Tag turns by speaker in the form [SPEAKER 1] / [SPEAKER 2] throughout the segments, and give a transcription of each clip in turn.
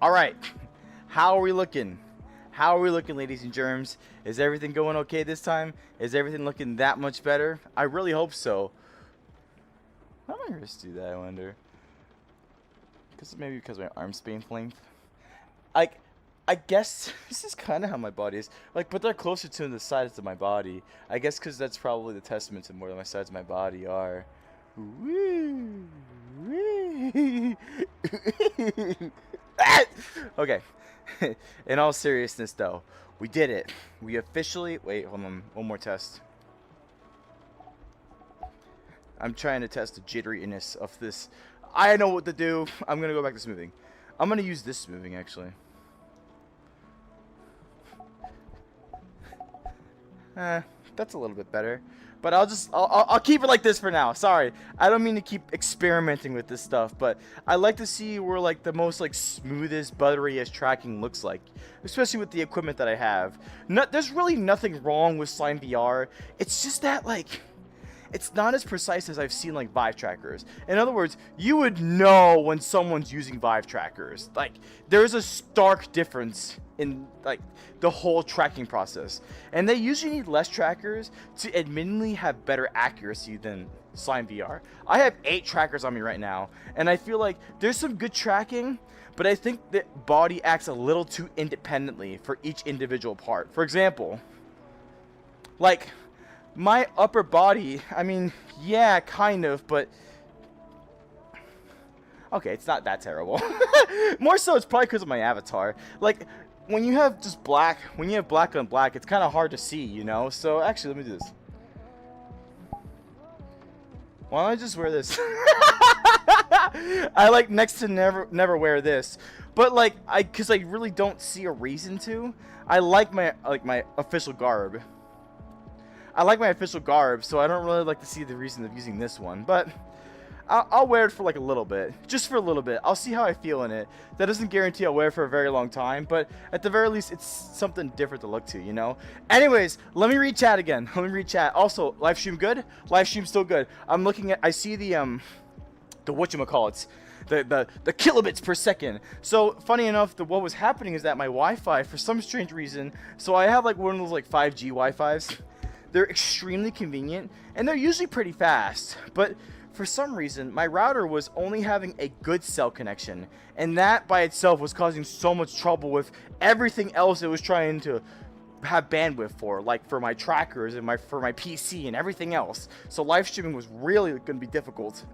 [SPEAKER 1] All right. How are we looking? How are we looking, ladies and germs? Is everything going okay this time? Is everything looking that much better? I really hope so. How my wrists do that, I wonder? Maybe because my arm's painful length. I, I guess this is kind of how my body is. Like, but they're closer to the sides of my body. I guess because that's probably the testament to more than my sides of my body are. Woo! Woo! Okay. In all seriousness, though, we did it. We officially. Wait, hold on. One more test. I'm trying to test the jitteriness of this. I know what to do. I'm gonna go back to smoothing. I'm gonna use this smoothing actually. That's a little bit better. But I'll keep it like this for now. Sorry, I don't mean to keep experimenting with this stuff, but I like to see where like the most like smoothest, butteriest tracking looks like, especially with the equipment that I have. There's really nothing wrong with Slime VR. It's just that like it's not as precise as I've seen like Vive trackers. In other words, you would know when someone's using Vive trackers. Like there's a stark difference in like the whole tracking process, and they usually need less trackers to admittedly have better accuracy than Slime VR. I have 8 trackers on me right now, and I feel like there's some good tracking, but I think that body acts a little too independently for each individual part. For example, like my upper body, I mean, yeah, kind of, but okay, it's not that terrible. More so, it's probably because of my avatar. Like, when you have just black, when you have black on black, it's kind of hard to see, you know? So, actually, let me do this. Why don't I just wear this? I like next to never wear this, but like because I really don't see a reason to. I like my official garb. I like my official garb, so I don't really like to see the reason of using this one, but I'll wear it for like a little bit. Just for a little bit. I'll see how I feel in it. That doesn't guarantee I'll wear it for a very long time, but at the very least, it's something different to look to, you know? Anyways, let me read chat again. Let me read chat. Also, live stream good? Live stream still good. I'm looking at, I see the whatchamacallits. The kilobits per second. So funny enough, what was happening is that my Wi-Fi, for some strange reason, so I have like one of those like 5G Wi-Fis. They're extremely convenient, and they're usually pretty fast, but for some reason, my router was only having a good cell connection, and that by itself was causing so much trouble with everything else it was trying to have bandwidth for, like for my trackers and for my PC and everything else. So live streaming was really going to be difficult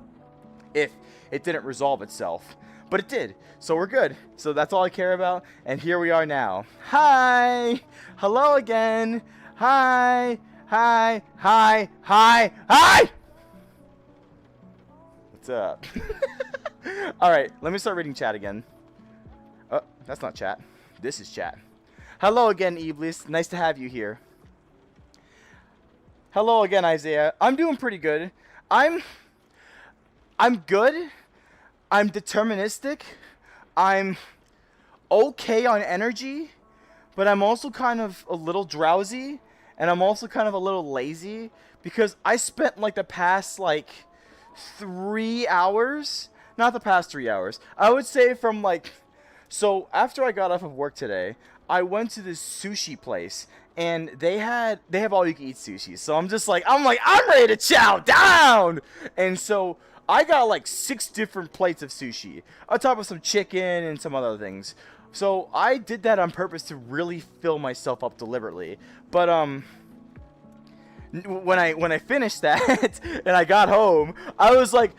[SPEAKER 1] if it didn't resolve itself. But it did, so we're good. So that's all I care about, and here we are now. Hi! Hello again! Hi! Hi, hi, hi, hi! What's up? Alright, let me start reading chat again. Oh, that's not chat. This is chat. Hello again, Iblis. Nice to have you here. Hello again, Isaiah. I'm doing pretty good. I'm good. I'm deterministic. I'm okay on energy, but I'm also kind of a little drowsy. And I'm also kind of a little lazy because I spent like the past like 3 hours, not the past 3 hours. I would say from like, so after I got off of work today, I went to this sushi place and they have all you can eat sushi. So I'm ready to chow down. And so I got like 6 different plates of sushi on top of some chicken and some other things. So I did that on purpose to really fill myself up deliberately. But when I finished that and I got home, I was like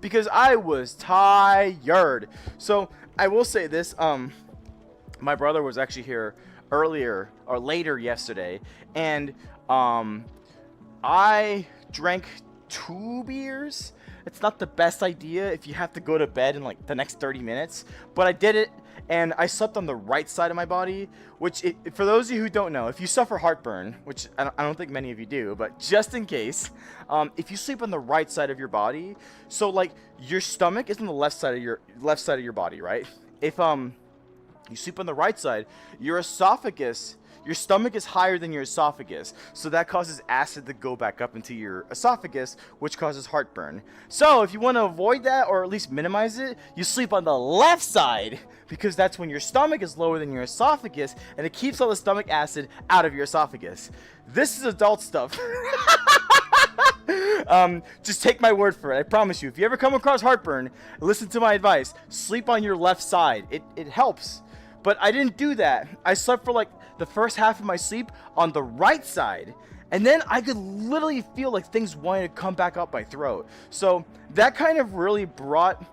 [SPEAKER 1] because I was tired. So I will say this, my brother was actually here earlier or later yesterday, and I drank 2 beers. It's not the best idea if you have to go to bed in like the next 30 minutes, but I did it, and I slept on the right side of my body, which for those of you who don't know, if you suffer heartburn, which I don't think many of you do, but just in case, if you sleep on the right side of your body, so like your stomach is on the left side of your body, right? If you sleep on the right side, your esophagus your stomach is higher than your esophagus, so that causes acid to go back up into your esophagus, which causes heartburn. So if you want to avoid that, or at least minimize it, you sleep on the left side, because that's when your stomach is lower than your esophagus, and it keeps all the stomach acid out of your esophagus. This is adult stuff. Just take my word for it. I promise you, if you ever come across heartburn, listen to my advice. Sleep on your left side. It helps. But I didn't do that. I slept for like the first half of my sleep on the right side. And then I could literally feel like things wanted to come back up my throat. So that kind of really brought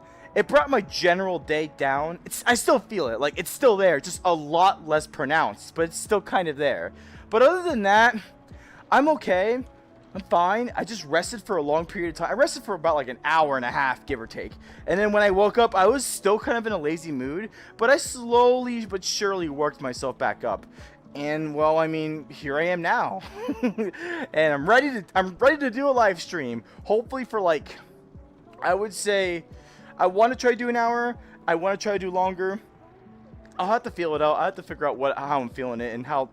[SPEAKER 1] my general day down. I still feel it. Like, it's still there. Just a lot less pronounced. But it's still kind of there. But other than that, I'm okay. I'm fine. I just rested for a long period of time. I rested for about like an hour and a half, give or take. And then when I woke up, I was still kind of in a lazy mood, but I slowly but surely worked myself back up. And well, I mean, here I am now. And I'm ready to do a live stream. Hopefully for like, I would say, I want to try to do an hour. I want to try to do longer. I'll have to feel it out. I have to figure out how I'm feeling it and how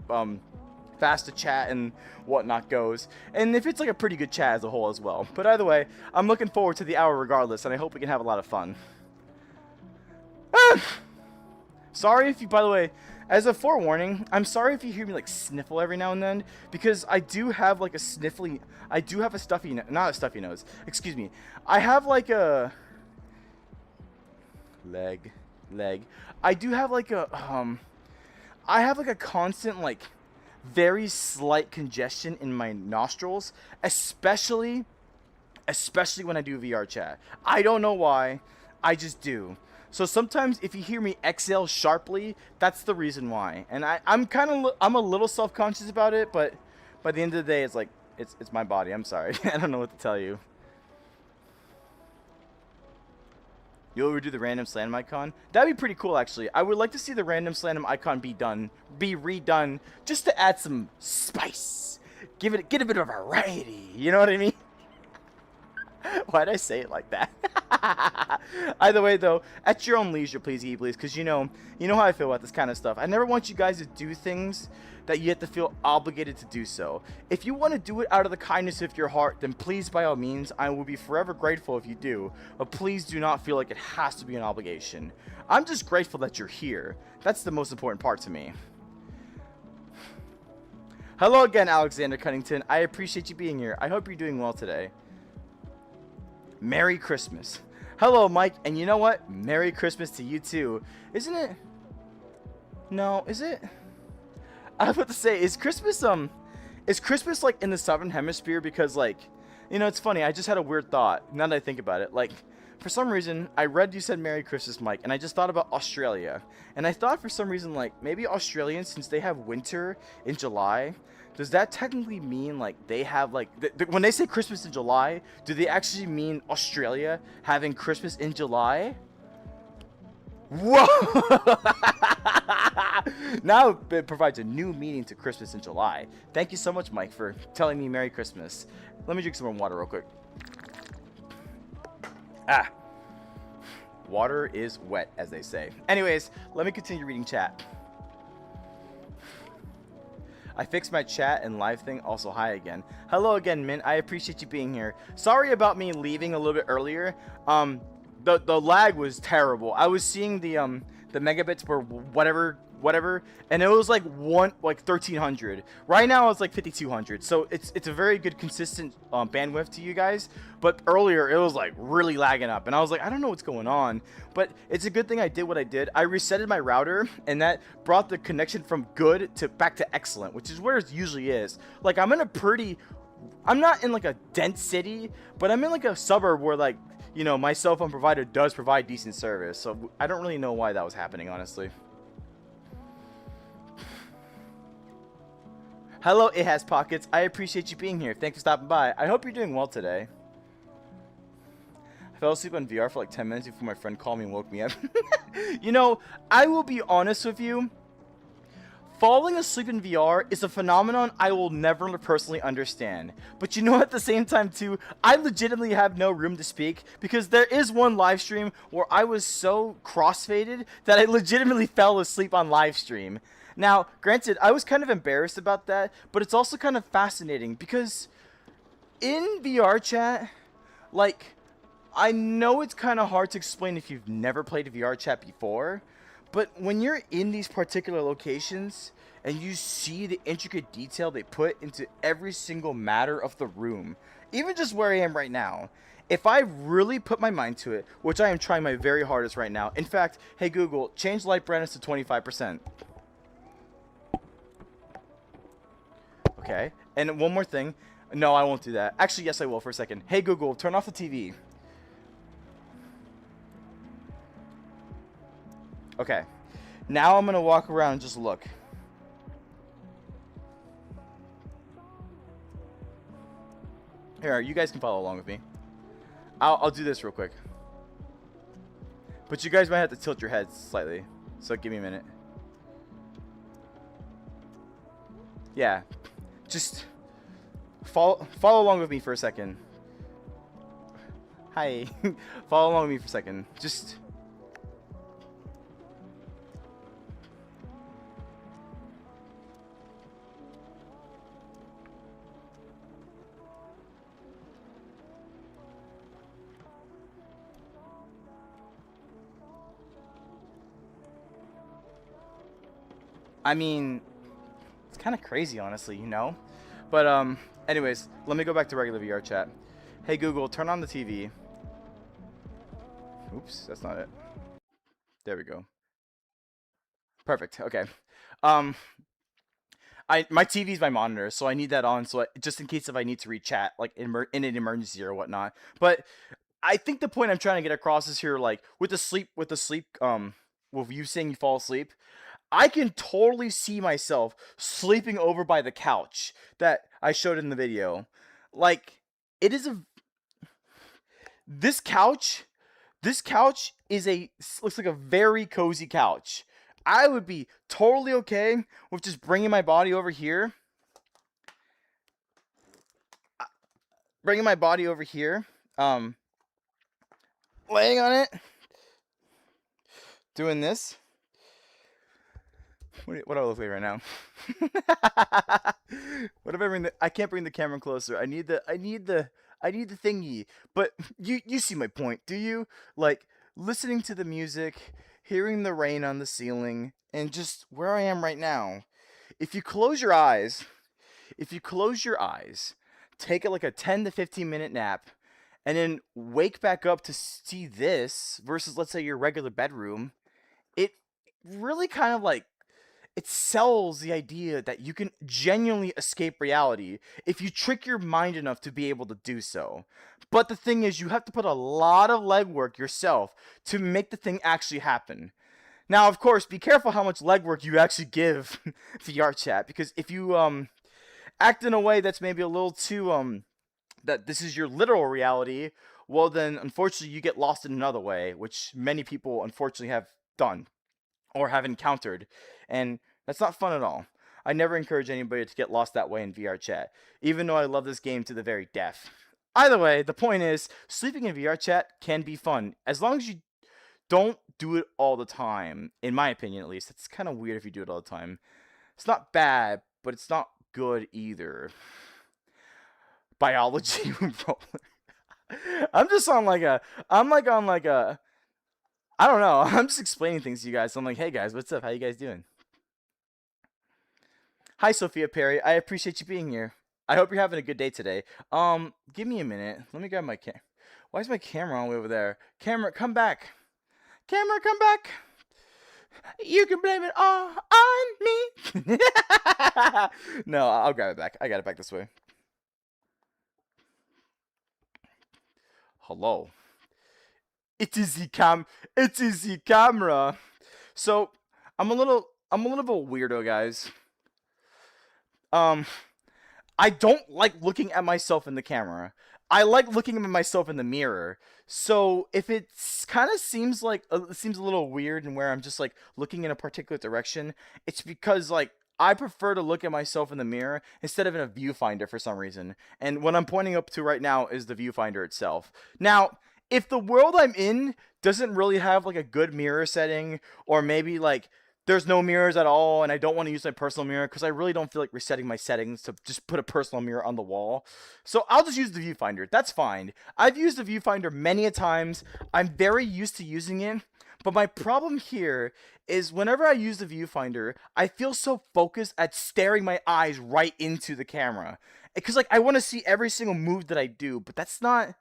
[SPEAKER 1] fast the chat and whatnot goes, and if it's like a pretty good chat as a whole as well. But either way, I'm looking forward to the hour regardless, and I hope we can have a lot of fun. Sorry if you, by the way, as a forewarning, I'm sorry if you hear me like sniffle every now and then, because I do have like a stuffy, not a stuffy nose, excuse me. I have like a leg. I do have like a, I have like a constant like very slight congestion in my nostrils, especially when I do VR chat. I don't know why, I just do. So sometimes if you hear me exhale sharply, that's the reason why. And I'm a little self-conscious about it, but by the end of the day, it's like, it's my body. I'm sorry. I don't know what to tell you. You'll redo the random slam icon? That'd be pretty cool, actually. I would like to see the random slam icon be redone, just to add some spice. Get a bit of variety. You know what I mean? Why'd I say it like that? Either way, though, at your own leisure, please, because you know how I feel about this kind of stuff. I never want you guys to do things that you have to feel obligated to do so. If you want to do it out of the kindness of your heart, then please, by all means, I will be forever grateful if you do. But please do not feel like it has to be an obligation. I'm just grateful that you're here. That's the most important part to me. Hello again, Alexander Cunnington. I appreciate you being here. I hope you're doing well today. Merry Christmas. Hello, Mike, and you know what? Merry Christmas to you too. Isn't it? No, is it? I was about to say, is Christmas like in the Southern Hemisphere? Because like, you know, it's funny, I just had a weird thought, now that I think about it. Like, for some reason, I read you said Merry Christmas, Mike, and I just thought about Australia. And I thought for some reason, like, maybe Australians, since they have winter in July, does that technically mean, like, they have, like, when they say Christmas in July, do they actually mean Australia having Christmas in July? Whoa! Now it provides a new meaning to Christmas in July. Thank you so much, Mike, for telling me Merry Christmas. Let me drink some more water real quick. Ah. Water is wet, as they say. Anyways, let me continue reading chat. I fixed my chat and live thing. Also, hi again. Hello again, Mint. I appreciate you being here. Sorry about me leaving a little bit earlier. The lag was terrible. I was seeing the megabits were whatever, and it was like 1300. Right now it's like 5200. So it's a very good consistent bandwidth to you guys. But earlier it was like really lagging up, and I was like, I don't know what's going on. But it's a good thing I did what I did. I resetted my router, and that brought the connection from good to back to excellent, which is where it usually is. Like, I'm not in like a dense city, but I'm in like a suburb where, like, you know, my cell phone provider does provide decent service. So I don't really know why that was happening, honestly. Hello, It Has Pockets. I appreciate you being here. Thanks for stopping by. I hope you're doing well today. I fell asleep on VR for like 10 minutes before my friend called me and woke me up. You know, I will be honest with you. Falling asleep in VR is a phenomenon I will never personally understand. But you know, at the same time too, I legitimately have no room to speak, because there is one live stream where I was so crossfaded that I legitimately fell asleep on live stream. Now, granted, I was kind of embarrassed about that, but it's also kind of fascinating because in VR chat, like, I know it's kind of hard to explain if you've never played VR chat before, but when you're in these particular locations and you see the intricate detail they put into every single matter of the room, even just where I am right now, if I really put my mind to it, which I am trying my very hardest right now. In fact, hey Google, change light brightness to 25%. Okay, and one more thing. No, I won't do that. Actually, yes, I will for a second. Hey Google, turn off the TV. Okay, now I'm gonna walk around and just look. Here, you guys can follow along with me. I'll do this real quick. But you guys might have to tilt your heads slightly. So give me a minute. Yeah. Just follow along with me for a second. Hi. Follow along with me for a second. Just... I mean, it's kind of crazy, honestly, you know? But, anyways, let me go back to regular VR chat. Hey, Google, turn on the TV. Oops, that's not it. There we go. Perfect, okay. My TV is my monitor, so I need that on, so just in case if I need to read chat, like, in an emergency or whatnot. But I think the point I'm trying to get across is here, like, with the sleep, with you saying you fall asleep, I can totally see myself sleeping over by the couch that I showed in the video. Like, it is a... This couch, looks like a very cozy couch. I would be totally okay with just bringing my body over here. Laying on it. Doing this. What do I look like right now? What if I bring I can't bring the camera closer. I need the thingy. But you see my point, do you? Like, listening to the music, hearing the rain on the ceiling, and just where I am right now. If you close your eyes, take like a 10 to 15 minute nap, and then wake back up to see this versus, let's say, your regular bedroom, it really kind of like, it sells the idea that you can genuinely escape reality if you trick your mind enough to be able to do so. But the thing is, you have to put a lot of legwork yourself to make the thing actually happen. Now, of course, be careful how much legwork you actually give VR chat, because if you act in a way that's maybe a little too that this is your literal reality, well then unfortunately you get lost in another way, which many people unfortunately have done or have encountered, and that's not fun at all. I never encourage anybody to get lost that way in VR chat, even though I love this game to the very death. Either way, the point is, sleeping in VR chat can be fun, as long as you don't do it all the time, in my opinion at least. It's kind of weird if you do it all the time. It's not bad, but it's not good either. Biology. I'm just on like a, I'm like on like a, I don't know. I'm just explaining things to you guys. So I'm like, hey guys, what's up? How you guys doing? Hi, Sophia Perry. I appreciate you being here. I hope you're having a good day today. Give me a minute. Let me grab my camera. Why is my camera all the way over there? Camera, come back. Camera, come back. You can blame it all on me. No, I'll grab it back. I got it back this way. Hello. It is the camera. So, I'm a little of a weirdo, guys. I don't like looking at myself in the camera. I like looking at myself in the mirror. So if it kind of seems like it seems a little weird and where I'm just like looking in a particular direction, it's because like I prefer to look at myself in the mirror instead of in a viewfinder for some reason. And what I'm pointing up to right now is the viewfinder itself. Now, if the world I'm in doesn't really have like a good mirror setting, or maybe like there's no mirrors at all, and I don't want to use my personal mirror because I really don't feel like resetting my settings to just put a personal mirror on the wall. So I'll just use the viewfinder. That's fine. I've used the viewfinder many a times. I'm very used to using it. But my problem here is whenever I use the viewfinder, I feel so focused at staring my eyes right into the camera. Because like I want to see every single move that I do, but that's not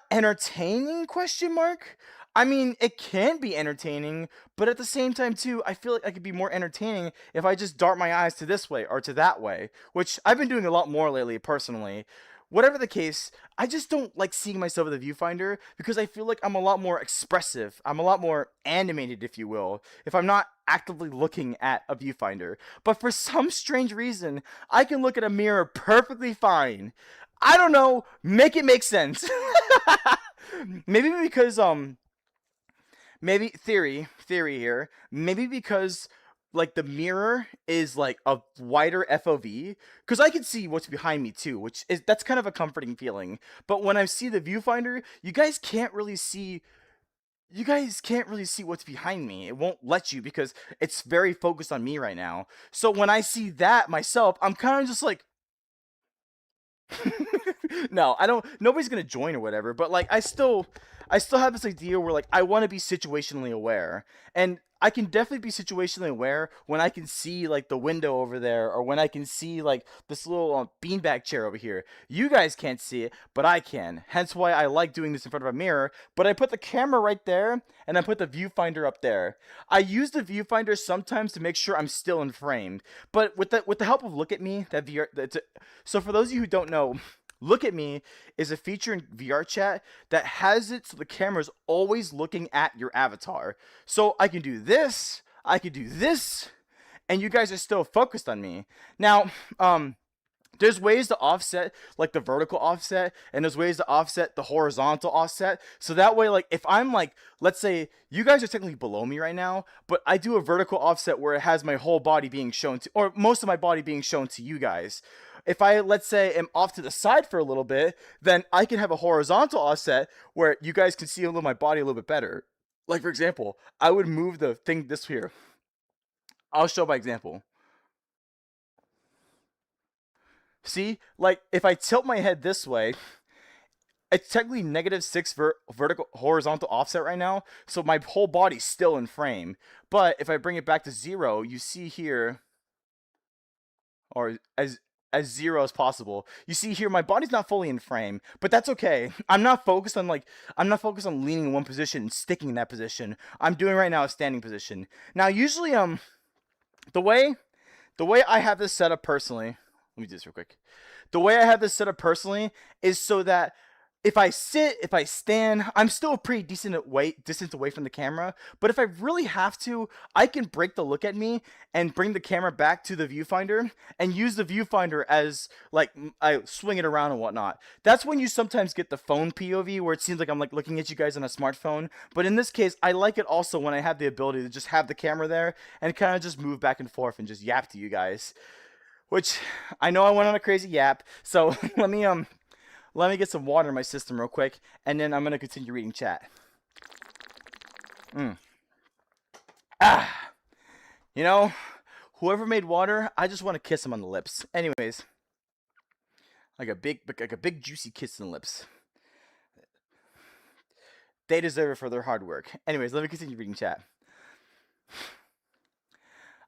[SPEAKER 1] entertaining, question mark. I mean, it can be entertaining, but at the same time too, I feel like I could be more entertaining if I just dart my eyes to this way or to that way, which I've been doing a lot more lately personally. Whatever the case, I just don't like seeing myself in the viewfinder because I feel like I'm a lot more expressive. I'm a lot more animated, if you will, if I'm not actively looking at a viewfinder. But for some strange reason, I can look at a mirror perfectly fine. I don't know, make it make sense. Maybe because maybe theory here. Maybe because like the mirror is like a wider FOV because I can see what's behind me too, which is that's kind of a comforting feeling. But when I see the viewfinder, you guys can't really see what's behind me. It won't let you because it's very focused on me right now. So when I see that myself, I'm kind of just like no, I don't. Nobody's gonna join or whatever. But like, I still have this idea where like I want to be situationally aware, and I can definitely be situationally aware when I can see like the window over there, or when I can see like this little beanbag chair over here. You guys can't see it, but I can. Hence why I like doing this in front of a mirror. But I put the camera right there, and I put the viewfinder up there. I use the viewfinder sometimes to make sure I'm still in frame. But with the help of Look at Me, that VR, so for those of you who don't know, Look at Me is a feature in VR chat that has it so the camera is always looking at your avatar. So I can do this, and you guys are still focused on me. Now, there's ways to offset like the vertical offset, and there's ways to offset the horizontal offset, so that way like if I'm like, let's say you guys are technically below me right now, but I do a vertical offset where it has my whole body being shown to, or most of my body being shown to you guys. If I, let's say, am off to the side for a little bit, then I can have a horizontal offset where you guys can see a little my body a little bit better. Like for example, I would move the thing this here. I'll show by example. See, like if I tilt my head this way, it's technically -6 vertical horizontal offset right now, so my whole body's still in frame. But if I bring it back to 0, you see here, or as 0 as possible, you see here my body's not fully in frame, but that's okay. I'm not focused on leaning in one position and sticking in that position. I'm doing right now a standing position. Now usually the way the way I have this set up personally, let me do this real quick. The way I have this set up personally is so that if I sit, if I stand, I'm still a pretty distance away from the camera. But if I really have to, I can break the Look at Me and bring the camera back to the viewfinder and use the viewfinder as like I swing it around and whatnot. That's when you sometimes get the phone POV where it seems like I'm like looking at you guys on a smartphone. But in this case, I like it also when I have the ability to just have the camera there and kind of just move back and forth and just yap to you guys. Which I know I went on a crazy yap, so let me get some water in my system real quick, and then I'm gonna continue reading chat. Mm. Ah, you know, whoever made water, I just want to kiss him on the lips. Anyways, like a big juicy kiss on the lips. They deserve it for their hard work. Anyways, let me continue reading chat.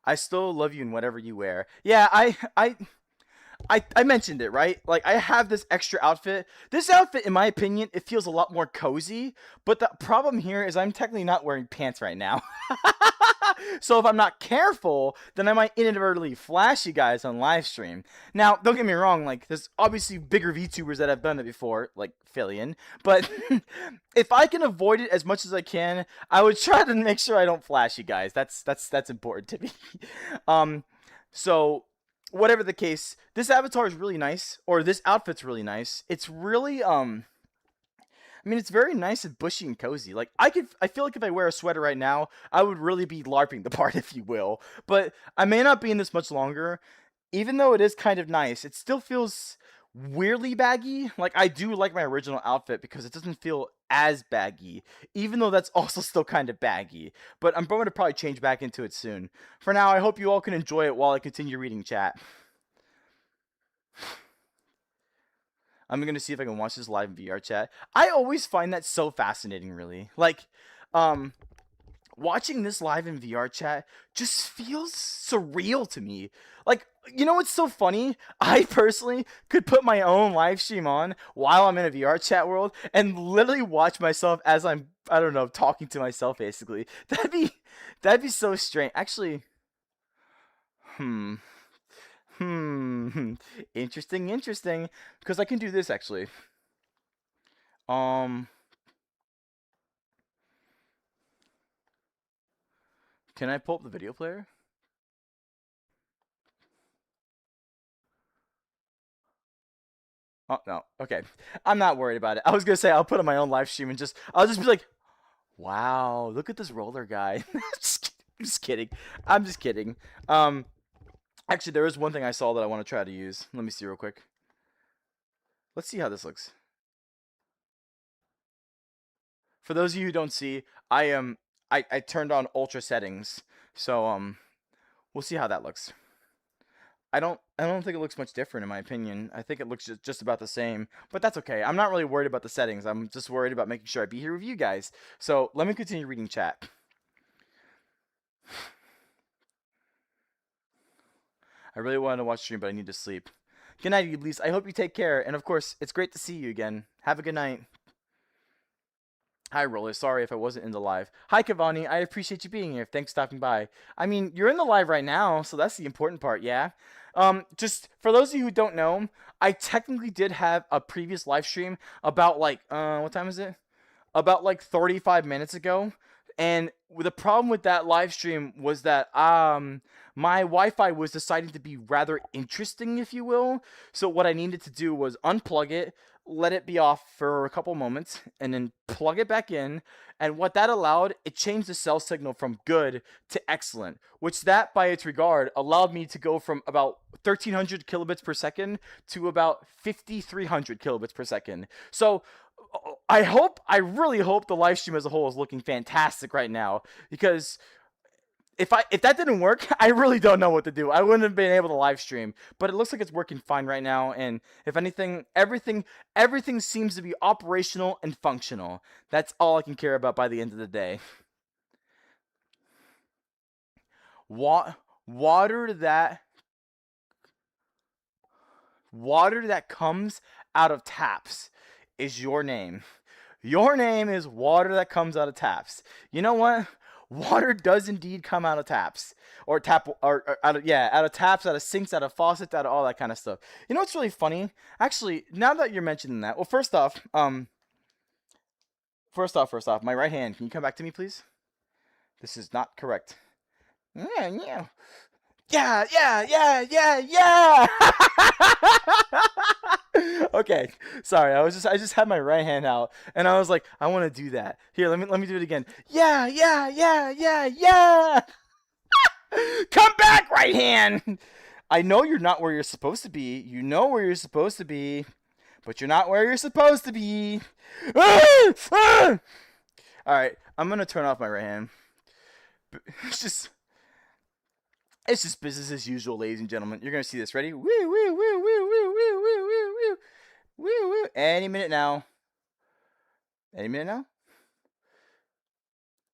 [SPEAKER 1] I still love you in whatever you wear. Yeah, I mentioned it, right? Like, I have this extra outfit. This outfit, in my opinion, it feels a lot more cozy. But the problem here is I'm technically not wearing pants right now. So if I'm not careful, then I might inadvertently flash you guys on live stream. Now, don't get me wrong, like, there's obviously bigger VTubers that have done it before, like Fillion. But if I can avoid it as much as I can, I would try to make sure I don't flash you guys. That's important to me. So whatever the case, this avatar is really nice, or this outfit's really nice. It's really I mean, it's very nice and bushy and cozy. Like I feel like if I wear a sweater right now, I would really be larping the part, if you will. But I may not be in this much longer. Even though it is kind of nice, it still feels weirdly baggy. Like I do like my original outfit because it doesn't feel as baggy, even though that's also still kind of baggy. But I'm going to probably change back into it soon. For now, I hope you all can enjoy it while I continue reading chat. I'm going to see if I can watch this live in VR chat. I always find that so fascinating, really. Like, watching this live in VR chat just feels surreal to me. Like, you know what's so funny? I personally could put my own live stream on while I'm in a VR chat world and literally watch myself as I'm, I don't know, talking to myself basically. That'd be so strange. Actually, hmm. Hmm. Interesting. Because I can do this actually. Um, can I pull up the video player? Oh no. Okay. I'm not worried about it. I was gonna say I'll put on my own live stream and I'll just be like, wow, look at this roller guy. Just kidding. I'm just kidding. Um, actually, there is one thing I saw that I want to try to use. Let me see real quick. Let's see how this looks. For those of you who don't see, I turned on ultra settings, so we'll see how that looks. I don't think it looks much different in my opinion. I think it looks just about the same, but that's okay. I'm not really worried about the settings. I'm just worried about making sure I be here with you guys. So let me continue reading chat. I really wanted to watch stream, but I need to sleep. Good night, Iblis. I hope you take care, and of course, it's great to see you again. Have a good night. Hi, Roller. Sorry if I wasn't in the live. Hi, Cavani. I appreciate you being here. Thanks for stopping by. I mean, you're in the live right now, so that's the important part, yeah? Just for those of you who don't know, I technically did have a previous live stream about like, what time is it? About like 35 minutes ago. And the problem with that live stream was that my Wi-Fi was deciding to be rather interesting, if you will. So what I needed to do was unplug it, let it be off for a couple moments, and then plug it back in. And what that allowed, it changed the cell signal from good to excellent, which that by its regard allowed me to go from about 1300 kilobits per second to about 5300 kilobits per second. So I really hope the live stream as a whole is looking fantastic right now, because if that didn't work, I really don't know what to do. I wouldn't have been able to live stream, but it looks like it's working fine right now. And if anything, everything seems to be operational and functional. That's all I can care about by the end of the day. Wa- water that water that comes out of taps is your name. Your name is water that comes out of taps. You know what? Water does indeed come out of taps, or tap, or out of, yeah, out of taps, out of sinks, out of faucets, out of all that kind of stuff. You know what's really funny? Actually, now that you're mentioning that, well, first off, my right hand. Can you come back to me, please? This is not correct. Yeah, yeah. Yeah. Okay, sorry. I just had my right hand out, and I was like, I want to do that. Here, let me do it again. Yeah. Come back, right hand. I know you're not where you're supposed to be. You know where you're supposed to be, but you're not where you're supposed to be. All right, I'm gonna turn off my right hand. It's just It's just business as usual, ladies and gentlemen. You're gonna see this. Ready? Woo, woo, woo, woo, woo, woo, woo, woo, woo, woo, woo. Any minute now. Any minute now.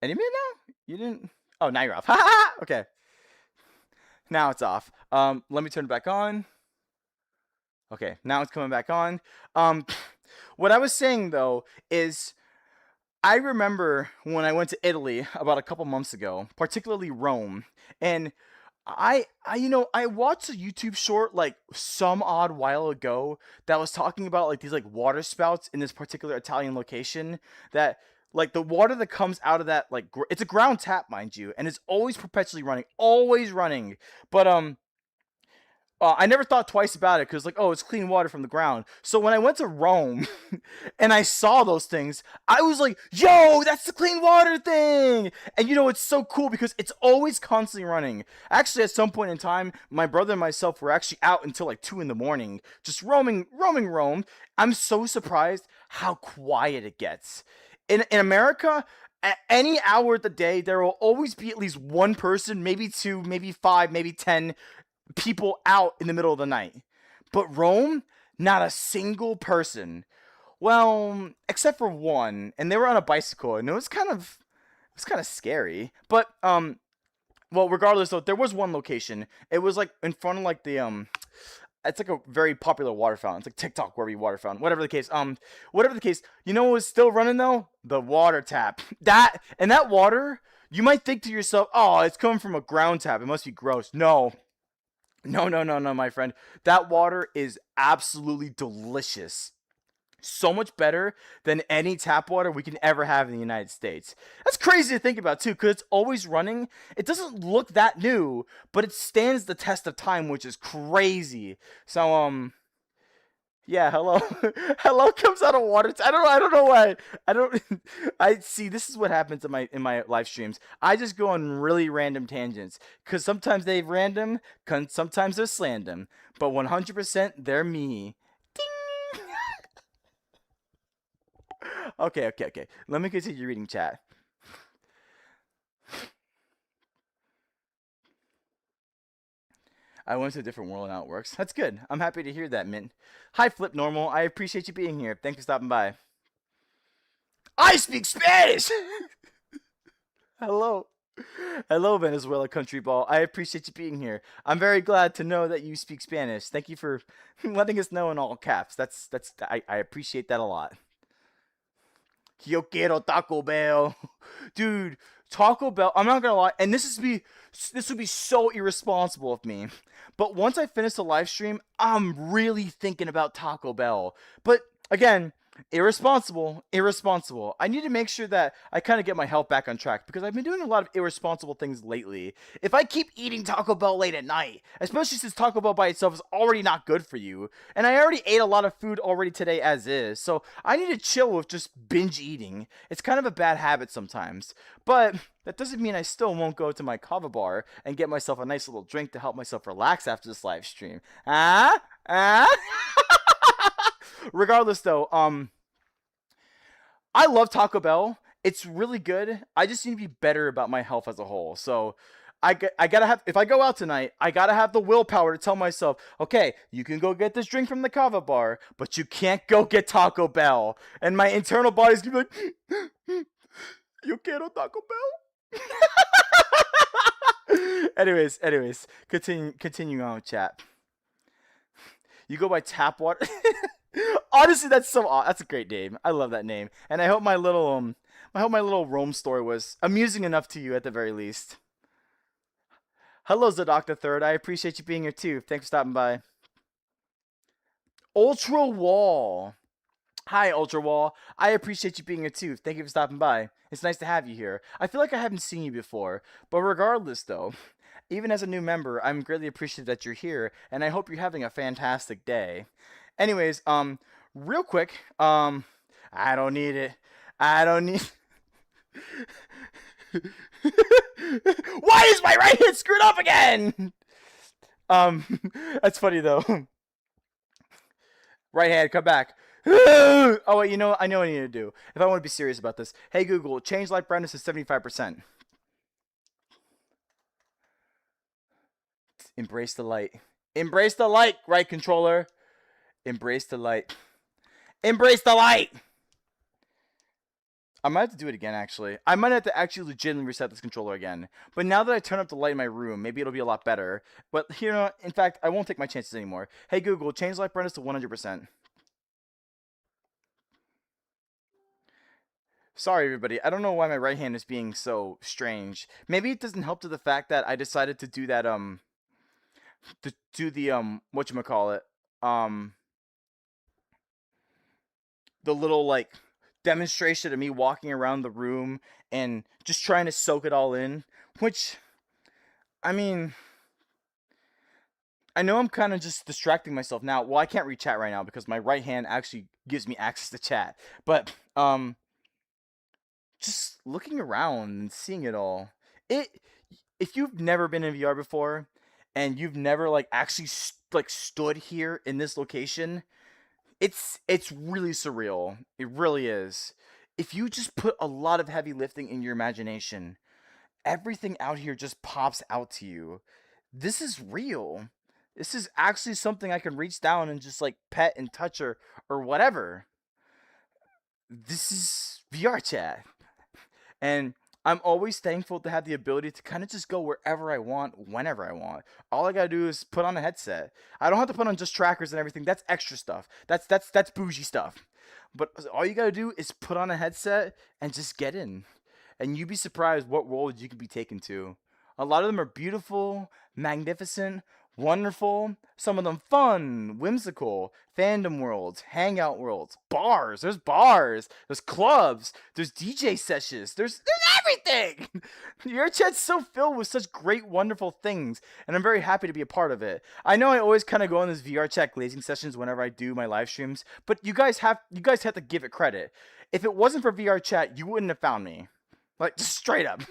[SPEAKER 1] Any minute now. You didn't. Oh, now you're off. Okay. Now it's off. Let me turn it back on. Okay, now it's coming back on. Um, what I was saying though is, I remember when I went to Italy about a couple months ago, particularly Rome, and I watched a YouTube short like some odd while ago that was talking about like these like water spouts in this particular Italian location, that like the water that comes out of that like it's a ground tap, mind you, and it's always perpetually running, always running. But I never thought twice about it because, like, oh, it's clean water from the ground. So when I went to Rome and I saw those things, I was like, yo, that's the clean water thing. And it's so cool because it's always constantly running. Actually, at some point in time, my brother and myself were actually out until like 2 in the morning, just roaming Rome. I'm so surprised how quiet it gets. In America, at any hour of the day, there will always be at least one person, maybe two, maybe five, maybe 10 people out in the middle of the night. But Rome, not a single person. Well, except for one, and they were on a bicycle, and it was kind of scary. But well, regardless though, there was one location. It was like in front of like the it's like a very popular water fountain. It's like TikTok worthy water fountain. Whatever the case, what was still running though? The water tap. That water, you might think to yourself, "Oh, it's coming from a ground tap. It must be gross." No, no, no, no, no, my friend. That water is absolutely delicious. So much better than any tap water we can ever have in the United States. That's crazy to think about too, because it's always running. It doesn't look that new, but it stands the test of time, which is crazy. So yeah, hello. Hello comes out of water. I don't know why. I don't I see this is what happens in my live streams. I just go on really random tangents cuz sometimes they're random, sometimes they're slandom, but 100% they're me. Ding. Okay, okay, okay. Let me continue reading chat. I went to a different world and how it works. That's good. I'm happy to hear that, Mint. Hi, Flip Normal. I appreciate you being here. Thanks for stopping by. I speak Spanish! Hello. Hello, Venezuela Country Ball. I appreciate you being here. I'm very glad to know that you speak Spanish. Thank you for letting us know in all caps. I appreciate that a lot. Yo quiero Taco Bell. Dude, Taco Bell, I'm not gonna lie, and this would be so irresponsible of me. But once I finish the live stream, I'm really thinking about Taco Bell. But again, irresponsible. I need to make sure that I kind of get my health back on track because I've been doing a lot of irresponsible things lately. If I keep eating Taco Bell late at night, especially since Taco Bell by itself is already not good for you, and I already ate a lot of food already today as is, so I need to chill with just binge eating. It's kind of a bad habit sometimes, but that doesn't mean I still won't go to my kava bar and get myself a nice little drink to help myself relax after this live stream. Ah? Ah? Regardless though, I love Taco Bell. It's really good. I just need to be better about my health as a whole. So I gotta have, if I go out tonight, I gotta have the willpower to tell myself, okay, you can go get this drink from the kava bar, but you can't go get Taco Bell. And my internal body's gonna be like, you quiero Taco Bell? anyways, continue on with chat. You go by tap water. Honestly, that's a great name. I love that name, and I hope my little Rome story was amusing enough to you at the very least. Hello, Zadok the Third. I appreciate you being here too. Thanks for stopping by. Ultra Wall. Hi, Ultra Wall. I appreciate you being here too. Thank you for stopping by. It's nice to have you here. I feel like I haven't seen you before, but regardless, though, even as a new member, I'm greatly appreciative that you're here, and I hope you're having a fantastic day. Anyways, real quick, I don't need it. I don't need. Why is my right hand screwed up again? Um, that's funny though. Right hand, come back. Oh wait, I know what I need to do. If I want to be serious about this, hey Google, change light brightness to 75%. Embrace the light. Embrace the light, right controller. Embrace the light. Embrace the light! I might have to do it again, actually. I might have to actually legitimately reset this controller again. But now that I turn up the light in my room, maybe it'll be a lot better. But, in fact, I won't take my chances anymore. Hey, Google, change light brightness to 100%. Sorry, everybody. I don't know why my right hand is being so strange. Maybe it doesn't help to the fact that I decided to do that, to do the, whatchamacallit, um, the little, like, demonstration of me walking around the room and just trying to soak it all in, which, I mean, I know I'm kind of just distracting myself now. Well, I can't read chat right now because my right hand actually gives me access to chat. But just looking around and seeing it all. It if you've never been in VR before and you've never like actually like stood here in this location, it's really surreal. It really is. If you just put a lot of heavy lifting in your imagination, everything out here just pops out to you. This is real. This is actually something I can reach down and just like pet and touch or whatever. This is VR chat. And I'm always thankful to have the ability to kind of just go wherever I want, whenever I want. All I gotta do is put on a headset. I don't have to put on just trackers and everything. That's extra stuff. That's bougie stuff. But all you gotta do is put on a headset and just get in. And you'd be surprised what worlds you can be taken to. A lot of them are beautiful, magnificent, wonderful. Some of them fun, whimsical, fandom worlds, hangout worlds, bars. There's bars. There's clubs. There's DJ sessions. There's everything. Your chat's so filled with such great, wonderful things, and I'm very happy to be a part of it. I know I always kind of go on this VR chat glazing sessions whenever I do my live streams, but you guys have to give it credit. If it wasn't for VR chat, you wouldn't have found me. Like, just straight up.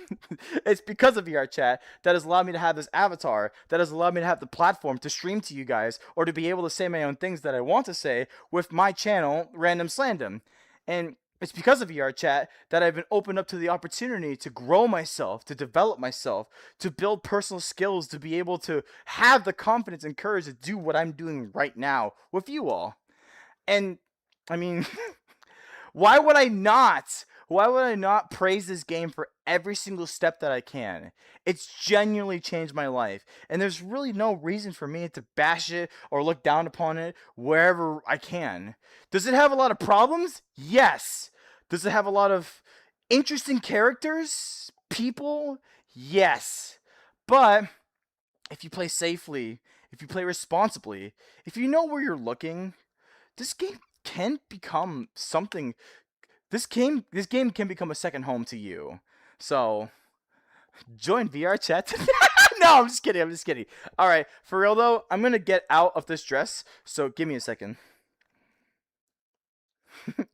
[SPEAKER 1] It's because of VR chat that has allowed me to have this avatar, that has allowed me to have the platform to stream to you guys, or to be able to say my own things that I want to say with my channel, Random Slandom. And it's because of VR chat that I've been opened up to the opportunity to grow myself, to develop myself, to build personal skills, to be able to have the confidence and courage to do what I'm doing right now with you all. And, I mean, why would I not? Why would I not praise this game for every single step that I can? It's genuinely changed my life, and there's really no reason for me to bash it or look down upon it wherever I can. Does it have a lot of problems? Yes. Does it have a lot of interesting characters? People? Yes. But if you play safely, if you play responsibly, if you know where you're looking, this game can become something. This game can become a second home to you. So join VR chat. No, I'm just kidding. I'm just kidding. All right, for real though, I'm gonna get out of this dress. So give me a second.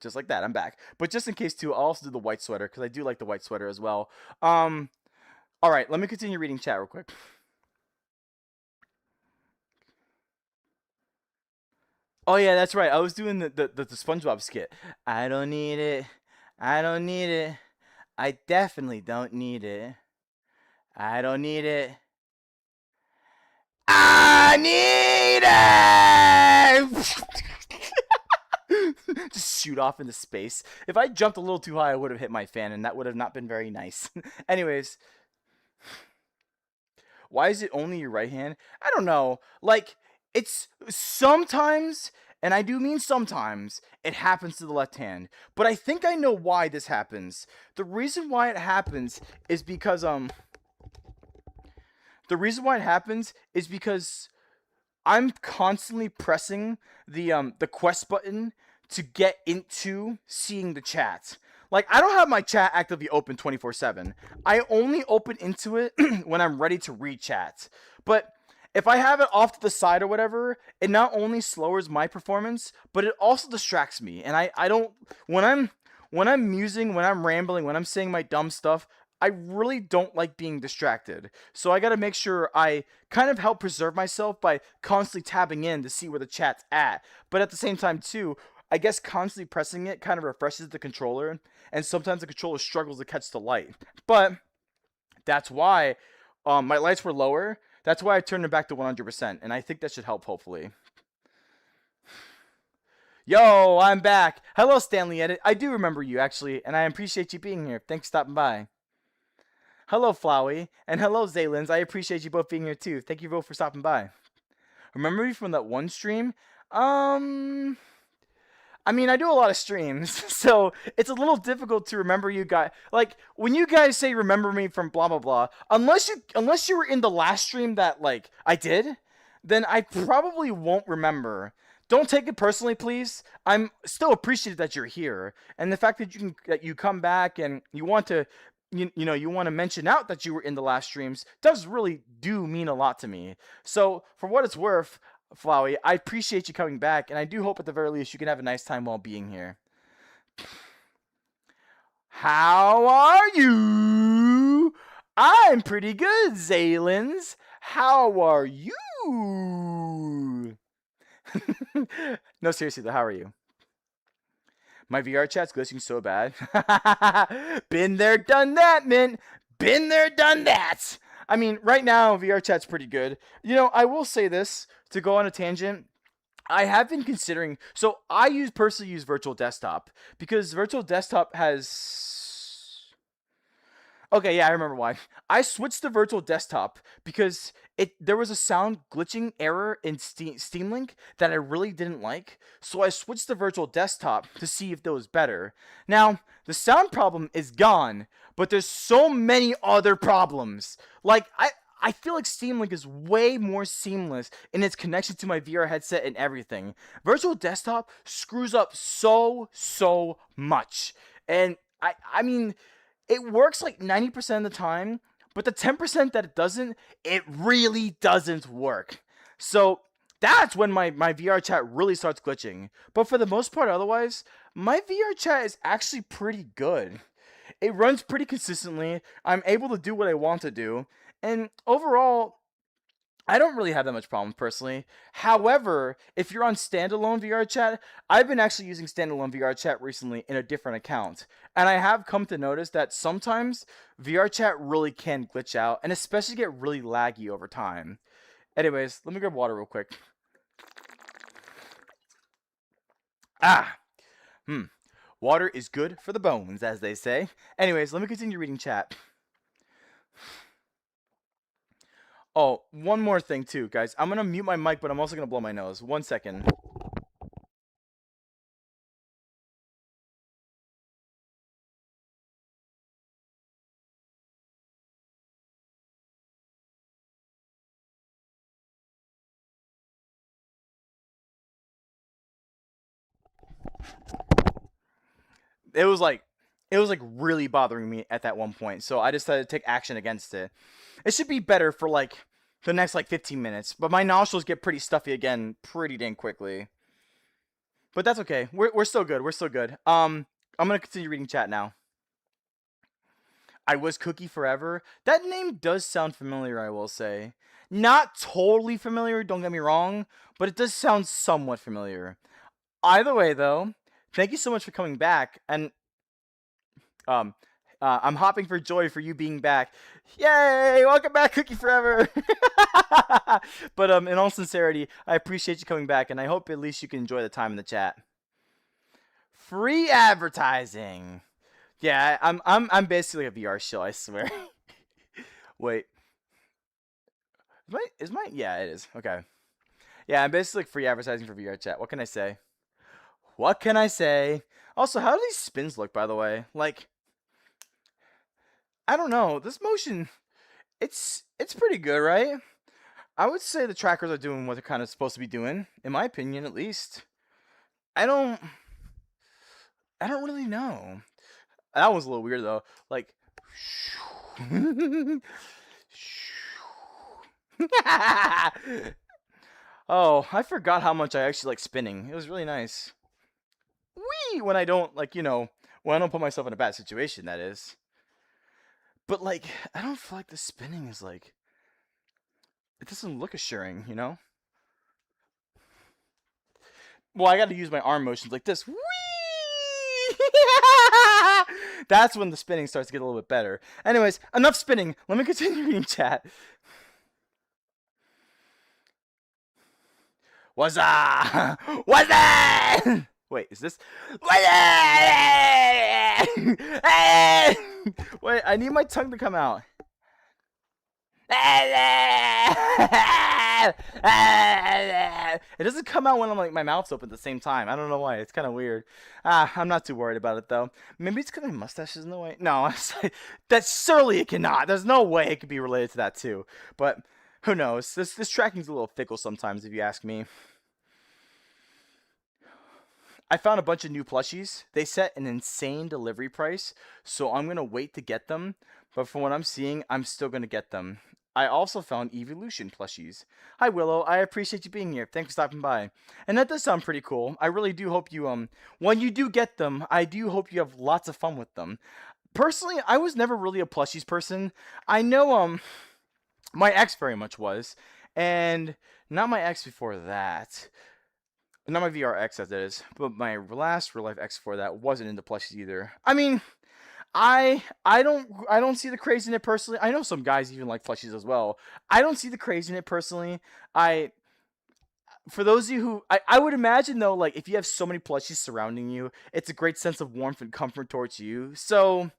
[SPEAKER 1] Just like that, I'm back. But just in case too, I'll also do the white sweater because I do like the white sweater as well. All right, let me continue reading chat real quick. Oh yeah, that's right. I was doing the SpongeBob skit. I don't need it. I don't need it. I definitely don't need it. I don't need it. I need it! Just shoot off into space. If I jumped a little too high, I would have hit my fan, and that would have not been very nice. Anyways, why is it only your right hand? I don't know. Like, it's sometimes, and I do mean sometimes, it happens to the left hand. But I think I know why this happens. The reason why it happens is because I'm constantly pressing the quest button to get into seeing the chat. Like, I don't have my chat actively open 24/7. I only open into it when I'm ready to read chat. But if I have it off to the side or whatever, it not only slows my performance, but it also distracts me. And I don't when I'm musing, when I'm rambling, when I'm saying my dumb stuff, I really don't like being distracted. So I got to make sure I kind of help preserve myself by constantly tabbing in to see where the chat's at. But at the same time too, I guess constantly pressing it kind of refreshes the controller, and sometimes the controller struggles to catch the light. But that's why my lights were lower. That's why I turned it back to 100%, and I think that should help, hopefully. Yo, I'm back. Hello, Stanley Edit. I do remember you, actually, and I appreciate you being here. Thanks for stopping by. Hello, Flowey, and hello, Zaylins. I appreciate you both being here, too. Thank you both for stopping by. Remember me from that one stream? I mean, I do a lot of streams, so it's a little difficult to remember you guys. Like, when you guys say remember me from blah blah blah, unless you were in the last stream that like I did, then I probably won't remember. Don't take it personally, please. I'm still appreciative that you're here, and the fact that you come back and you want to you want to mention out that you were in the last streams does really do mean a lot to me. So for what it's worth, Flowey, I appreciate you coming back, and I do hope at the very least you can have a nice time while being here. How are you? I'm pretty good, Zaylins. How are you? No, seriously though, how are you? My VR chat's glitching so bad. Been there, done that, Mint. Been there, done that. I mean, right now, VR chat's pretty good. I will say this, to go on a tangent. I have been considering. So I personally use Virtual Desktop because Virtual Desktop has. Okay, yeah, I remember why. I switched to Virtual Desktop because there was a sound glitching error in Steam Link that I really didn't like. So I switched to Virtual Desktop to see if that was better. Now, the sound problem is gone, but there's so many other problems. Like I feel like Steam Link is way more seamless in its connection to my VR headset and everything. Virtual Desktop screws up so much. And I mean, it works like 90% of the time, but the 10% that it doesn't, it really doesn't work. So that's when my VR chat really starts glitching. But for the most part, otherwise, my VR chat is actually pretty good. It runs pretty consistently. I'm able to do what I want to do. And overall, I don't really have that much problem personally. However, if you're on standalone VR chat, I've been actually using standalone VR chat recently in a different account. And I have come to notice that sometimes VR chat really can glitch out and especially get really laggy over time. Anyways, let me grab water real quick. Water is good for the bones, as they say. Anyways, let me continue reading chat. Oh, one more thing too, guys. I'm gonna mute my mic, but I'm also gonna blow my nose. 1 second. It was like really bothering me at that one point, so I decided to take action against it. It should be better for like the next like 15 minutes, but my nostrils get pretty stuffy again pretty dang quickly. But that's okay. We're still good. We're still good. I'm gonna continue reading chat now. I was Cookie Forever. That name does sound familiar, I will say. Not totally familiar, don't get me wrong, but it does sound somewhat familiar. Either way, though, thank you so much for coming back, and um, I'm hopping for joy for you being back. Yay! Welcome back, Cookie Forever. But in all sincerity, I appreciate you coming back, and I hope at least you can enjoy the time in the chat. Free advertising. Yeah, I'm basically a VR shill, I swear. Wait. Is my yeah, it is. Okay. Yeah, I'm basically like free advertising for VR chat. What can I say? What can I say? Also, how do these spins look, by the way? Like, I don't know. This motion, it's pretty good, right? I would say the trackers are doing what they're kind of supposed to be doing, in my opinion, at least. I don't really know. That was a little weird though. Like, oh, I forgot how much I actually like spinning. It was really nice. Whee! When I don't when I don't put myself in a bad situation, that is. But like, I don't feel like the spinning is like. It doesn't look assuring, you know. Well, I got to use my arm motions like this. Whee! That's when the spinning starts to get a little bit better. Anyways, enough spinning. Let me continue reading chat. What's up? What's that? Wait, is this? Wait, I need my tongue to come out. It doesn't come out when I'm like my mouth's open at the same time. I don't know why. It's kind of weird. I'm not too worried about it though. Maybe it's because my mustache is in the way. No, that surely it cannot. There's no way it could be related to that too. But who knows? This tracking's a little fickle sometimes, if you ask me. I found a bunch of new plushies. They set an insane delivery price, so I'm gonna wait to get them. But from what I'm seeing, I'm still gonna get them. I also found Evolution plushies. Hi Willow, I appreciate you being here. Thanks for stopping by. And that does sound pretty cool. I really do hope you when you do get them, I do hope you have lots of fun with them. Personally, I was never really a plushies person. I know my ex very much was, and not my ex before that. Not my VRX as it is, but my last real life ex before that wasn't into plushies either. I mean, I don't see the craze in it personally. I know some guys even like plushies as well. I don't see the craze in it personally. I For those of you who I would imagine though, like if you have so many plushies surrounding you, it's a great sense of warmth and comfort towards you. So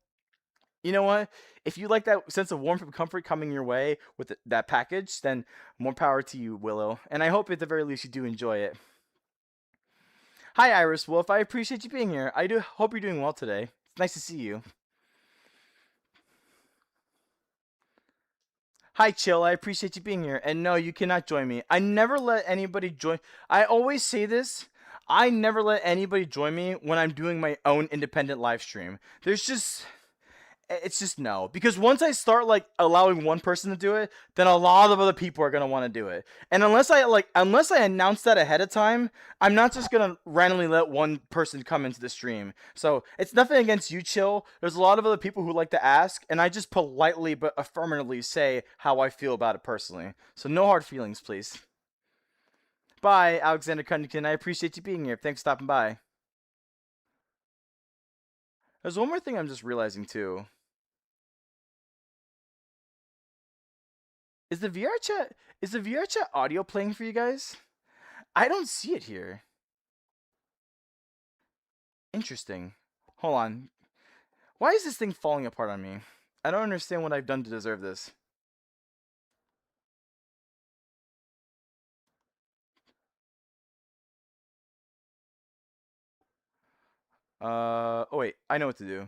[SPEAKER 1] you know what? If you like that sense of warmth and comfort coming your way with that package, then more power to you, Willow. And I hope at the very least you do enjoy it. Hi, Iris Wolf. I appreciate you being here. I do hope you're doing well today. It's nice to see you. Hi, Chill. I appreciate you being here. And no, you cannot join me. I never let anybody join. I always say this. I never let anybody join me when I'm doing my own independent live stream. It's just no, because once I start like allowing one person to do it, then a lot of other people are gonna want to do it. And unless I announce that ahead of time, I'm not just gonna randomly let one person come into the stream. So it's nothing against you, Chill. There's a lot of other people who like to ask, and I just politely but affirmatively say how I feel about it personally. So no hard feelings, please. Bye, Alexander Cunnington. I appreciate you being here. Thanks for stopping by. There's one more thing I'm just realizing too. Is the VR chat audio playing for you guys? I don't see it here. Interesting. Hold on. Why is this thing falling apart on me? I don't understand what I've done to deserve this. Oh wait, I know what to do.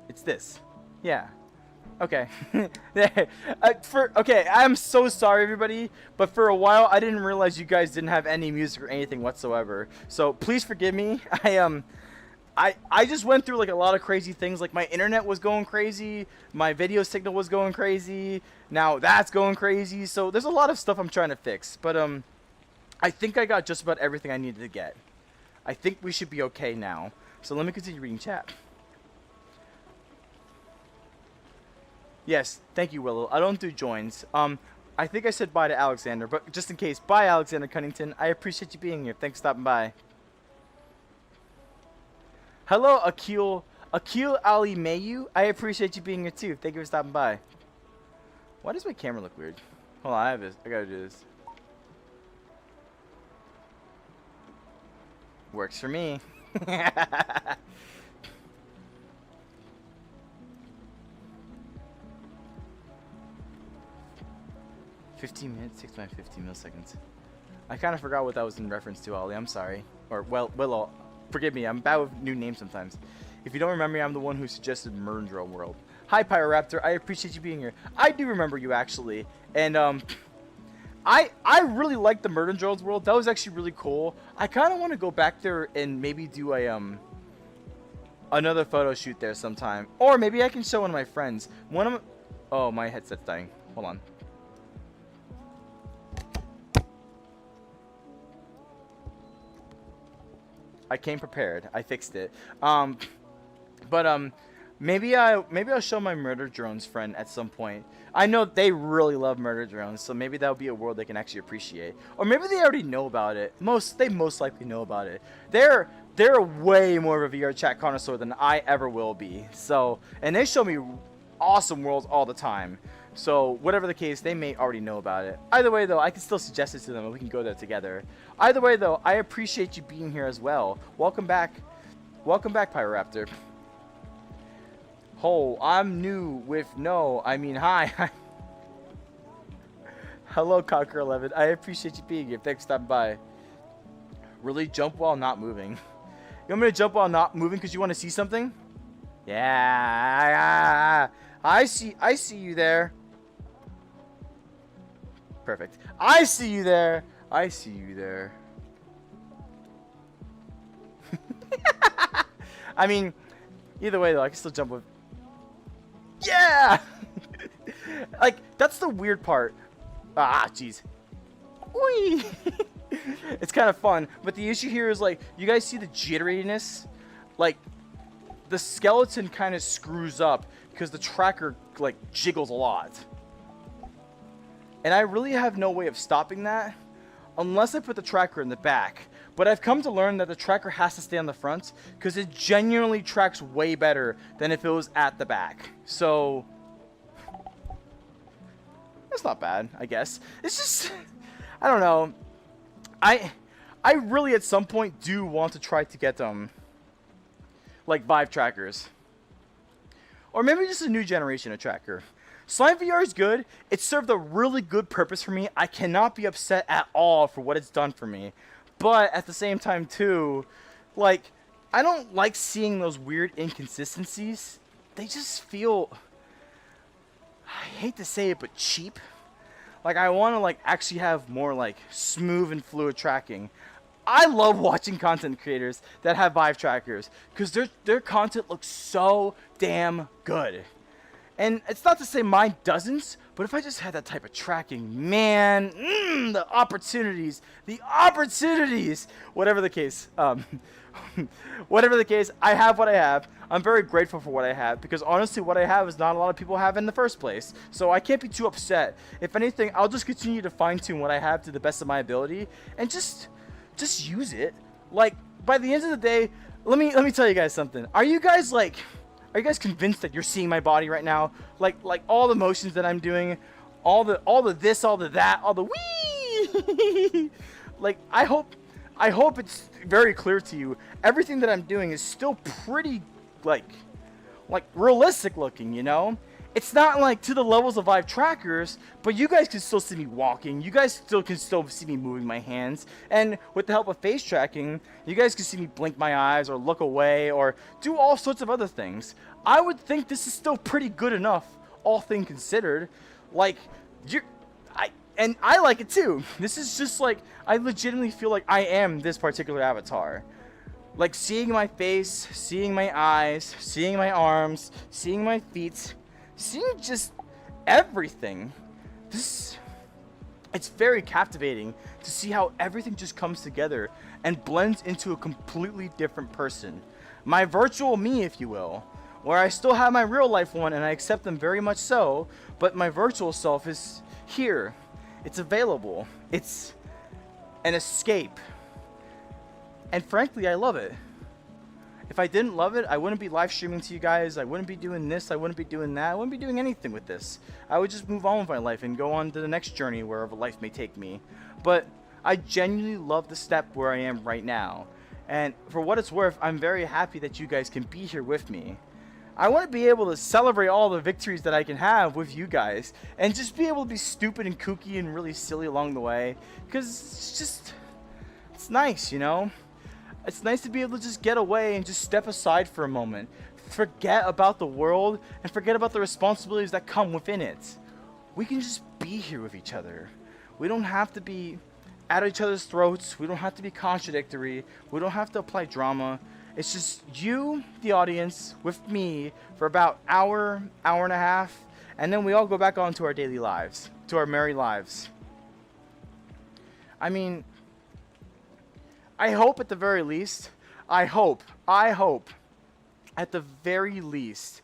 [SPEAKER 1] It's this. Yeah. Okay. Okay, I'm so sorry everybody, but for a while I didn't realize you guys didn't have any music or anything whatsoever. So please forgive me. I just went through like a lot of crazy things. Like my internet was going crazy, my video signal was going crazy. Now that's going crazy. So there's a lot of stuff I'm trying to fix, but I think I got just about everything I needed to get. I think we should be okay now. So let me continue reading chat. Yes, thank you, Willow. I don't do joins. I think I said bye to Alexander, but just in case, bye, Alexander Cunnington. I appreciate you being here. Thanks for stopping by. Hello, Akil Ali Mayu. I appreciate you being here too. Thank you for stopping by. Why does my camera look weird? Hold on, I gotta do this. Works for me. 15 minutes, 6 by 15 milliseconds. I kind of forgot what that was in reference to, Ollie. I'm sorry. Or, well, Willow. Forgive me. I'm bad with new names sometimes. If you don't remember me, I'm the one who suggested Murder Drill World. Hi, Pyroraptor. I appreciate you being here. I do remember you, actually. And, I really liked the Murder Drill's World. That was actually really cool. I kind of want to go back there and maybe do a, another photo shoot there sometime. Or maybe I can show one of my friends. Oh, my headset's dying. Hold on. I came prepared. I fixed it. Maybe I'll show my murder drones friend at some point. I know they really love murder drones, so maybe that'll be a world they can actually appreciate. Or maybe they already know about it. They most likely know about it. They're way more of a VR chat connoisseur than I ever will be. So, and they show me awesome worlds all the time. So, whatever the case, they may already know about it. Either way, though, I can still suggest it to them and we can go there together. Either way, though, I appreciate you being here as well. Welcome back. Welcome back, Pyroraptor. Oh, I'm new with hi. Hello, Conquer11. I appreciate you being here. Thanks for stopping by. Really? Jump while not moving? You want me to jump while not moving because you want to see something? Yeah. I see you there. Perfect. I see you there. I see you there. I mean, either way though, I can still jump with. Yeah. Like that's the weird part. Ah, jeez. Whee! It's kind of fun, but the issue here is like, you guys see the jitteriness? Like, the skeleton kind of screws up because the tracker like jiggles a lot. And I really have no way of stopping that unless I put the tracker in the back. But I've come to learn that the tracker has to stay on the front because it genuinely tracks way better than if it was at the back. So that's not bad, I guess. It's just, I don't know. I really at some point do want to try to get like Vive trackers. Or maybe just a new generation of tracker. Slime VR is good. It served a really good purpose for me. I cannot be upset at all for what it's done for me. But at the same time too, like, I don't like seeing those weird inconsistencies. They just feel, I hate to say it, but cheap. Like, I want to like actually have more like smooth and fluid tracking. I love watching content creators that have Vive trackers because their content looks so damn good. And it's not to say mine doesn't, but if I just had that type of tracking, man, the opportunities, whatever the case, whatever the case, I have what I have. I'm very grateful for what I have because honestly, what I have is not a lot of people have in the first place. So I can't be too upset. If anything, I'll just continue to fine tune what I have to the best of my ability and just use it. Like, by the end of the day, let me tell you guys something. Are you guys convinced that you're seeing my body right now? Like all the motions that I'm doing, all the this, all the that, all the wee. Like, I hope it's very clear to you. Everything that I'm doing is still pretty like realistic looking, you know? It's not like to the levels of Vive trackers, but you guys can still see me walking. You guys can still see me moving my hands. And with the help of face tracking, you guys can see me blink my eyes or look away or do all sorts of other things. I would think this is still pretty good enough, all things considered. Like, I like it too. This is just like, I legitimately feel like I am this particular avatar. Like, seeing my face, seeing my eyes, seeing my arms, seeing my feet, seeing just everything. It's very captivating to see how everything just comes together and blends into a completely different person. My virtual me, if you will, where I still have my real life one and I accept them very much so, but my virtual self is here. It's available. It's an escape. And frankly, I love it. If I didn't love it, I wouldn't be live streaming to you guys. I wouldn't be doing this. I wouldn't be doing that. I wouldn't be doing anything with this. I would just move on with my life and go on to the next journey wherever life may take me. But I genuinely love the step where I am right now. And for what it's worth, I'm very happy that you guys can be here with me. I want to be able to celebrate all the victories that I can have with you guys and just be able to be stupid and kooky and really silly along the way. Because it's nice, you know? It's nice to be able to just get away and just step aside for a moment. Forget about the world and forget about the responsibilities that come within it. We can just be here with each other. We don't have to be at each other's throats. We don't have to be contradictory. We don't have to apply drama. It's just you, the audience, with me for about hour and a half, and then we all go back on to our daily lives, to our merry lives. I mean, I hope at the very least, I hope at the very least,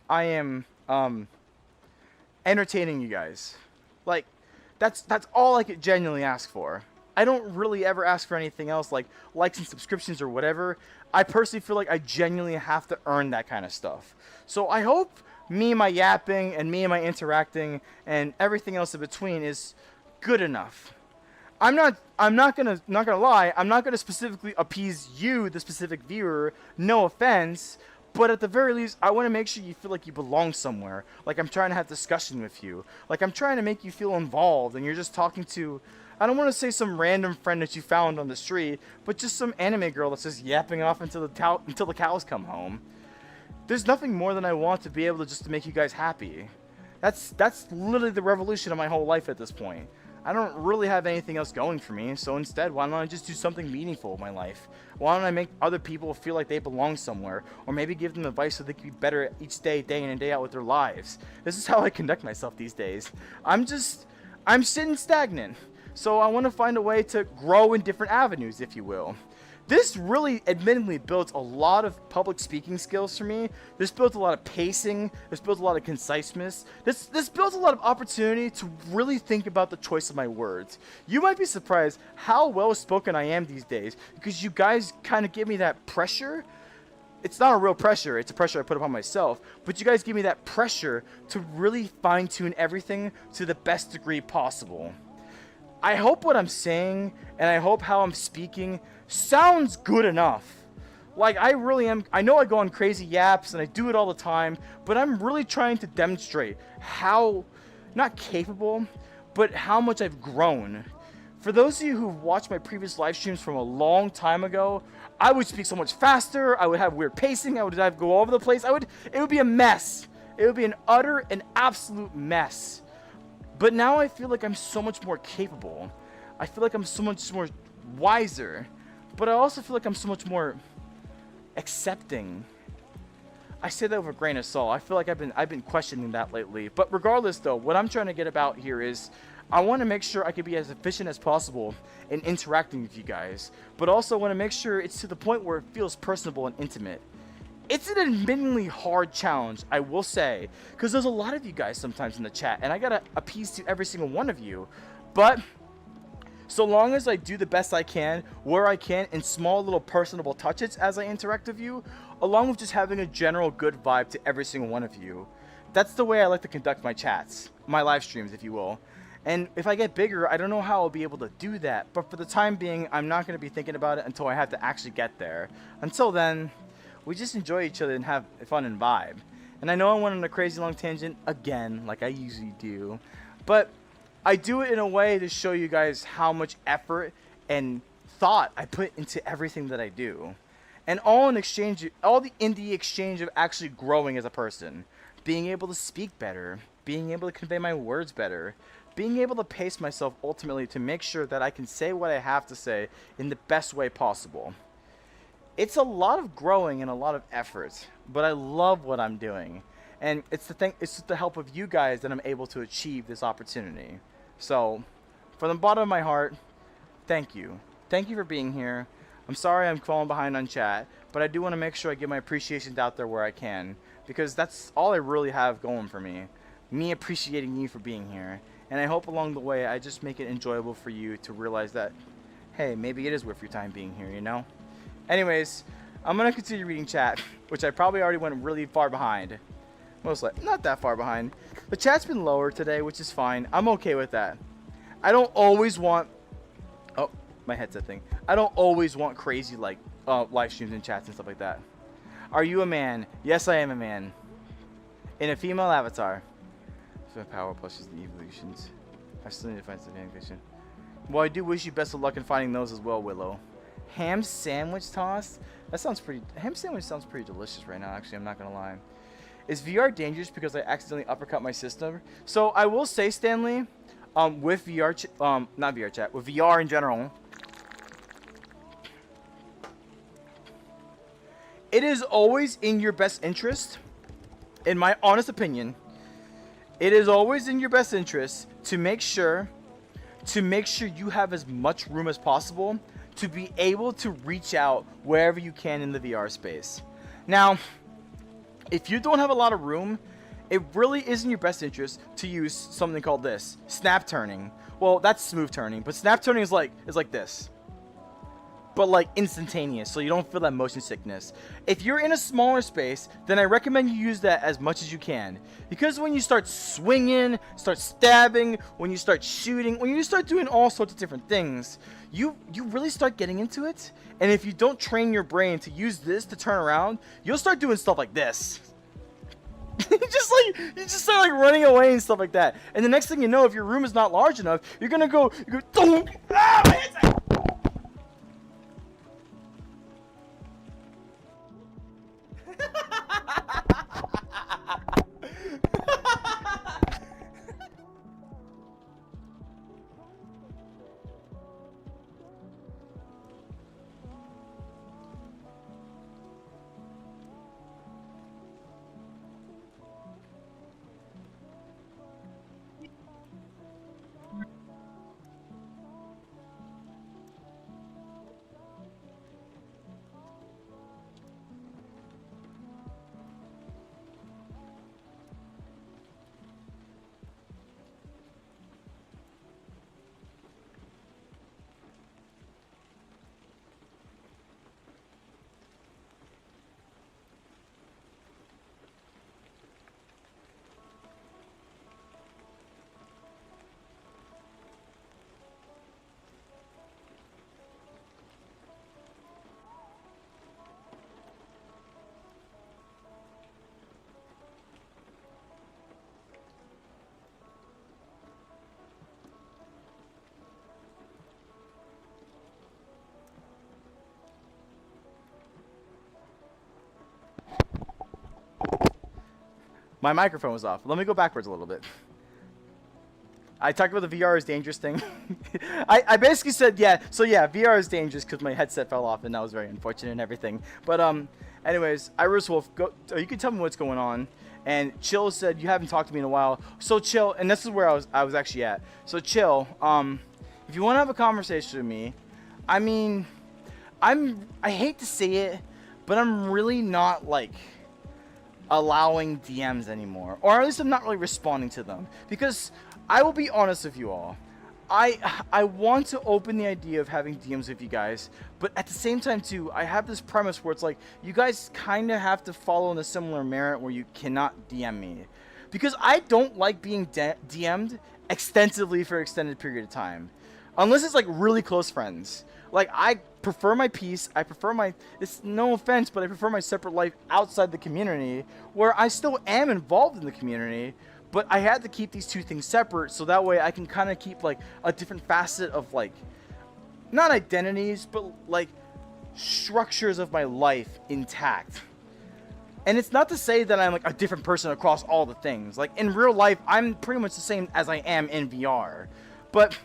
[SPEAKER 1] I am entertaining you guys. Like, that's all I could genuinely ask for. I don't really ever ask for anything else like likes and subscriptions or whatever. I personally feel like I genuinely have to earn that kind of stuff. So I hope me and my yapping and me and my interacting and everything else in between is good enough. I'm not gonna lie, I'm not gonna specifically appease you, the specific viewer, no offense, but at the very least, I want to make sure you feel like you belong somewhere. Like I'm trying to have discussion with you. Like I'm trying to make you feel involved and you're just talking to, I don't want to say some random friend that you found on the street, but just some anime girl that's just yapping off until the cows come home. There's nothing more than I want to be able to just to make you guys happy. That's literally the revolution of my whole life at this point. I don't really have anything else going for me, so instead, why don't I just do something meaningful with my life? Why don't I make other people feel like they belong somewhere, or maybe give them advice so they can be better each day, day in and day out with their lives? This is how I conduct myself these days. I'm sitting stagnant, so I want to find a way to grow in different avenues, if you will. This really admittedly builds a lot of public speaking skills for me. This builds a lot of pacing. This builds a lot of conciseness. This builds a lot of opportunity to really think about the choice of my words. You might be surprised how well spoken I am these days because you guys kind of give me that pressure. It's not a real pressure, it's a pressure I put upon myself, but you guys give me that pressure to really fine tune everything to the best degree possible. I hope what I'm saying and I hope how I'm speaking sounds good enough. Like, I really am. I know I go on crazy yaps and I do it all the time, but I'm really trying to demonstrate how, not capable, but how much I've grown. For those of you who've watched my previous live streams from a long time ago, I would speak so much faster, I would have weird pacing, I would go all over the place, it would be a mess. It would be an utter and absolute mess. But now I feel like I'm so much more capable. I feel like I'm so much more wiser. But I also feel like I'm so much more accepting. I say that with a grain of salt. I feel like I've been questioning that lately. But regardless though, what I'm trying to get about here is I want to make sure I can be as efficient as possible in interacting with you guys. But also want to make sure it's to the point where it feels personable and intimate. It's an admittingly hard challenge, I will say, because there's a lot of you guys sometimes in the chat, and I gotta appease to every single one of you. But so long as I do the best I can, where I can, in small little personable touches as I interact with you, along with just having a general good vibe to every single one of you. That's the way I like to conduct my chats, my live streams, if you will. And if I get bigger, I don't know how I'll be able to do that, but for the time being, I'm not going to be thinking about it until I have to actually get there. Until then, we just enjoy each other and have fun and vibe. And I know I went on a crazy long tangent again, like I usually do, but I do it in a way to show you guys how much effort and thought I put into everything that I do. And all in the exchange of actually growing as a person. Being able to speak better, being able to convey my words better, being able to pace myself ultimately to make sure that I can say what I have to say in the best way possible. It's a lot of growing and a lot of effort, but I love what I'm doing. And it's with the help of you guys that I'm able to achieve this opportunity. So, from the bottom of my heart, thank you. Thank you for being here. I'm sorry I'm falling behind on chat, but I do want to make sure I get my appreciations out there where I can, because that's all I really have going for me. Me appreciating you for being here. And I hope along the way I just make it enjoyable for you to realize that, hey, maybe it is worth your time being here, you know? Anyways, I'm going to continue reading chat, which I probably already went really far behind. Most likely, not that far behind. The chat's been lower today, which is fine. I'm okay with that. I don't always want... Oh, my headset thing. I don't always want crazy, like, live streams and chats and stuff like that. Are you a man? Yes, I am a man. In a female avatar. So power pushes the evolutions. I still need to find some animation. Well, I do wish you best of luck in finding those as well, Willow. Ham sandwich toss? That sounds pretty... Ham sandwich sounds pretty delicious right now, actually. I'm not going to lie. Is VR dangerous because I accidentally uppercut my system? So, I will say, Stanley, with VR... not VR chat. With VR in general... It is always in your best interest, in my honest opinion, it is always in your best interest to make sure you have as much room as possible to be able to reach out wherever you can in the VR space. Now, if you don't have a lot of room, it really is in your best interest to use something called this, snap turning. Well, that's smooth turning, but snap turning is like this. But like instantaneous, so you don't feel that motion sickness. If you're in a smaller space, then I recommend you use that as much as you can. Because when you start swinging, start stabbing, when you start shooting, when you start doing all sorts of different things, you really start getting into it. And if you don't train your brain to use this to turn around, you'll start doing stuff like this. you just start like running away and stuff like that. And the next thing you know, if your room is not large enough, you're gonna go, ah, my headset! My microphone was off. Let me go backwards a little bit. I talked about the VR is dangerous thing. I basically said, yeah, so yeah, VR is dangerous because my headset fell off, and that was very unfortunate and everything. But, anyways, Iris Wolf, you can tell me what's going on. And Chill said, you haven't talked to me in a while. So Chill, and this is where I was actually at. So Chill, if you want to have a conversation with me, I mean, I hate to say it, but I'm really not, like, allowing DMs anymore. Or at least I'm not really responding to them. Because I will be honest with you all. I want to open the idea of having DMs with you guys, but at the same time too, I have this premise where it's like, you guys kind of have to follow in a similar merit where you cannot DM me. Because I don't like being DM'd extensively for an extended period of time. Unless it's like really close friends. Like, I prefer my peace, it's no offense, but I prefer my separate life outside the community, where I still am involved in the community, but I had to keep these two things separate so that way I can kind of keep like a different facet of like, not identities, but like structures of my life intact. And it's not to say that I'm like a different person across all the things. Like in real life, I'm pretty much the same as I am in VR. But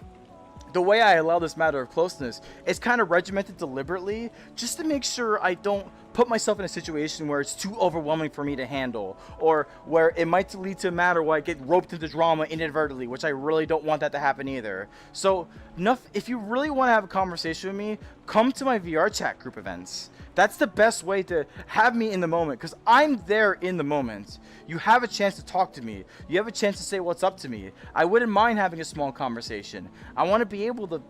[SPEAKER 1] the way I allow this matter of closeness is kind of regimented deliberately just to make sure I don't put myself in a situation where it's too overwhelming for me to handle, or where it might lead to a matter where I get roped into drama inadvertently, which I really don't want that to happen either. So if you really want to have a conversation with me, come to my VR chat group events. That's the best way to have me in the moment, because I'm there in the moment. You have a chance to talk to me. You have a chance to say what's up to me. I wouldn't mind having a small conversation. I want to be able to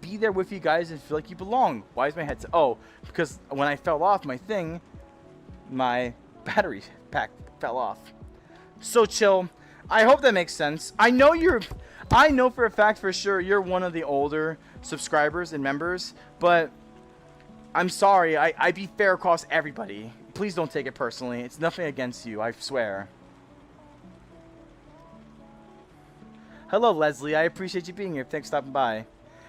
[SPEAKER 1] be there with you guys and feel like you belong. Why is my headset? Oh, because when I fell off my thing, my battery pack fell off. So Chill, I hope that makes sense. I know for a fact for sure you're one of the older subscribers and members, but I'm sorry, I be fair across everybody. Please don't take it personally. It's nothing against you, I swear. Hello, Leslie. I appreciate you being here. Thanks for stopping by.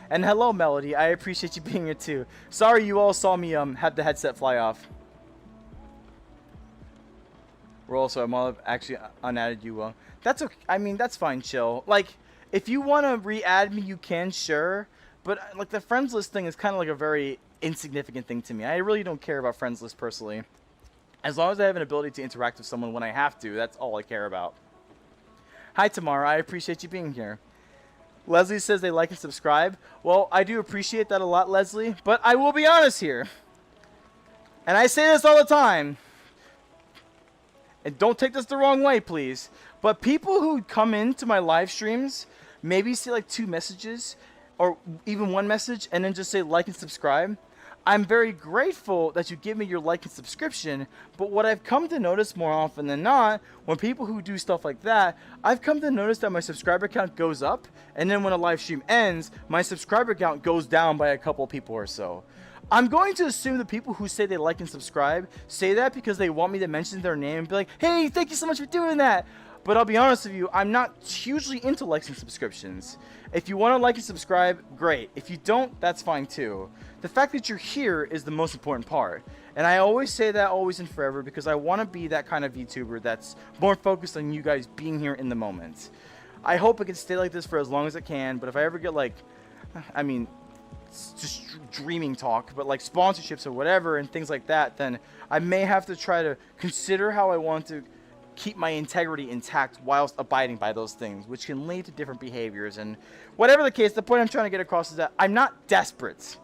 [SPEAKER 1] And hello, Melody. I appreciate you being here, too. Sorry you all saw me have the headset fly off. We're also, I'm actually unadded you. That's okay. I mean, that's fine, Chill. Like, if you want to re-add me, you can, sure. But, like, the friends list thing is kind of like a very insignificant thing to me. I really don't care about friends list personally. As long as I have an ability to interact with someone when I have to, that's all I care about. Hi, Tamara. I appreciate you being here. Leslie says they like and subscribe. Well, I do appreciate that a lot, Leslie. But I will be honest here. And I say this all the time. And don't take this the wrong way, please. But people who come into my live streams, maybe see like 2 messages, or even 1 message, and then just say like and subscribe. I'm very grateful that you give me your like and subscription, but what I've come to notice more often than not, when people who do stuff like that, I've come to notice that my subscriber count goes up, and then when a live stream ends, my subscriber count goes down by a couple people or so. I'm going to assume the people who say they like and subscribe say that because they want me to mention their name and be like, hey, thank you so much for doing that. But I'll be honest with you, I'm not hugely into likes and subscriptions. If you want to like and subscribe, great. If you don't, that's fine too. The fact that you're here is the most important part. And I always say that always and forever because I want to be that kind of VTuber that's more focused on you guys being here in the moment. I hope it can stay like this for as long as it can, but if I ever get like, I mean, it's just dreaming talk, but like sponsorships or whatever and things like that, then I may have to try to consider how I want to keep my integrity intact whilst abiding by those things, which can lead to different behaviors. And whatever the case, the point I'm trying to get across is that I'm not desperate.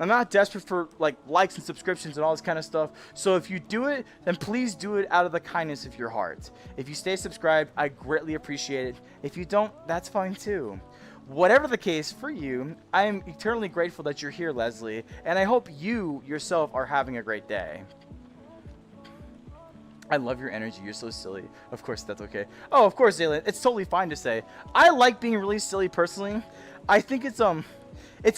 [SPEAKER 1] I'm not desperate for like likes and subscriptions and all this kind of stuff. So if you do it, then please do it out of the kindness of your heart. If you stay subscribed, I greatly appreciate it. If you don't, that's fine too. Whatever the case for you, I am eternally grateful that you're here, Leslie, and I hope you yourself are having a great day. I love your energy. You're so silly. Of course, that's okay. Oh, of course, Zaylan. It's totally fine to say. I like being really silly personally. I think it's a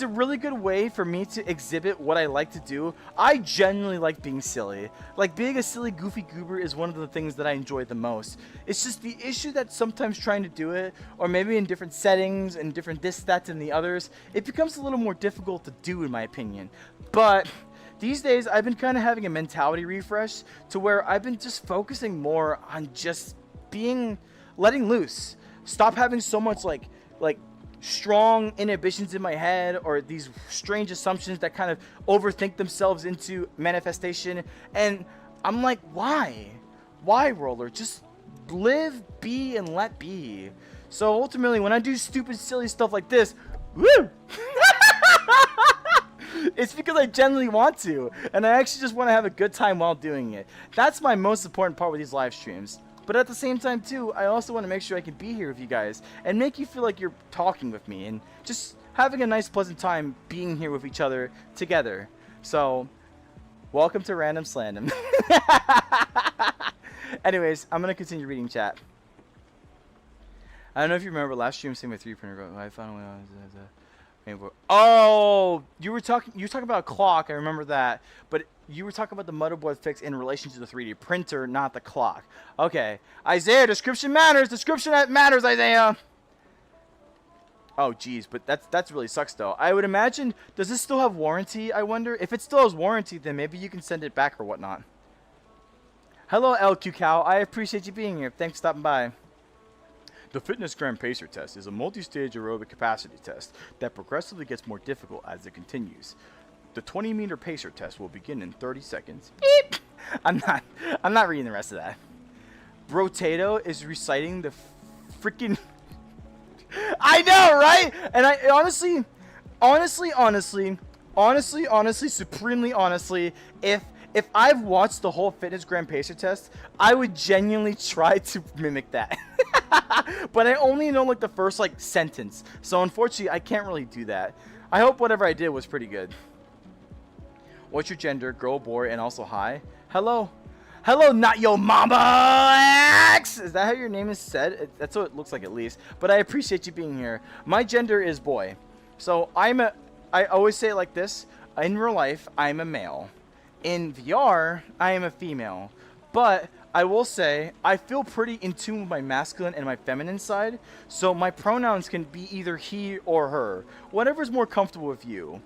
[SPEAKER 1] really good way for me to exhibit what I like to do. I genuinely like being silly. Like, being a silly, goofy goober is one of the things that I enjoy the most. It's just the issue that sometimes trying to do it, or maybe in different settings and different this, that, and the others, it becomes a little more difficult to do, in my opinion. But these days, I've been kind of having a mentality refresh to where I've been just focusing more on just letting loose. Stop having so much like strong inhibitions in my head, or these strange assumptions that kind of overthink themselves into manifestation. And I'm like, why, Roller? Just live, be, and let be. So ultimately, when I do stupid, silly stuff like this, woo! It's because I genuinely want to, and I actually just want to have a good time while doing it. That's my most important part with these live streams. But at the same time, too, I also want to make sure I can be here with you guys and make you feel like you're talking with me and just having a nice, pleasant time being here with each other together. So, welcome to Random Slandom. Anyways, I'm going to continue reading chat. I don't know if you remember last stream, same with 3 printer. I found oh, you were talking about a clock. I remember that, but you were talking about the motherboard fix in relation to the 3D printer, not the clock. Okay, Isaiah, description matters. Description matters, Isaiah. Oh, geez, but that's really sucks though. I would imagine, does this still have warranty? I wonder if it still has warranty. Then maybe you can send it back or whatnot. Hello, LQ Cow. I appreciate you being here. Thanks for stopping by. The Fitness Gram Pacer test is a multi-stage aerobic capacity test that progressively gets more difficult as it continues. The 20-meter pacer test will begin in 30 seconds. Beep! I'm not reading the rest of that. Brotato is reciting the freaking... I know, right? And I honestly, supremely honestly, if I've watched the whole Fitness Gram Pacer test, I would genuinely try to mimic that. But I only know like the first like sentence, so unfortunately I can't really do that. I hope whatever I did was pretty good. What's your gender? Girl, boy, and also hi. Hello, not your mama X. Is that how your name is said? That's what it looks like at least. But I appreciate you being here. My gender is boy, so I always say it like this. In real life, I'm a male. In VR, I am a female. But I will say, I feel pretty in tune with my masculine and my feminine side, so my pronouns can be either he or her. Whatever's more comfortable with you.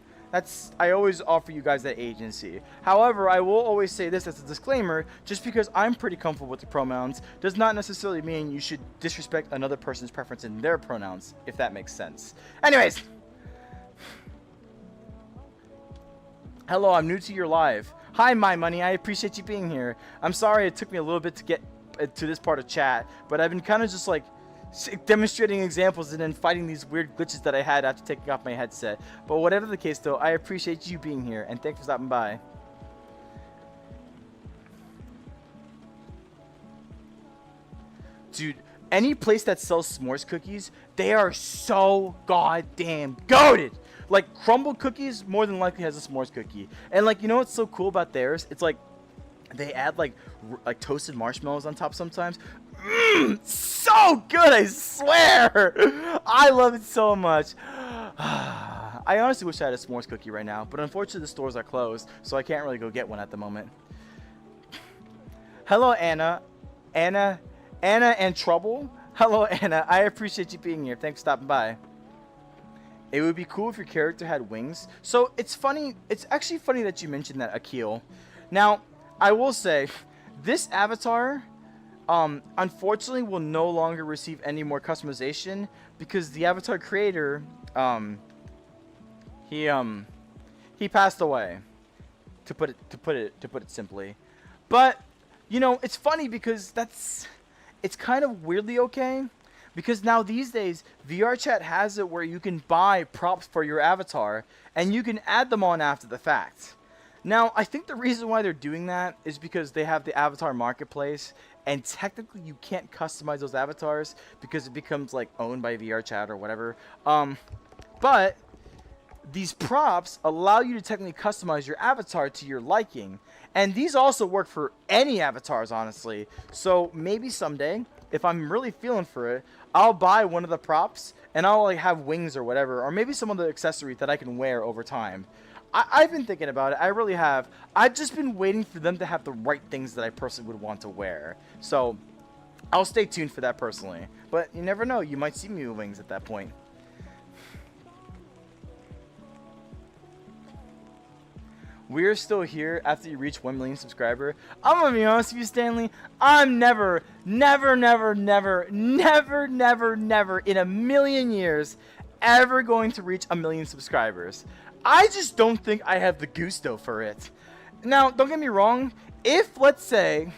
[SPEAKER 1] I always offer you guys that agency. However, I will always say this as a disclaimer, just because I'm pretty comfortable with the pronouns does not necessarily mean you should disrespect another person's preference in their pronouns, if that makes sense. Anyways. Hello, I'm new to your live. Hi, My Money. I appreciate you being here. I'm sorry it took me a little bit to get to this part of chat, but I've been kind of just like demonstrating examples and then fighting these weird glitches that I had after taking off my headset. But whatever the case, though, I appreciate you being here, and thanks for stopping by. Dude, any place that sells s'mores cookies, they are so goddamn goated. Like, Crumble Cookies more than likely has a s'mores cookie. And, like, you know what's so cool about theirs? It's, like, they add, like toasted marshmallows on top sometimes. So good, I swear! I love it so much. I honestly wish I had a s'mores cookie right now, but unfortunately the stores are closed, so I can't really go get one at the moment. Hello, Anna. Anna and Trouble? Hello, Anna. I appreciate you being here. Thanks for stopping by. It would be cool if your character had wings. So it's funny. It's actually funny that you mentioned that, Akil. Now, I will say, this avatar, unfortunately, will no longer receive any more customization because the avatar creator, he passed away. To put it simply. But you know, it's funny because it's kind of weirdly okay. Because now these days, VRChat has it where you can buy props for your avatar, and you can add them on after the fact. Now, I think the reason why they're doing that is because they have the avatar marketplace, and technically you can't customize those avatars because it becomes like owned by VRChat or whatever. But these props allow you to technically customize your avatar to your liking. And these also work for any avatars, honestly. So maybe someday, if I'm really feeling for it, I'll buy one of the props and I'll like have wings or whatever, or maybe some other accessory that I can wear over time. I've been thinking about it. I really have. I've just been waiting for them to have the right things that I personally would want to wear. So I'll stay tuned for that personally. But you never know. You might see me with wings at that point. we're still here after you reach 1 million subscriber. I'm gonna be honest with you, Stanley. I'm never in a million years ever going to reach 1 million subscribers. I just don't think I have the gusto for it. Now, don't get me wrong. If, let's say,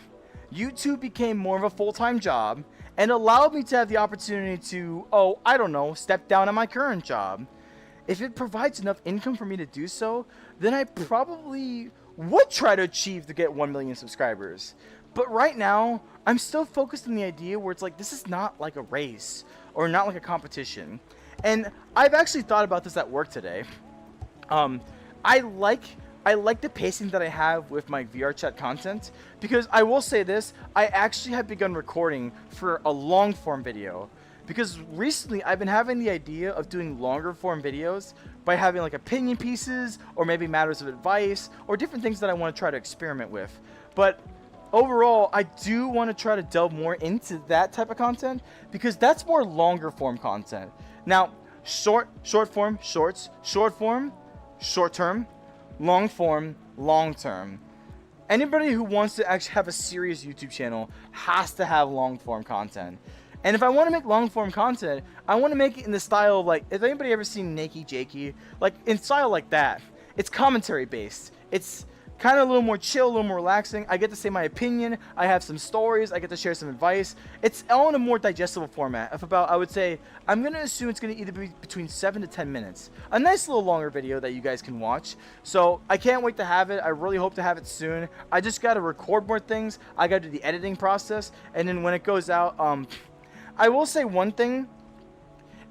[SPEAKER 1] YouTube became more of a full-time job and allowed me to have the opportunity to, I don't know, step down on my current job, if it provides enough income for me to do so, then I probably would try to achieve to get 1 million subscribers. But right now, I'm still focused on the idea where it's like, this is not like a race or not like a competition. And I've actually thought about this at work today. I like the pacing that I have with my VR chat content, because I will say this, I actually have begun recording for a long form video. Because recently I've been having the idea of doing longer form videos by having like opinion pieces or maybe matters of advice or different things that I want to try to experiment with. But overall, I do want to try to delve more into that type of content because that's more longer form content. Now, short form, shorts, short form, short term, long form, long term. Anybody who wants to actually have a serious YouTube channel has to have long form content. And if I want to make long form content, I want to make it in the style of like, if anybody ever seen Nakey Jakey, like in style like that. It's commentary based. It's kind of a little more chill, a little more relaxing. I get to say my opinion. I have some stories. I get to share some advice. It's all in a more digestible format of about, I would say, I'm going to assume it's going to either be between 7 to 10 minutes. A nice little longer video that you guys can watch. So I can't wait to have it. I really hope to have it soon. I just got to record more things. I got to do the editing process. And then when it goes out, I will say one thing.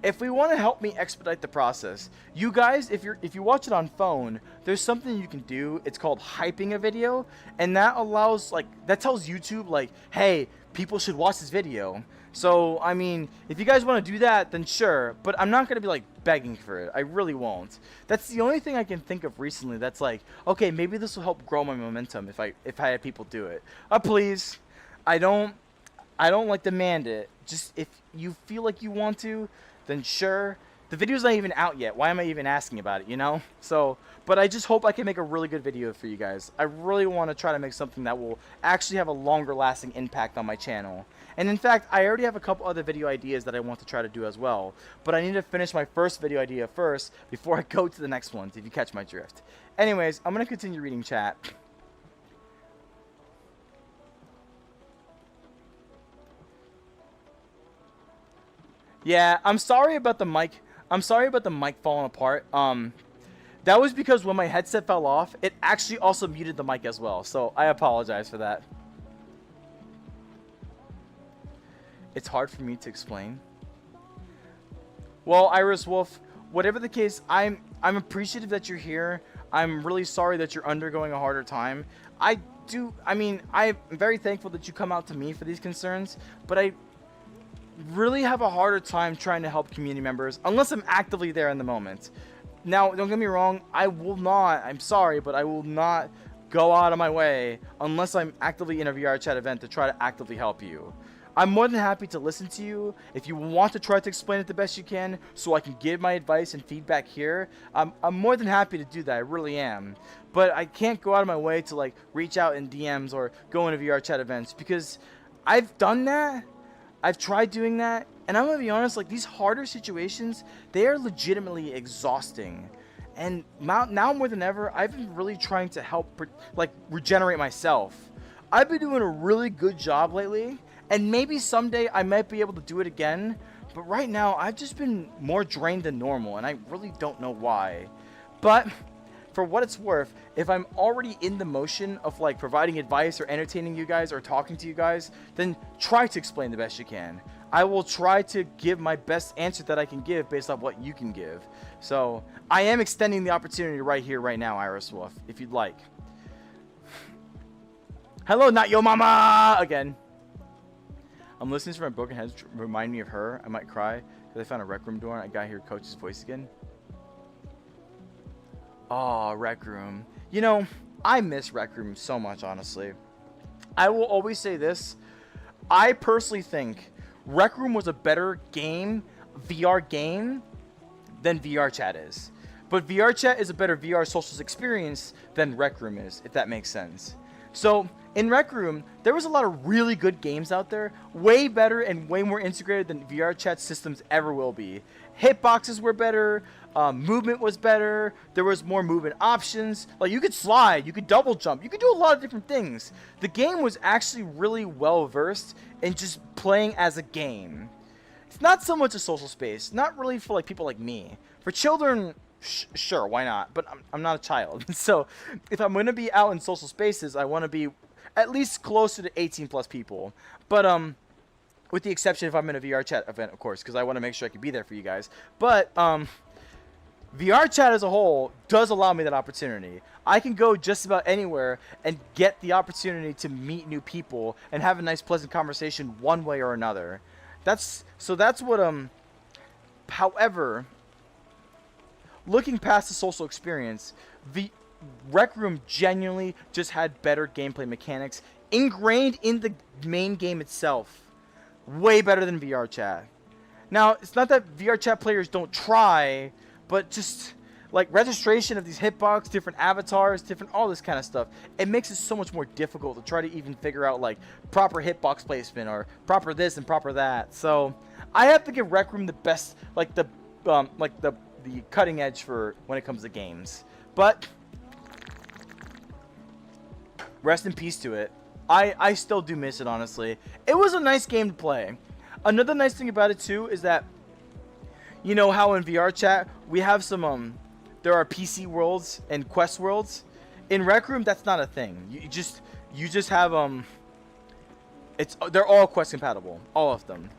[SPEAKER 1] If we want to help me expedite the process, you guys, if you watch it on phone, there's something you can do. It's called hyping a video, and that allows, like, that tells YouTube, like, hey, people should watch this video. So, I mean, if you guys want to do that, then sure, but I'm not going to be, like, begging for it. I really won't. That's the only thing I can think of recently that's like, okay, maybe this will help grow my momentum if I had people do it. Please, I don't like demand it. Just if you feel like you want to, then sure. The video's not even out yet. Why am I even asking about it, you know? So, but I just hope I can make a really good video for you guys. I really want to try to make something that will actually have a longer lasting impact on my channel. And in fact, I already have a couple other video ideas that I want to try to do as well. But I need to finish my first video idea first before I go to the next ones, if you catch my drift. Anyways, I'm going to continue reading chat. Yeah, I'm sorry about the mic. I'm sorry about the mic falling apart. That was because when my headset fell off, it actually also muted the mic as well. So I apologize for that. It's hard for me to explain. Well, Iris Wolf, whatever the case, I'm appreciative that you're here. I'm really sorry that you're undergoing a harder time. I'm very thankful that you come out to me for these concerns, but I really have a harder time trying to help community members unless I'm actively there in the moment. Now, don't get me wrong, I'm sorry, but I will not go out of my way unless I'm actively in a VR chat event to try to actively help you. I'm more than happy to listen to you. If you want to try to explain it the best you can so I can give my advice and feedback here, I'm more than happy to do that. I really am. But I can't go out of my way to like reach out in DMs or go into VR chat events because I've done that. I've tried doing that, and I'm gonna be honest, like, these harder situations, they are legitimately exhausting. And now more than ever, I've been really trying to help, like, regenerate myself. I've been doing a really good job lately, and maybe someday I might be able to do it again, but right now, I've just been more drained than normal, and I really don't know why. But for what it's worth, if I'm already in the motion of like providing advice or entertaining you guys or talking to you guys, then try to explain the best you can. I will try to give my best answer that I can give based on what you can give. So I am extending the opportunity right here, right now, Iris Wolf, if you'd like. Hello, not your mama again. I'm listening to my broken heads remind me of her. I might cry because I found a rec room door and I got to hear Coach's voice again. Oh, Rec Room. You know, I miss Rec Room so much, honestly. I will always say this. I personally think Rec Room was a better game, VR game, than VR Chat is. But VR chat is a better VR socials experience than Rec Room is, if that makes sense. So in Rec Room, there was a lot of really good games out there, way better and way more integrated than VR chat systems ever will be. Hitboxes were better, movement was better, there was more movement options. Like you could slide, you could double jump, you could do a lot of different things. The game was actually really well versed in just playing as a game. It's not so much a social space, not really for like people like me. For children, sure, why not? But I'm not a child. So if I'm going to be out in social spaces, I want to be at least closer to 18 plus people. But with the exception if I'm in a VR chat event, of course, because I want to make sure I can be there for you guys. But VR chat as a whole does allow me that opportunity. I can go just about anywhere and get the opportunity to meet new people and have a nice pleasant conversation one way or another. That's what however, looking past the social experience, the Rec Room genuinely just had better gameplay mechanics ingrained in the main game itself. Way better than VR chat. Now, it's not that VR chat players don't try, but just like registration of these hitbox, different avatars, different all this kind of stuff, it makes it so much more difficult to try to even figure out like proper hitbox placement or proper this and proper that. So I have to give Rec Room the best, like the cutting edge for when it comes to games. But rest in peace to it. I still do miss it, honestly. It was a nice game to play. Another nice thing about it too is that, you know how in VR chat we have some there are PC worlds and quest worlds. In Rec Room, that's not a thing. You just have they're all quest compatible, all of them.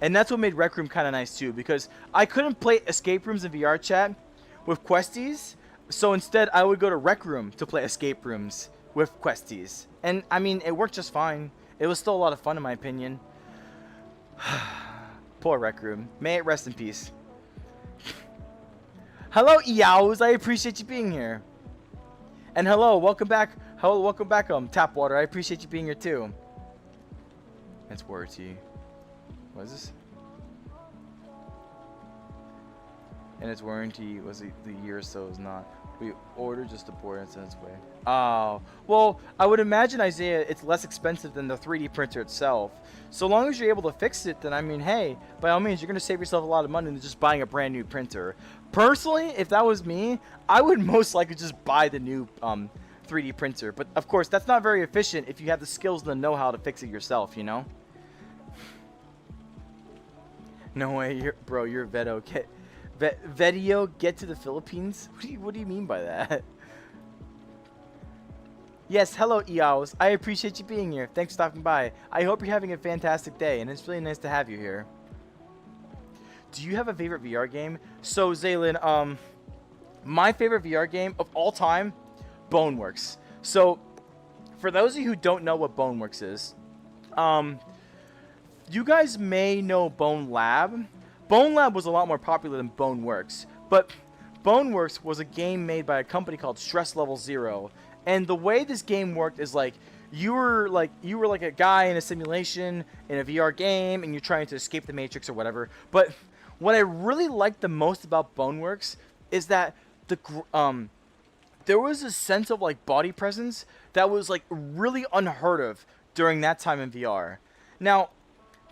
[SPEAKER 1] And that's what made Rec Room kind of nice too, because I couldn't play escape rooms in VR chat with questies, so instead I would go to Rec Room to play escape rooms with questies. And I mean, it worked just fine. It was still a lot of fun in my opinion. Poor Rec Room. May it rest in peace. Hello, Eows. I appreciate you being here. And hello, welcome back. Hello, welcome back, Tapwater. I appreciate you being here too. It's warranty. What is this? And its warranty was the year, so it's not. We ordered just the board and sent its way. Oh, well, I would imagine, Isaiah, it's less expensive than the 3D printer itself. So long as you're able to fix it, then I mean, hey, by all means, you're going to save yourself a lot of money than just buying a brand new printer. Personally, if that was me, I would most likely just buy the new 3D printer. But of course, that's not very efficient if you have the skills and the know-how to fix it yourself, you know? No way, bro, you're Veto. Vedio get to the Philippines? What do you mean by that? Yes, hello Eows. I appreciate you being here. Thanks for stopping by. I hope you're having a fantastic day, and it's really nice to have you here. Do you have a favorite VR game? So, Zaylin, my favorite VR game of all time, Boneworks. So, for those of you who don't know what Boneworks is, you guys may know Bone Lab. Bone Lab was a lot more popular than Boneworks, but Boneworks was a game made by a company called Stress Level Zero, and the way this game worked is like you were like a guy in a simulation in a VR game, and you're trying to escape the Matrix or whatever. But what I really liked the most about Boneworks is that there was a sense of like body presence that was like really unheard of during that time in VR. Now,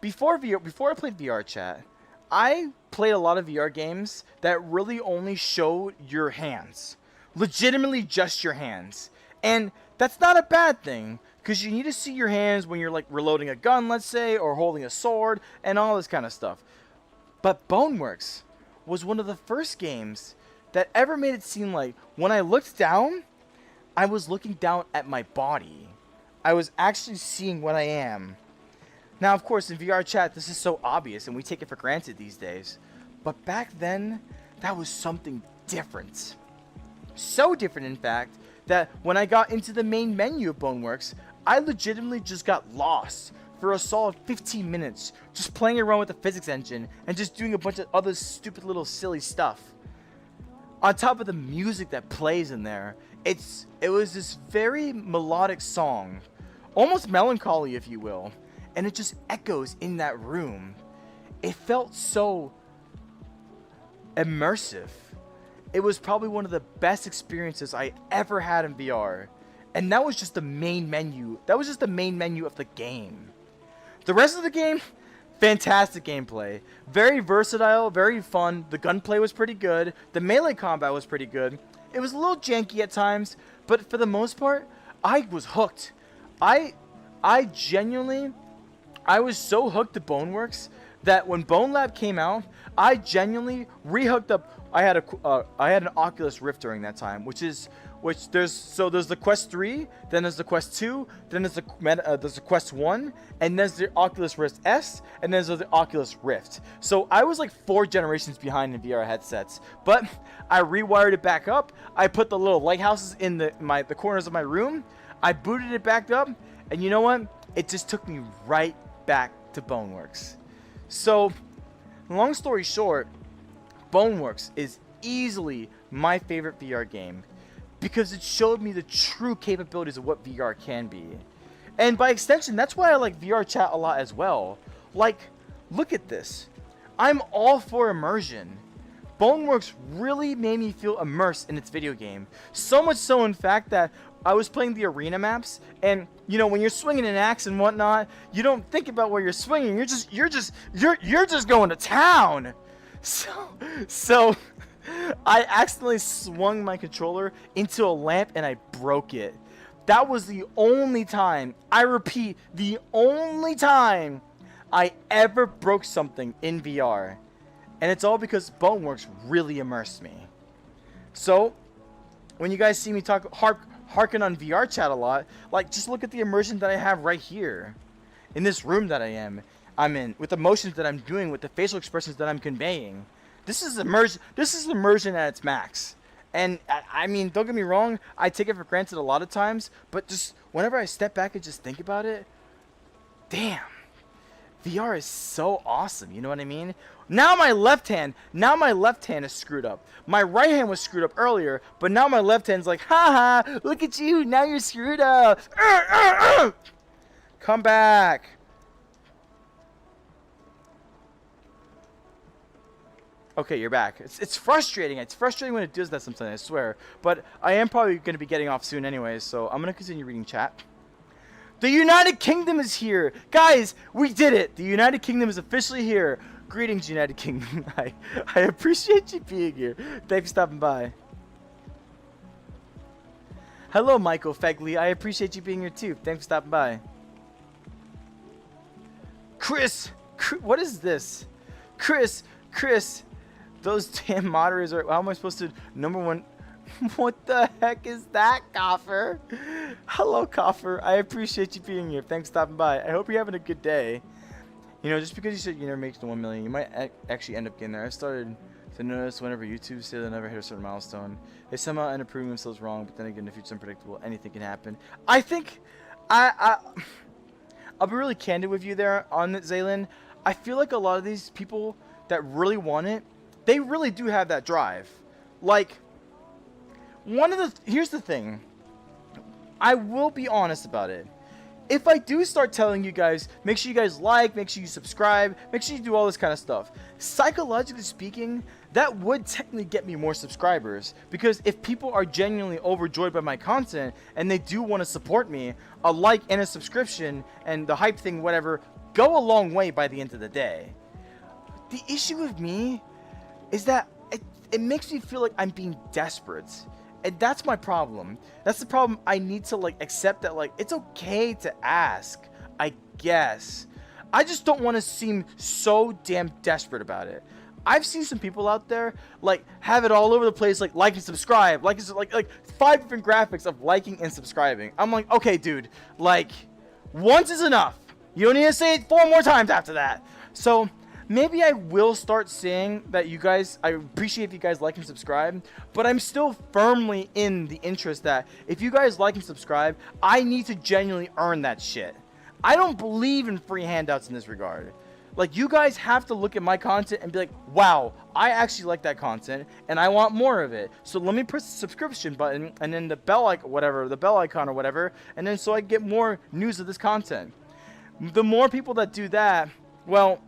[SPEAKER 1] before I played VR chat, I played a lot of VR games that really only showed your hands. Legitimately just your hands. And that's not a bad thing, because you need to see your hands when you're like reloading a gun, let's say, or holding a sword, and all this kind of stuff. But Boneworks was one of the first games that ever made it seem like when I looked down, I was looking down at my body. I was actually seeing what I am. Now, of course, in VR chat, this is so obvious, and we take it for granted these days. But back then, that was something different. So different, in fact, that when I got into the main menu of Boneworks, I legitimately just got lost for a solid 15 minutes, just playing around with the physics engine and just doing a bunch of other stupid little silly stuff. On top of the music that plays in there, it was this very melodic song, almost melancholy, if you will. And it just echoes in that room. It felt so immersive. it was probably one of the best experiences I ever had in VR. And that was just the main menu. That was just the main menu of the game. The rest of the game, fantastic gameplay. Very versatile, very fun. The gunplay was pretty good. The melee combat was pretty good. It was a little janky at times, but for the most part, I was hooked. I genuinely, I was so hooked to Boneworks that when Bone Lab came out, I genuinely rehooked up. I had an Oculus Rift during that time, there's the Quest 3, then there's the Quest 2, then there's the Quest 1, and there's the Oculus Rift S, and then there's the Oculus Rift. So I was like 4 generations behind in VR headsets, but I rewired it back up. I put the little lighthouses in the corners of my room. I booted it back up, and you know what? It just took me right back to Boneworks. So, long story short, Boneworks is easily my favorite VR game because it showed me the true capabilities of what VR can be. And by extension, that's why I like VR chat a lot as well. Like, look at this. I'm all for immersion. Boneworks really made me feel immersed in its video game. So much so, in fact, that I was playing the arena maps, and you know, when you're swinging an axe and whatnot, you don't think about where you're swinging. You're just going to town. So I accidentally swung my controller into a lamp and I broke it. That was the only time, I repeat, the only time I ever broke something in VR. And it's all because Boneworks really immersed me. So, when you guys see me harken on VR chat a lot, like, just look at the immersion that I have right here. In this room that I'm in, with the motions that I'm doing, with the facial expressions that I'm conveying. This is immersion at its max. And, I mean, don't get me wrong, I take it for granted a lot of times, but just whenever I step back and just think about it, damn. VR is so awesome, you know what I mean? Now my left hand is screwed up. My right hand was screwed up earlier, but now my left hand's like, haha, look at you, now you're screwed up. Come back. Okay, you're back. It's frustrating. It's frustrating when it does that sometimes, I swear. But I am probably going to be getting off soon anyways, so I'm going to continue reading chat. The United Kingdom is here! Guys, we did it! The United Kingdom is officially here. Greetings, United Kingdom. I appreciate you being here. Thanks for stopping by. Hello, Michael Fegley. I appreciate you being here too. Thanks for stopping by. Chris! What is this? Chris! Those damn moderators are... How am I supposed to... Number one... What the heck is that, Coffer? Hello, Coffer. I appreciate you being here. Thanks for stopping by. I hope you're having a good day. You know, just because you said you never make the 1 million, you might actually end up getting there. I started to notice whenever YouTube say they'll never hit a certain milestone, they somehow end up proving themselves wrong, but then again, the future's unpredictable. Anything can happen. I think... I'll be really candid with you there on it, Zaylin. I feel like a lot of these people that really want it, they really do have that drive. Like... Here's the thing. I will be honest about it. If I do start telling you guys, make sure you guys like, make sure you subscribe, make sure you do all this kind of stuff, psychologically speaking, that would technically get me more subscribers. Because if people are genuinely overjoyed by my content and they do want to support me, a like and a subscription and the hype thing, whatever, go a long way by the end of the day. The issue with me is that it makes me feel like I'm being desperate. And that's my problem. That's the problem. I need to, like, accept that, like, it's okay to ask, I guess. I just don't want to seem so damn desperate about it. I've seen some people out there, like, have it all over the place, like and subscribe, like 5 different graphics of liking and subscribing. I'm like, okay, dude, like, once is enough. You don't need to say it 4 more times after that. So... maybe I will start saying that you guys, I appreciate if you guys like and subscribe, but I'm still firmly in the interest that if you guys like and subscribe, I need to genuinely earn that shit. I don't believe in free handouts in this regard. Like, you guys have to look at my content and be like, wow, I actually like that content and I want more of it. So let me press the subscription button and then the bell icon or whatever, and then so I get more news of this content. The more people that do that, well,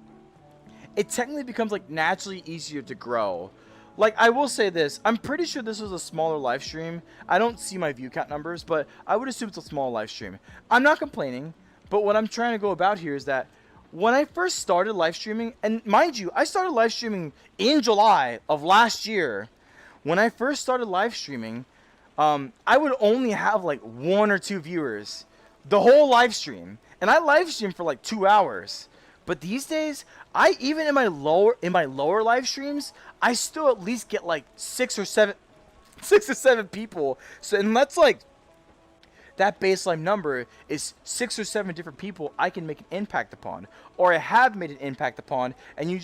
[SPEAKER 1] it technically becomes, like, naturally easier to grow. Like, I will say this. I'm pretty sure this was a smaller live stream. I don't see my view count numbers, but I would assume it's a small live stream. I'm not complaining, but what I'm trying to go about here is that when I first started live streaming, and mind you, I started live streaming in July of last year. When I first started live streaming, I would only have like 1 or 2 viewers the whole live stream, and I live streamed for like 2 hours. But these days, I even in my lower live streams, I still at least get like 6 or 7 people. So and that's like that baseline number is 6 or 7 different people I can make an impact upon, or I have made an impact upon, and you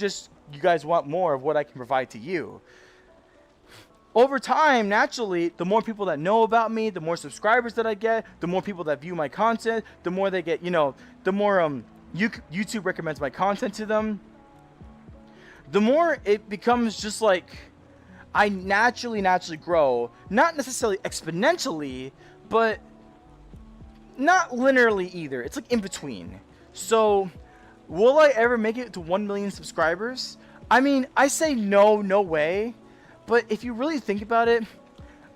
[SPEAKER 1] guys want more of what I can provide to you. Over time, naturally, the more people that know about me, the more subscribers that I get, the more people that view my content, the more they get, the more YouTube recommends my content to them, the more it becomes just like I naturally grow, not necessarily exponentially, but not linearly either. It's like in between. So, will I ever make it to 1 million subscribers? I mean, I say no way. But if you really think about it,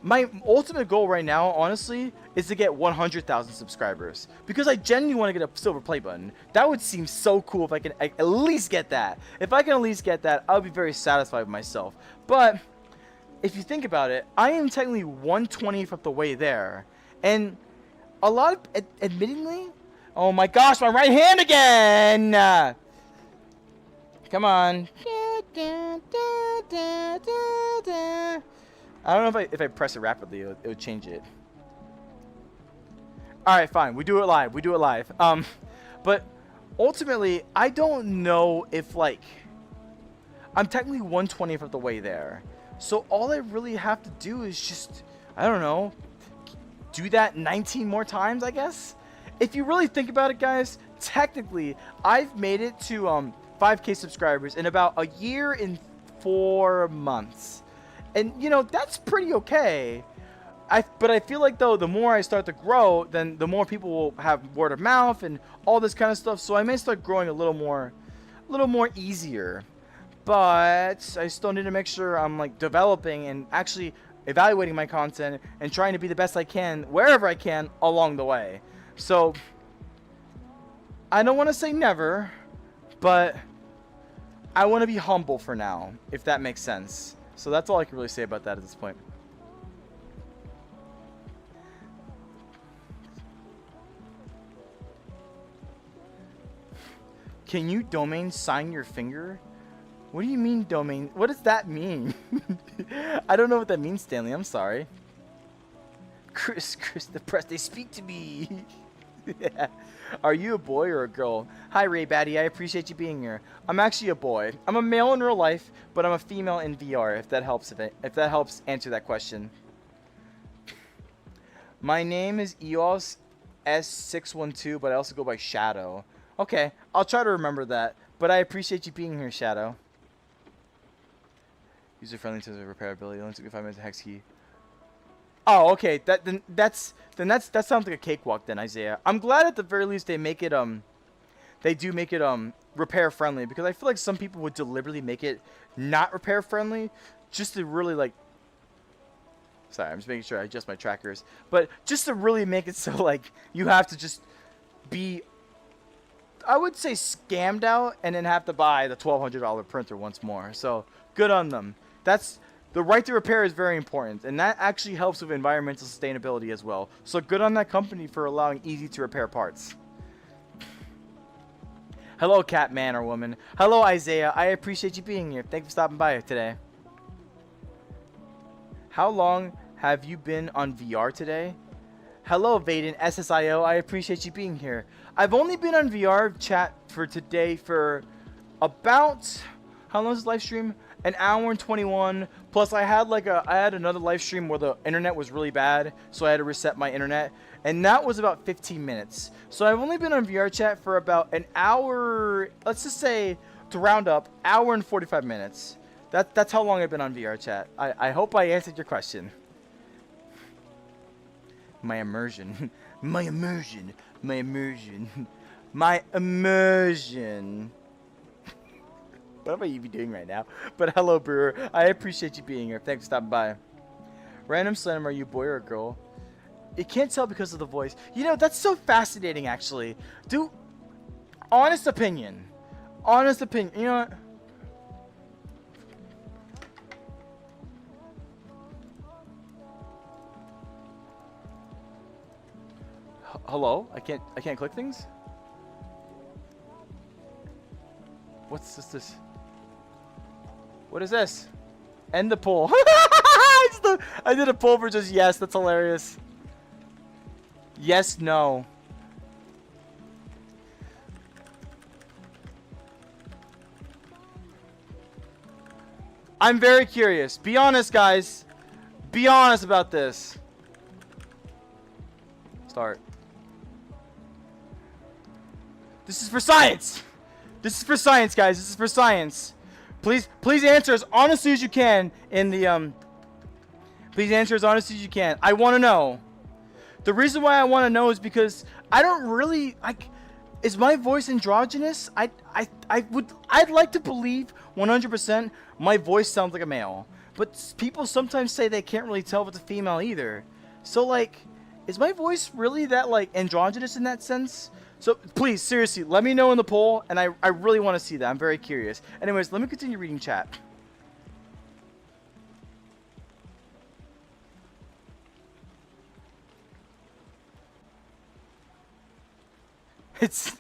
[SPEAKER 1] my ultimate goal right now, honestly, is to get 100,000 subscribers. Because I genuinely want to get a silver play button. That would seem so cool if I can at least get that. If I can at least get that, I'll be very satisfied with myself. But if you think about it, I am technically 1/20th of the way there. And a lot of, admittingly, oh my gosh, my right hand again! Come on. I don't know if I press it rapidly, it would change it. Alright, fine. We do it live. But ultimately, I don't know if, like, I'm technically 1/20th of the way there. So all I really have to do is just, I don't know, do that 19 more times, I guess? If you really think about it, guys, technically, I've made it to 5K subscribers in about a year and 4 months. And, that's pretty okay. But I feel like, though, the more I start to grow, then the more people will have word of mouth and all this kind of stuff. So I may start growing a little more easier. But I still need to make sure I'm, like, developing and actually evaluating my content and trying to be the best I can wherever I can along the way. So I don't want to say never, but I want to be humble for now, if that makes sense. So that's all I can really say about that at this point. Can you domain sign your finger? What do you mean domain? What does that mean? I don't know what that means, Stanley. I'm sorry. Chris the press, they speak to me. Are you a boy or a girl? Hi, Ray Batty. I appreciate you being here. I'm actually a boy. I'm a male in real life, but I'm a female in VR. If that helps, if that helps answer that question. My name is EOS S612, but I also go by Shadow. Okay, I'll try to remember that. But I appreciate you being here, Shadow. User friendly in terms of repairability. Only took me 5 minutes to hex key. Oh, okay. That sounds like a cakewalk then, Isaiah. I'm glad at the very least they make it repair friendly, because I feel like some people would deliberately make it not repair friendly just to really, like, sorry, I'm just making sure I adjust my trackers, but just to really make it so, like, you have to just be, I would say, scammed out and then have to buy the $1,200 printer once more. So good on them. The right to repair is very important, and that actually helps with environmental sustainability as well. So good on that company for allowing easy to repair parts. Hello, cat man or woman. Hello, Isaiah. I appreciate you being here. Thank you for stopping by today. How long have you been on VR today? Hello, Vaden SSIO. I appreciate you being here. I've only been on VR chat for today for about, how long is this live stream? An hour and 21. Plus, I had another live stream where the internet was really bad, so I had to reset my internet, and that was about 15 minutes. So I've only been on VR chat for about an hour. Let's just say, to round up, hour and 45 minutes. That's how long I've been on VR chat. I hope I answered your question. My immersion. My immersion. My immersion. My immersion. What might you be doing right now? But hello, Brewer. I appreciate you being here. Thanks for stopping by. Random Slam, are you a boy or a girl? You can't tell because of the voice. You know, that's so fascinating, actually. Dude, honest opinion. Honest opinion. You know what? Hello? I can't click things? What's this? What is this? End the poll. I did a poll for just yes. That's hilarious. Yes, no. I'm very curious. Be honest, guys. Be honest about this. Start. This is for science. This is for science, guys. This is for science. Please answer as honestly as you can in the Please answer as honestly as you can. I want to know. The reason why I want to know is because I don't really like. Is my voice androgynous? I'd like to believe 100% my voice sounds like a male, but people sometimes say they can't really tell if it's a female either. So like, is my voice really that like androgynous in that sense? So please, seriously, let me know in the poll, and I really want to see that. I'm very curious. Anyways, let me continue reading chat. It's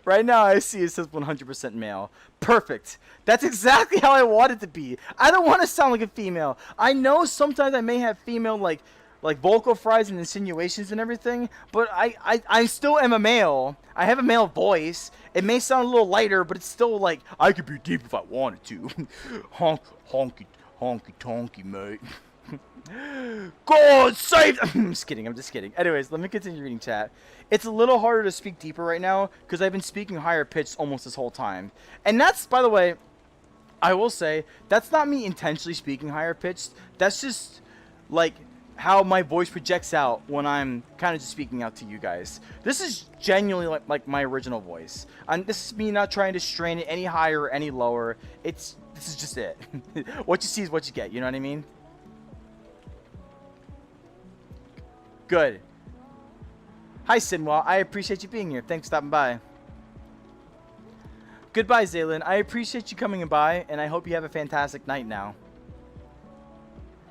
[SPEAKER 1] right now I see it says 100% male. Perfect. That's exactly how I want it to be. I don't want to sound like a female. I know sometimes I may have female like vocal fries and insinuations and everything, but I still am a male. I have a male voice. It may sound a little lighter, but it's still like I could be deep if I wanted to. Honky tonky, mate. God save! I'm just kidding. Anyways, let me continue reading chat. It's a little harder to speak deeper right now because I've been speaking higher pitched almost this whole time. And that's, by the way, I will say, that's not me intentionally speaking higher pitched. That's just, like, how my voice projects out when I'm kind of just speaking out to you guys. This is genuinely like my original voice. This is me not trying to strain it any higher or any lower. This is just it. What you see is what you get, you know what I mean? Good. Hi, Sinwell. I appreciate you being here. Thanks for stopping by. Goodbye, Zaylin. I appreciate you coming by, and I hope you have a fantastic night now.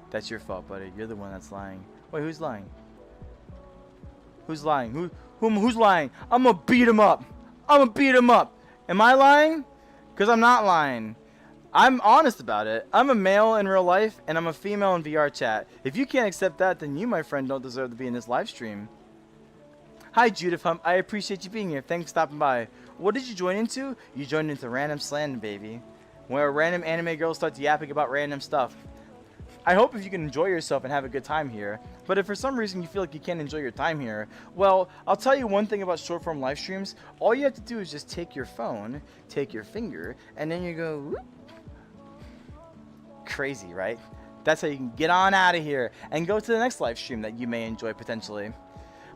[SPEAKER 1] That's your fault, buddy. You're the one that's lying. Wait, who's lying? Who's lying? Who's lying? I'm gonna beat him up. Am I lying? Because I'm not lying. I'm honest about it. I'm a male in real life, and I'm a female in VR chat. If you can't accept that, then you, my friend, don't deserve to be in this live stream. Hi, Judith Hump. I appreciate you being here. Thanks for stopping by. What did you join into? You joined into Random Slam, baby. Where random anime girls start yapping about random stuff. I hope if you can enjoy yourself and have a good time here. But if for some reason you feel like you can't enjoy your time here, well, I'll tell you one thing about short form live streams. All you have to do is just take your phone, take your finger, and then you go... whoop. Crazy, right? That's how you can get on out of here and go to the next live stream that you may enjoy potentially.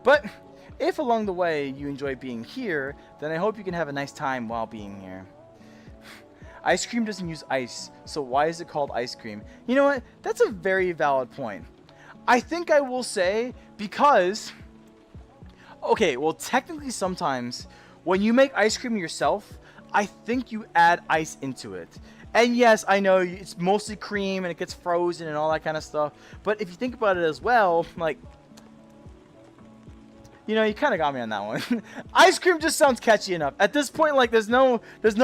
[SPEAKER 1] But if along the way you enjoy being here, then I hope you can have a nice time while being here. Ice cream doesn't use ice, so why is it called ice cream? You know what? That's a very valid point. I think I will say because... okay, well technically sometimes when you make ice cream yourself, I think you add ice into it. And yes, I know it's mostly cream and it gets frozen and all that kind of stuff. But if you think about it as well, like, you know, you kind of got me on that one. Ice cream just sounds catchy enough. At this point, like, there's no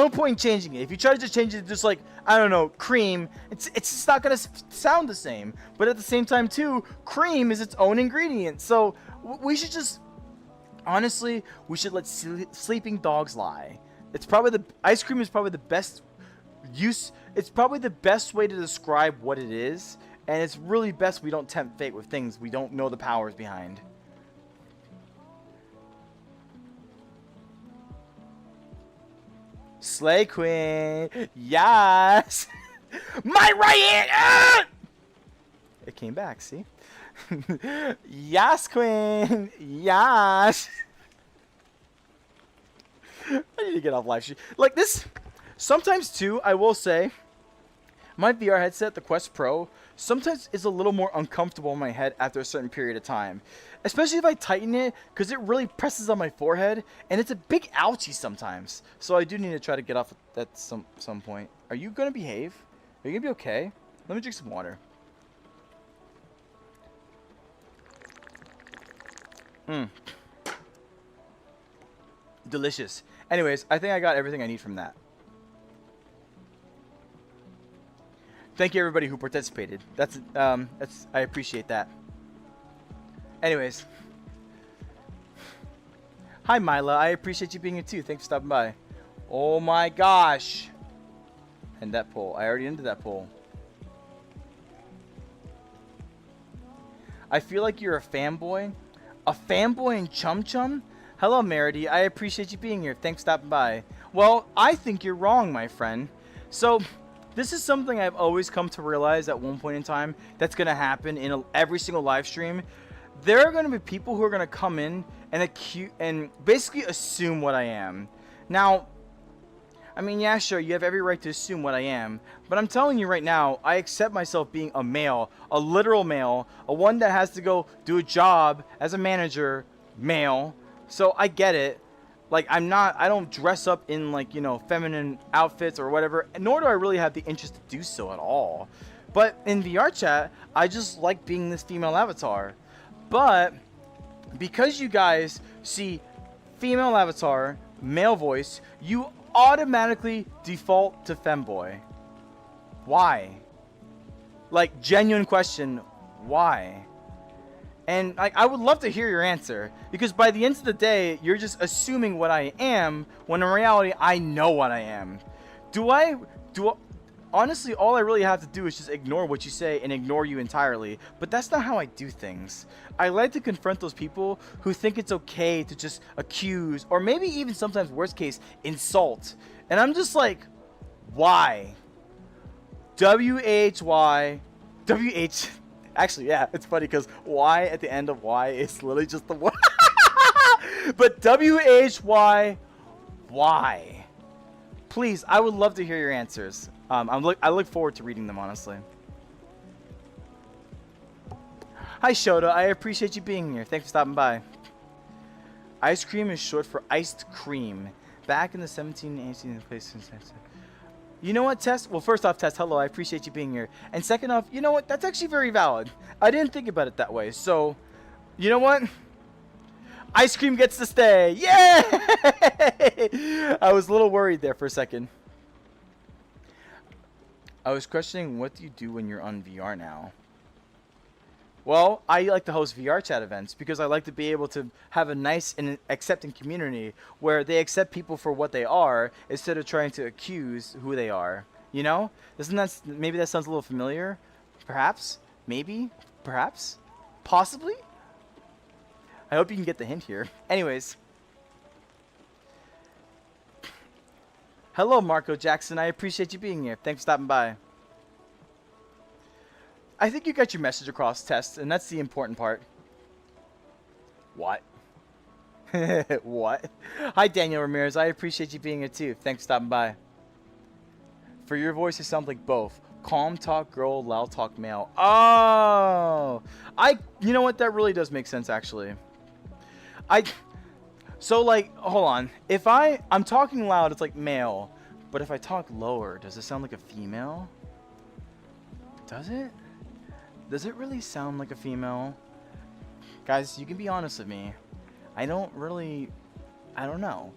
[SPEAKER 1] point in changing it. If you try to just change it to just like, I don't know, cream, it's just not gonna sound the same. But at the same time, too, cream is its own ingredient. So we should just, honestly, we should let sleeping dogs lie. It's probably ice cream is probably the best use. It's probably the best way to describe what it is, and it's really best we don't tempt fate with things we don't know the powers behind. Slay Queen, yes. My right hand. It came back. See? Yes, Queen. Yes. I need to get off live stream. Like this. Sometimes too, I will say, my VR headset, the Quest Pro, sometimes is a little more uncomfortable in my head after a certain period of time. Especially if I tighten it, because it really presses on my forehead, and it's a big ouchie sometimes. So I do need to try to get off at some point. Are you going to behave? Are you going to be okay? Let me drink some water. Delicious. Anyways, I think I got everything I need from that. Thank you everybody who participated. That's I appreciate that. Anyways. Hi Mila, I appreciate you being here too. Thanks for stopping by. Oh my gosh. And that poll. I already ended that poll. I feel like you're a fanboy. A fanboy in Chum Chum? Hello Merity, I appreciate you being here. Thanks for stopping by. Well, I think you're wrong, my friend. So this is something I've always come to realize at one point in time that's going to happen in every single live stream. There are going to be people who are going to come in and basically assume what I am. Now, I mean, yeah, sure, you have every right to assume what I am, but I'm telling you right now, I accept myself being a male, a literal male, a one that has to go do a job as a manager, male. So I get it. Like, I don't dress up in, like, you know, feminine outfits or whatever, nor do I really have the interest to do so at all. But in VR chat, I just like being this female avatar. But because you guys see female avatar, male voice, you automatically default to femboy. Why? Like, genuine question, why? And like, I would love to hear your answer, because by the end of the day, you're just assuming what I am, when in reality, I know what I am. Honestly, all I really have to do is just ignore what you say and ignore you entirely, but that's not how I do things. I like to confront those people who think it's okay to just accuse, or maybe even sometimes worst case, insult. And I'm just like, why? W-H-Y, W-H... Actually, yeah, it's funny because Y at the end of Y is literally just the one. But W-H-Y, why? Please, I would love to hear your answers. I look forward to reading them, honestly. Hi, Shota. I appreciate you being here. Thanks for stopping by. Ice cream is short for iced cream. Back in the 1718 place. You know what, Tess? Well, first off, Tess, hello. I appreciate you being here. And second off, you know what? That's actually very valid. I didn't think about it that way. So, you know what? Ice cream gets to stay. Yay! I was a little worried there for a second. I was questioning, what do you do when you're on VR now? Well, I like to host VR chat events because I like to be able to have a nice and accepting community where they accept people for what they are instead of trying to accuse who they are. You know? Maybe that sounds a little familiar? Perhaps? Maybe? Perhaps? Possibly? I hope you can get the hint here. Anyways. Hello, Marco Jackson. I appreciate you being here. Thanks for stopping by. I think you got your message across, Test, and that's the important part. What? What? Hi, Daniel Ramirez. I appreciate you being here, too. Thanks for stopping by. For your voice, it sounds like both. Calm talk girl, loud talk male. Oh! You know what? That really does make sense, actually. So, like, hold on. If I'm talking loud, it's like male. But if I talk lower, does it sound like a female? Does it? Does it really sound like a female? Guys, you can be honest with me. I don't know.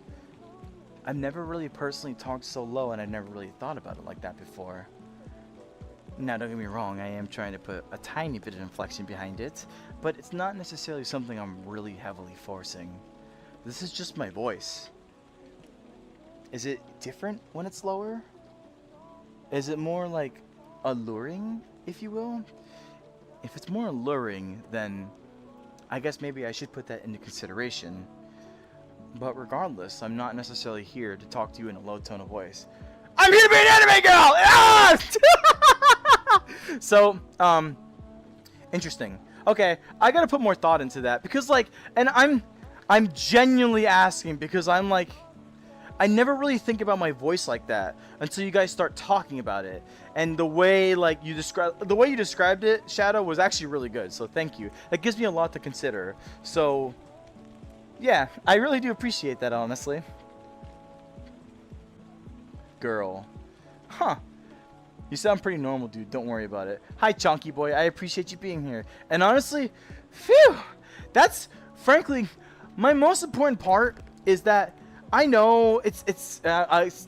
[SPEAKER 1] I've never really personally talked so low, and I've never really thought about it like that before. Now, don't get me wrong, I am trying to put a tiny bit of inflection behind it, but it's not necessarily something I'm really heavily forcing. This is just my voice. Is it different when it's lower? Is it more like alluring, if you will? If it's more alluring, then I guess maybe I should put that into consideration. But regardless, I'm not necessarily here to talk to you in a low tone of voice. I'm here to be an anime girl! Yes! So, interesting. Okay, I gotta put more thought into that because, like, and I'm genuinely asking because I'm like, I never really think about my voice like that until you guys start talking about it. And the way you described it, Shadow, was actually really good. So thank you. That gives me a lot to consider. So yeah, I really do appreciate that, honestly. Girl. Huh. You sound pretty normal, dude. Don't worry about it. Hi, Chonky Boy. I appreciate you being here. And honestly, phew, that's frankly my most important part is that I know it's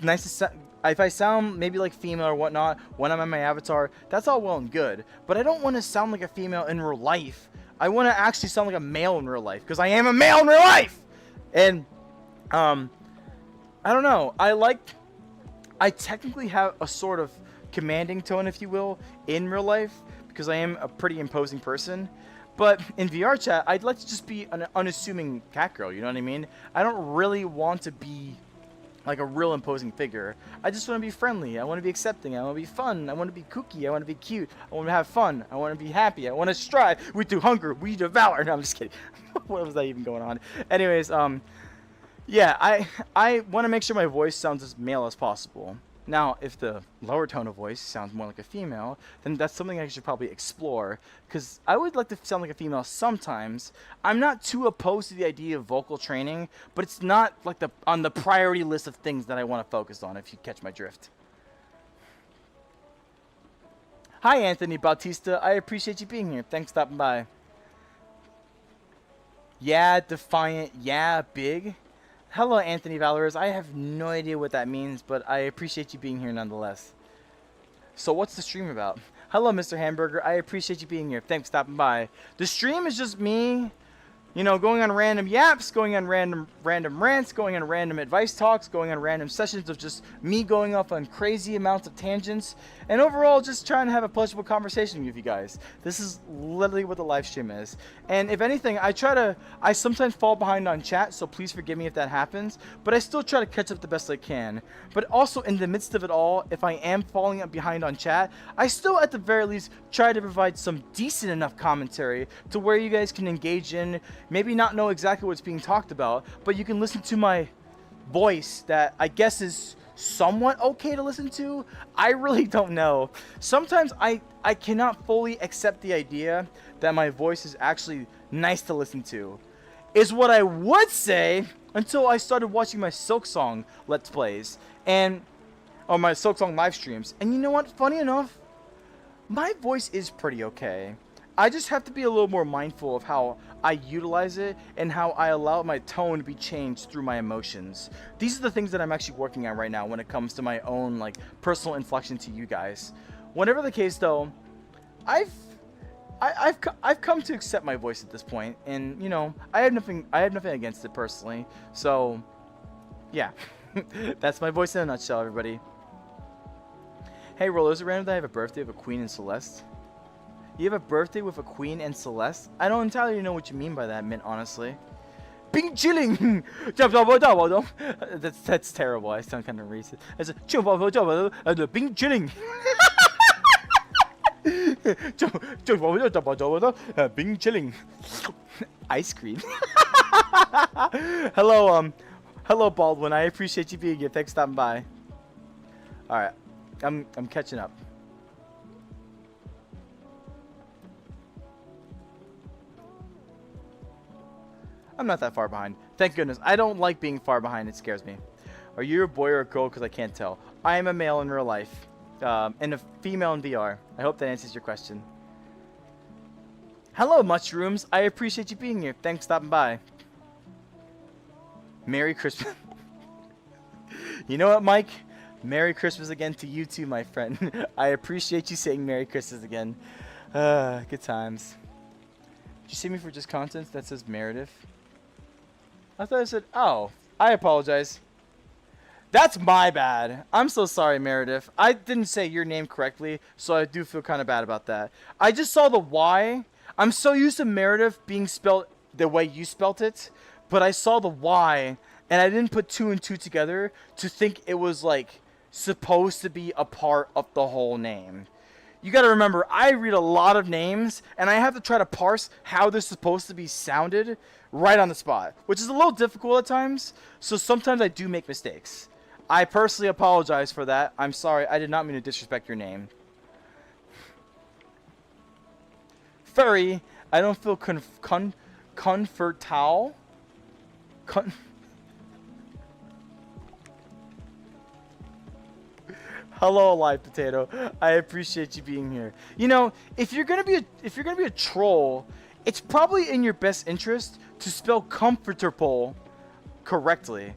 [SPEAKER 1] nice to if I sound maybe like female or whatnot when I'm on my avatar, that's all well and good. But I don't want to sound like a female in real life. I want to actually sound like a male in real life because I am a male in real life. And I don't know. I technically have a sort of commanding tone, if you will, in real life because I am a pretty imposing person. But in VR chat, I'd like to just be an unassuming cat girl, you know what I mean? I don't really want to be like a real imposing figure. I just want to be friendly. I want to be accepting. I want to be fun. I want to be kooky. I want to be cute. I want to have fun. I want to be happy. I want to strive. We do hunger. We devour. No, I'm just kidding. What was that even going on? Anyways, yeah, I want to make sure my voice sounds as male as possible. Now, if the lower tone of voice sounds more like a female, then that's something I should probably explore, because I would like to sound like a female sometimes. I'm not too opposed to the idea of vocal training, but it's not like on the priority list of things that I want to focus on, if you catch my drift. Hi, Anthony Bautista. I appreciate you being here. Thanks for stopping by. Yeah, defiant. Yeah, big. Hello, Anthony Valores. I have no idea what that means, but I appreciate you being here nonetheless. So what's the stream about? Hello, Mr. Hamburger. I appreciate you being here. Thanks for stopping by. The stream is just me, you know, going on random yaps, going on random rants, going on random advice talks, going on random sessions of just me going off on crazy amounts of tangents, and overall just trying to have a pleasurable conversation with you guys. This is literally what the live stream is. And if anything, I sometimes fall behind on chat, so please forgive me if that happens, but I still try to catch up the best I can. But also in the midst of it all, if I am falling behind on chat, I still at the very least try to provide some decent enough commentary to where you guys can engage in, maybe not know exactly what's being talked about, but you can listen to my voice that I guess is somewhat okay to listen to. I really don't know. Sometimes I cannot fully accept the idea that my voice is actually nice to listen to, is what I would say until I started watching my Silksong Let's Plays or my Silksong live streams. And you know what? Funny enough, my voice is pretty okay. I just have to be a little more mindful of how I utilize it and how I allow my tone to be changed through my emotions. These are the things that I'm actually working on right now when it comes to my own like personal inflection to you guys. Whatever the case though, I've come to accept my voice at this point, and you know, I have nothing against it personally. So yeah. That's my voice in a nutshell, everybody. Hey Rollo, is it random that I have a birthday of a Queen and Celeste? You have a birthday with a Queen and Celeste? I don't entirely know what you mean by that, Mint, honestly. Bing chilling! That's terrible. I sound kind of racist. It's a Bing chilling! Bing chilling. Ice cream. Hello Baldwin. I appreciate you being here. Thanks for stopping by. Alright. I'm catching up. I'm not that far behind. Thank goodness. I don't like being far behind. It scares me. Are you a boy or a girl? Because I can't tell. I am a male in real life. And a female in VR. I hope that answers your question. Hello, Mushrooms. I appreciate you being here. Thanks for stopping by. Merry Christmas. You know what, Mike? Merry Christmas again to you too, my friend. I appreciate you saying Merry Christmas again. Good times. Did you see me for just content that says Meredith? I thought I said, oh, I apologize. That's my bad. I'm so sorry, Meredith. I didn't say your name correctly, so I do feel kind of bad about that. I just saw the Y. I'm so used to Meredith being spelled the way you spelt it, but I saw the Y, and I didn't put two and two together to think it was, like, supposed to be a part of the whole name. you got to remember, I read a lot of names, and I have to try to parse how they're supposed to be sounded right on the spot, which is a little difficult at times, so sometimes I do make mistakes. I personally apologize for that. I'm sorry, I did not mean to disrespect your name. Furry, I don't feel comfortable. Hello, Live Potato. I appreciate you being here. You know, if you're gonna be a troll, it's probably in your best interest to spell comfortable correctly.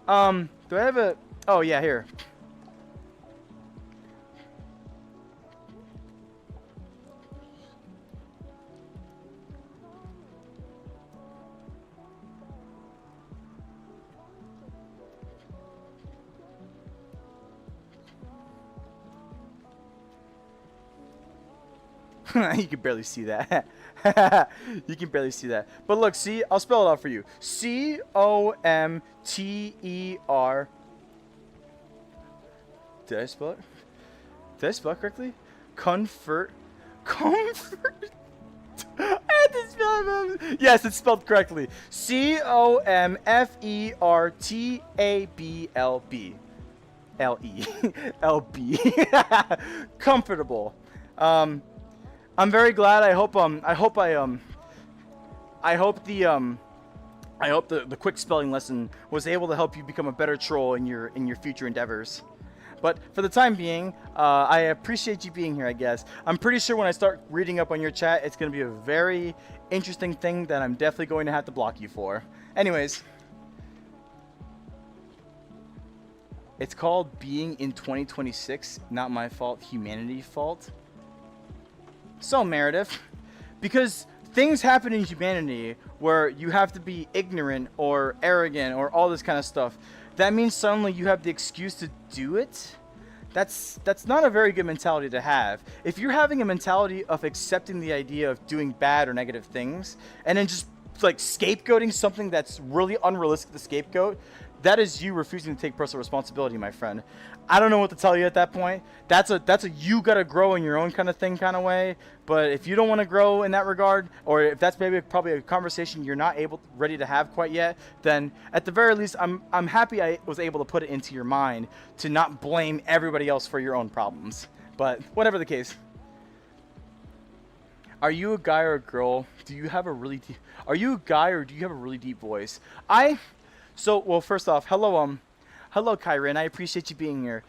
[SPEAKER 1] Do I have a? Oh yeah, here. You can barely see that. You can barely see that. But look, see, I'll spell it out for you. Comter. Did I spell it? Did I spell it correctly? Comfort. Comfort. I had to spell it. Yes, it's spelled correctly. Comfertable. LE. Comfortable. I'm very glad. I hope the quick spelling lesson was able to help you become a better troll in your future endeavors. But for the time being, I appreciate you being here, I guess. I'm pretty sure when I start reading up on your chat, it's going to be a very interesting thing that I'm definitely going to have to block you for. Anyways, it's called Being in 2026, Not My Fault, Humanity Fault. So, Meredith, because things happen in humanity where you have to be ignorant or arrogant or all this kind of stuff, that means suddenly you have the excuse to do it? That's not a very good mentality to have. If you're having a mentality of accepting the idea of doing bad or negative things and then just like scapegoating something that's really unrealistic to scapegoat, that is you refusing to take personal responsibility, my friend. I don't know what to tell you at that point. That's a you gotta grow in your own kind of thing kind of way. But if you don't want to grow in that regard, or if that's probably a conversation you're not ready to have quite yet, then at the very least, I'm happy I was able to put it into your mind to not blame everybody else for your own problems. But whatever the case. Are you a guy or a girl? Are you a guy or do you have a really deep voice? Well, first off, hello, Kyron. I appreciate you being here.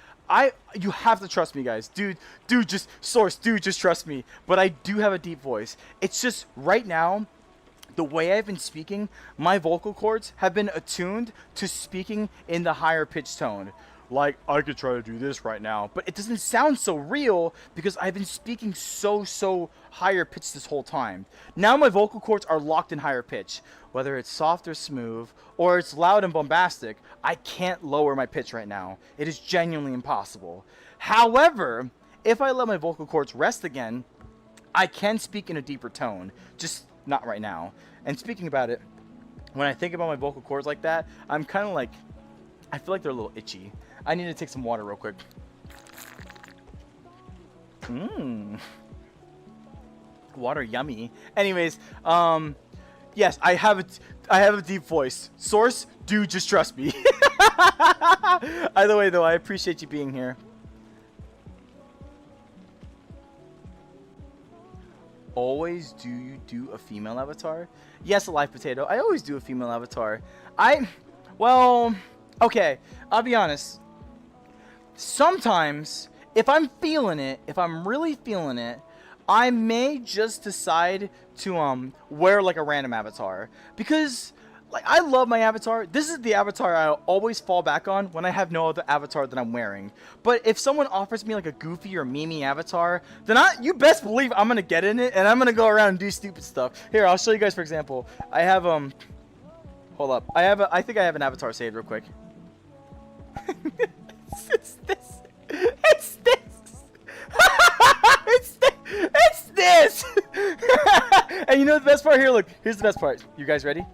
[SPEAKER 1] You have to trust me, guys. Dude, just trust me. But I do have a deep voice. It's just right now, the way I've been speaking, my vocal cords have been attuned to speaking in the higher pitched tone. Like, I could try to do this right now, but it doesn't sound so real because I've been speaking so higher pitched this whole time. Now my vocal cords are locked in higher pitch. Whether it's soft or smooth, or it's loud and bombastic, I can't lower my pitch right now. It is genuinely impossible. However, if I let my vocal cords rest again, I can speak in a deeper tone, just not right now. And speaking about it, when I think about my vocal cords like that, I'm kind of like, I feel like they're a little itchy. I need to take some water real quick. Water yummy. Anyways, yes, I have a deep voice. Source, dude, just trust me. Either way though, I appreciate you being here. Always do you do a female avatar? Yes, a live potato. I always do a female avatar. Well, okay, I'll be honest. Sometimes, if I'm feeling it, if I'm really feeling it, I may just decide to wear like a random avatar. Because like I love my avatar. This is the avatar I always fall back on when I have no other avatar that I'm wearing. But if someone offers me like a Goofy or Mimi avatar, then you best believe I'm gonna get in it and I'm gonna go around and do stupid stuff. Here, I'll show you guys for example. I have hold up. I think I have an avatar saved real quick. It's this. It's this. It's this. And you know the best part here? Look, here's the best part. You guys ready?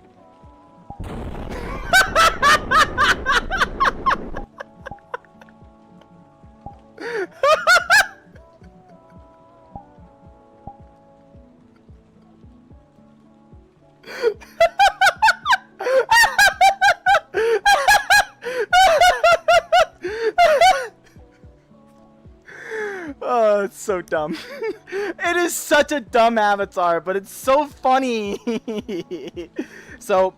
[SPEAKER 1] so dumb. It is such a dumb avatar, but it's so funny. So,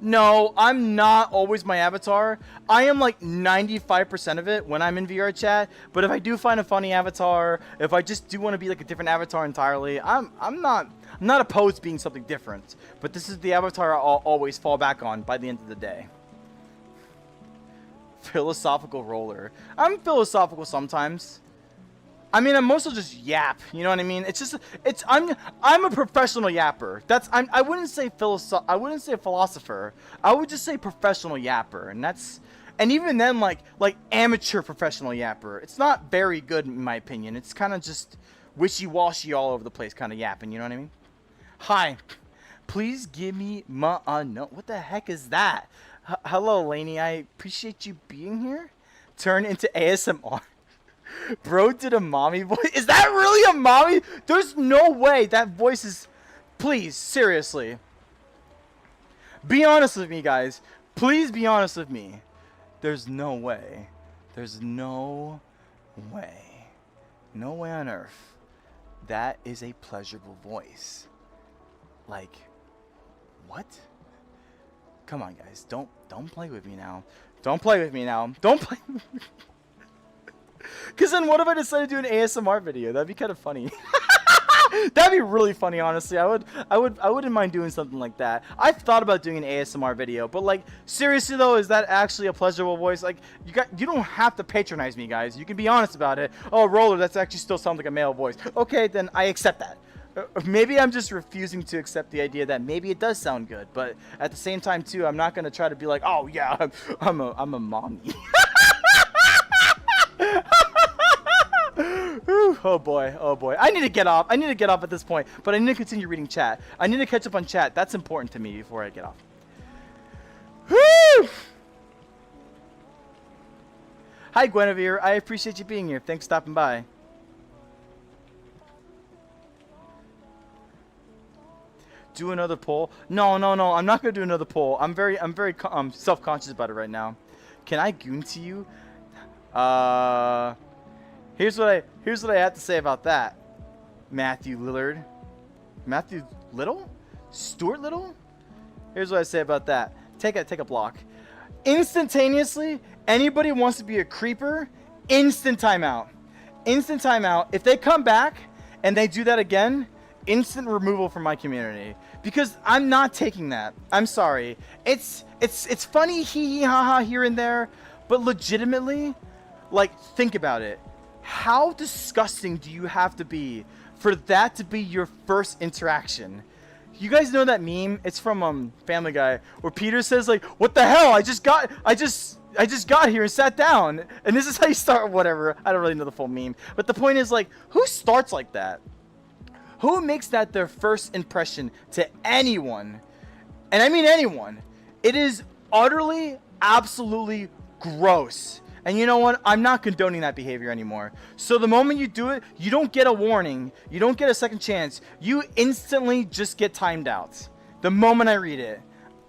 [SPEAKER 1] no, I'm not always my avatar. I am like 95% of it when I'm in VR chat. But if I do find a funny avatar, if I just do want to be like a different avatar entirely, I'm not opposed to being something different. But this is the avatar I'll always fall back on by the end of the day. Philosophical roller. I'm philosophical sometimes. I mean, I'm mostly just yap. You know what I mean? It's just, I'm a professional yapper. I wouldn't say philosopher. I would just say professional yapper, and even then, like amateur professional yapper. It's not very good in my opinion. It's kind of just wishy-washy all over the place kind of yapping. You know what I mean? Hi, please give me my no. What the heck is that? Hello, Lainey. I appreciate you being here. Turn into ASMR. Bro did a mommy voice. Is that really a mommy? There's no way that voice is... Please, seriously. Be honest with me, guys. Please be honest with me. There's no way. There's no way. No way on earth. That is a pleasurable voice. Like, what? Come on, guys. Don't play with me now. Don't play with me now. Don't play with me. Because then what if I decided to do an ASMR video? That'd be kind of funny. That'd be really funny, honestly. I wouldn't mind doing something like that. I've thought about doing an ASMR video, but like seriously though, is that actually a pleasurable voice? Like you don't have to patronize me, guys. You can be honest about it. Oh, Roller, that's actually still sounds like a male voice. Okay, then I accept that. Maybe I'm just refusing to accept the idea that maybe it does sound good, but at the same time too, I'm not gonna try to be like, oh yeah, I'm a mommy. Oh boy, oh boy. I need to get off. I need to get off at this point, but I need to continue reading chat. I need to catch up on chat. That's important to me before I get off. Woo! Hi, Guinevere. I appreciate you being here. Thanks for stopping by. Do another poll? No. I'm not gonna do another poll. I'm very self-conscious about it right now. Can I goon to you? Here's what I have to say about that. Matthew Lillard. Matthew Little? Stuart Little? Here's what I say about that. Take a block. Instantaneously, anybody wants to be a creeper, instant timeout. Instant timeout. If they come back and they do that again, instant removal from my community. Because I'm not taking that. I'm sorry. It's funny, hee hee ha ha here and there, but legitimately, like, think about it. How disgusting do you have to be for that to be your first interaction? You guys know that meme? It's from Family Guy, where Peter says like, "What the hell? I just got here and sat down." And this is how you start. Whatever. I don't really know the full meme, but the point is like, who starts like that? Who makes that their first impression to anyone? And I mean anyone. It is utterly, absolutely gross. And you know what? I'm not condoning that behavior anymore. So the moment you do it, you don't get a warning. You don't get a second chance. You instantly just get timed out. The moment I read it.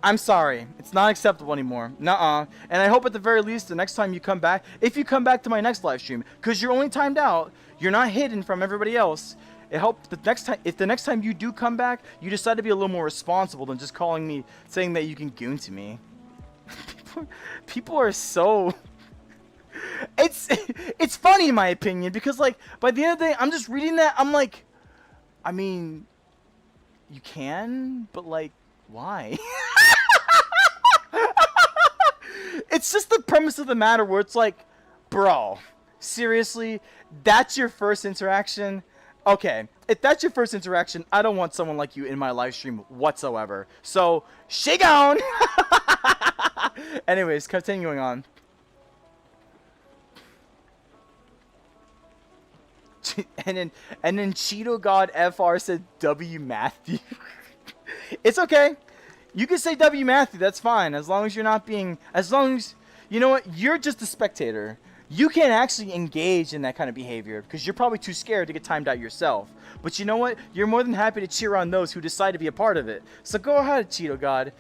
[SPEAKER 1] I'm sorry. It's not acceptable anymore. Nuh-uh. And I hope at the very least the next time you come back, if you come back to my next live stream, because you're only timed out, you're not hidden from everybody else. It helps the next time, if the next time you do come back, you decide to be a little more responsible than just calling me, saying that you can goon to me. People are so... It's funny in my opinion, because like by the end of the day I'm just reading that, I'm like, I mean, you can, but like, why? It's just the premise of the matter where it's like, bro, seriously, that's your first interaction? Okay, if that's your first interaction, I don't want someone like you in my live stream whatsoever. So, shake on. Anyways, continuing on. And then Cheeto God FR said W Matthew. It's okay. You can say W Matthew, that's fine. As long as you're not being, as long as, you know what, you're just a spectator. You can't actually engage in that kind of behavior because you're probably too scared to get timed out yourself. But you know what? You're more than happy to cheer on those who decide to be a part of it. So go ahead, Cheeto God.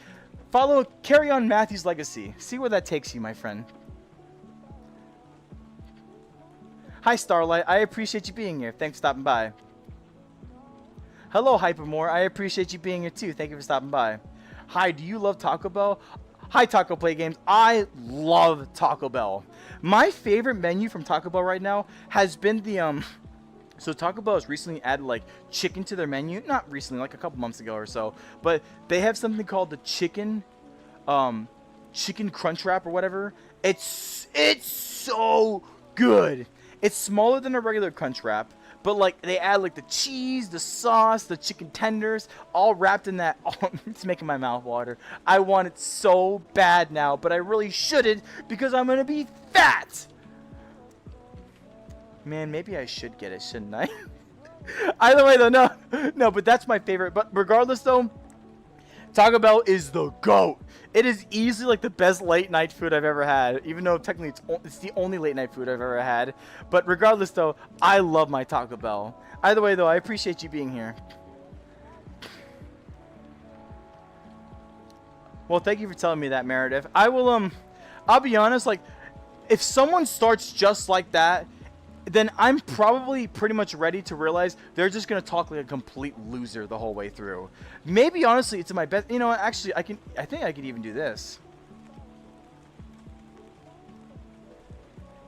[SPEAKER 1] Carry on Matthew's legacy. See where that takes you, my friend. Hi, Starlight. I appreciate you being here. Thanks for stopping by. Hello, Hypermore. I appreciate you being here too. Thank you for stopping by. Hi, do you love Taco Bell? Hi, Taco Play Games. I love Taco Bell. My favorite menu from Taco Bell right now has been the So Taco Bell has recently added like chicken to their menu. Not recently, like a couple months ago or so. But they have something called the chicken crunch wrap or whatever. It's so good. It's smaller than a regular crunch wrap, but like they add like the cheese, the sauce, the chicken tenders, all wrapped in that. Oh, it's making my mouth water. I want it so bad now, but I really shouldn't because I'm gonna be fat. Man, maybe I should get it, shouldn't I? Either way though, no, but that's my favorite. But regardless though, Taco Bell is the GOAT. It is easily like the best late night food I've ever had, even though technically it's the only late night food I've ever had. But regardless though, I love my Taco Bell. Either way though, I appreciate you being here. Well, thank you for telling me that, Meredith. I'll be honest, like, if someone starts just like that, then I'm probably pretty much ready to realize they're just going to talk like a complete loser the whole way through. Maybe, honestly, it's in my best... You know what? Actually, I think I could even do this.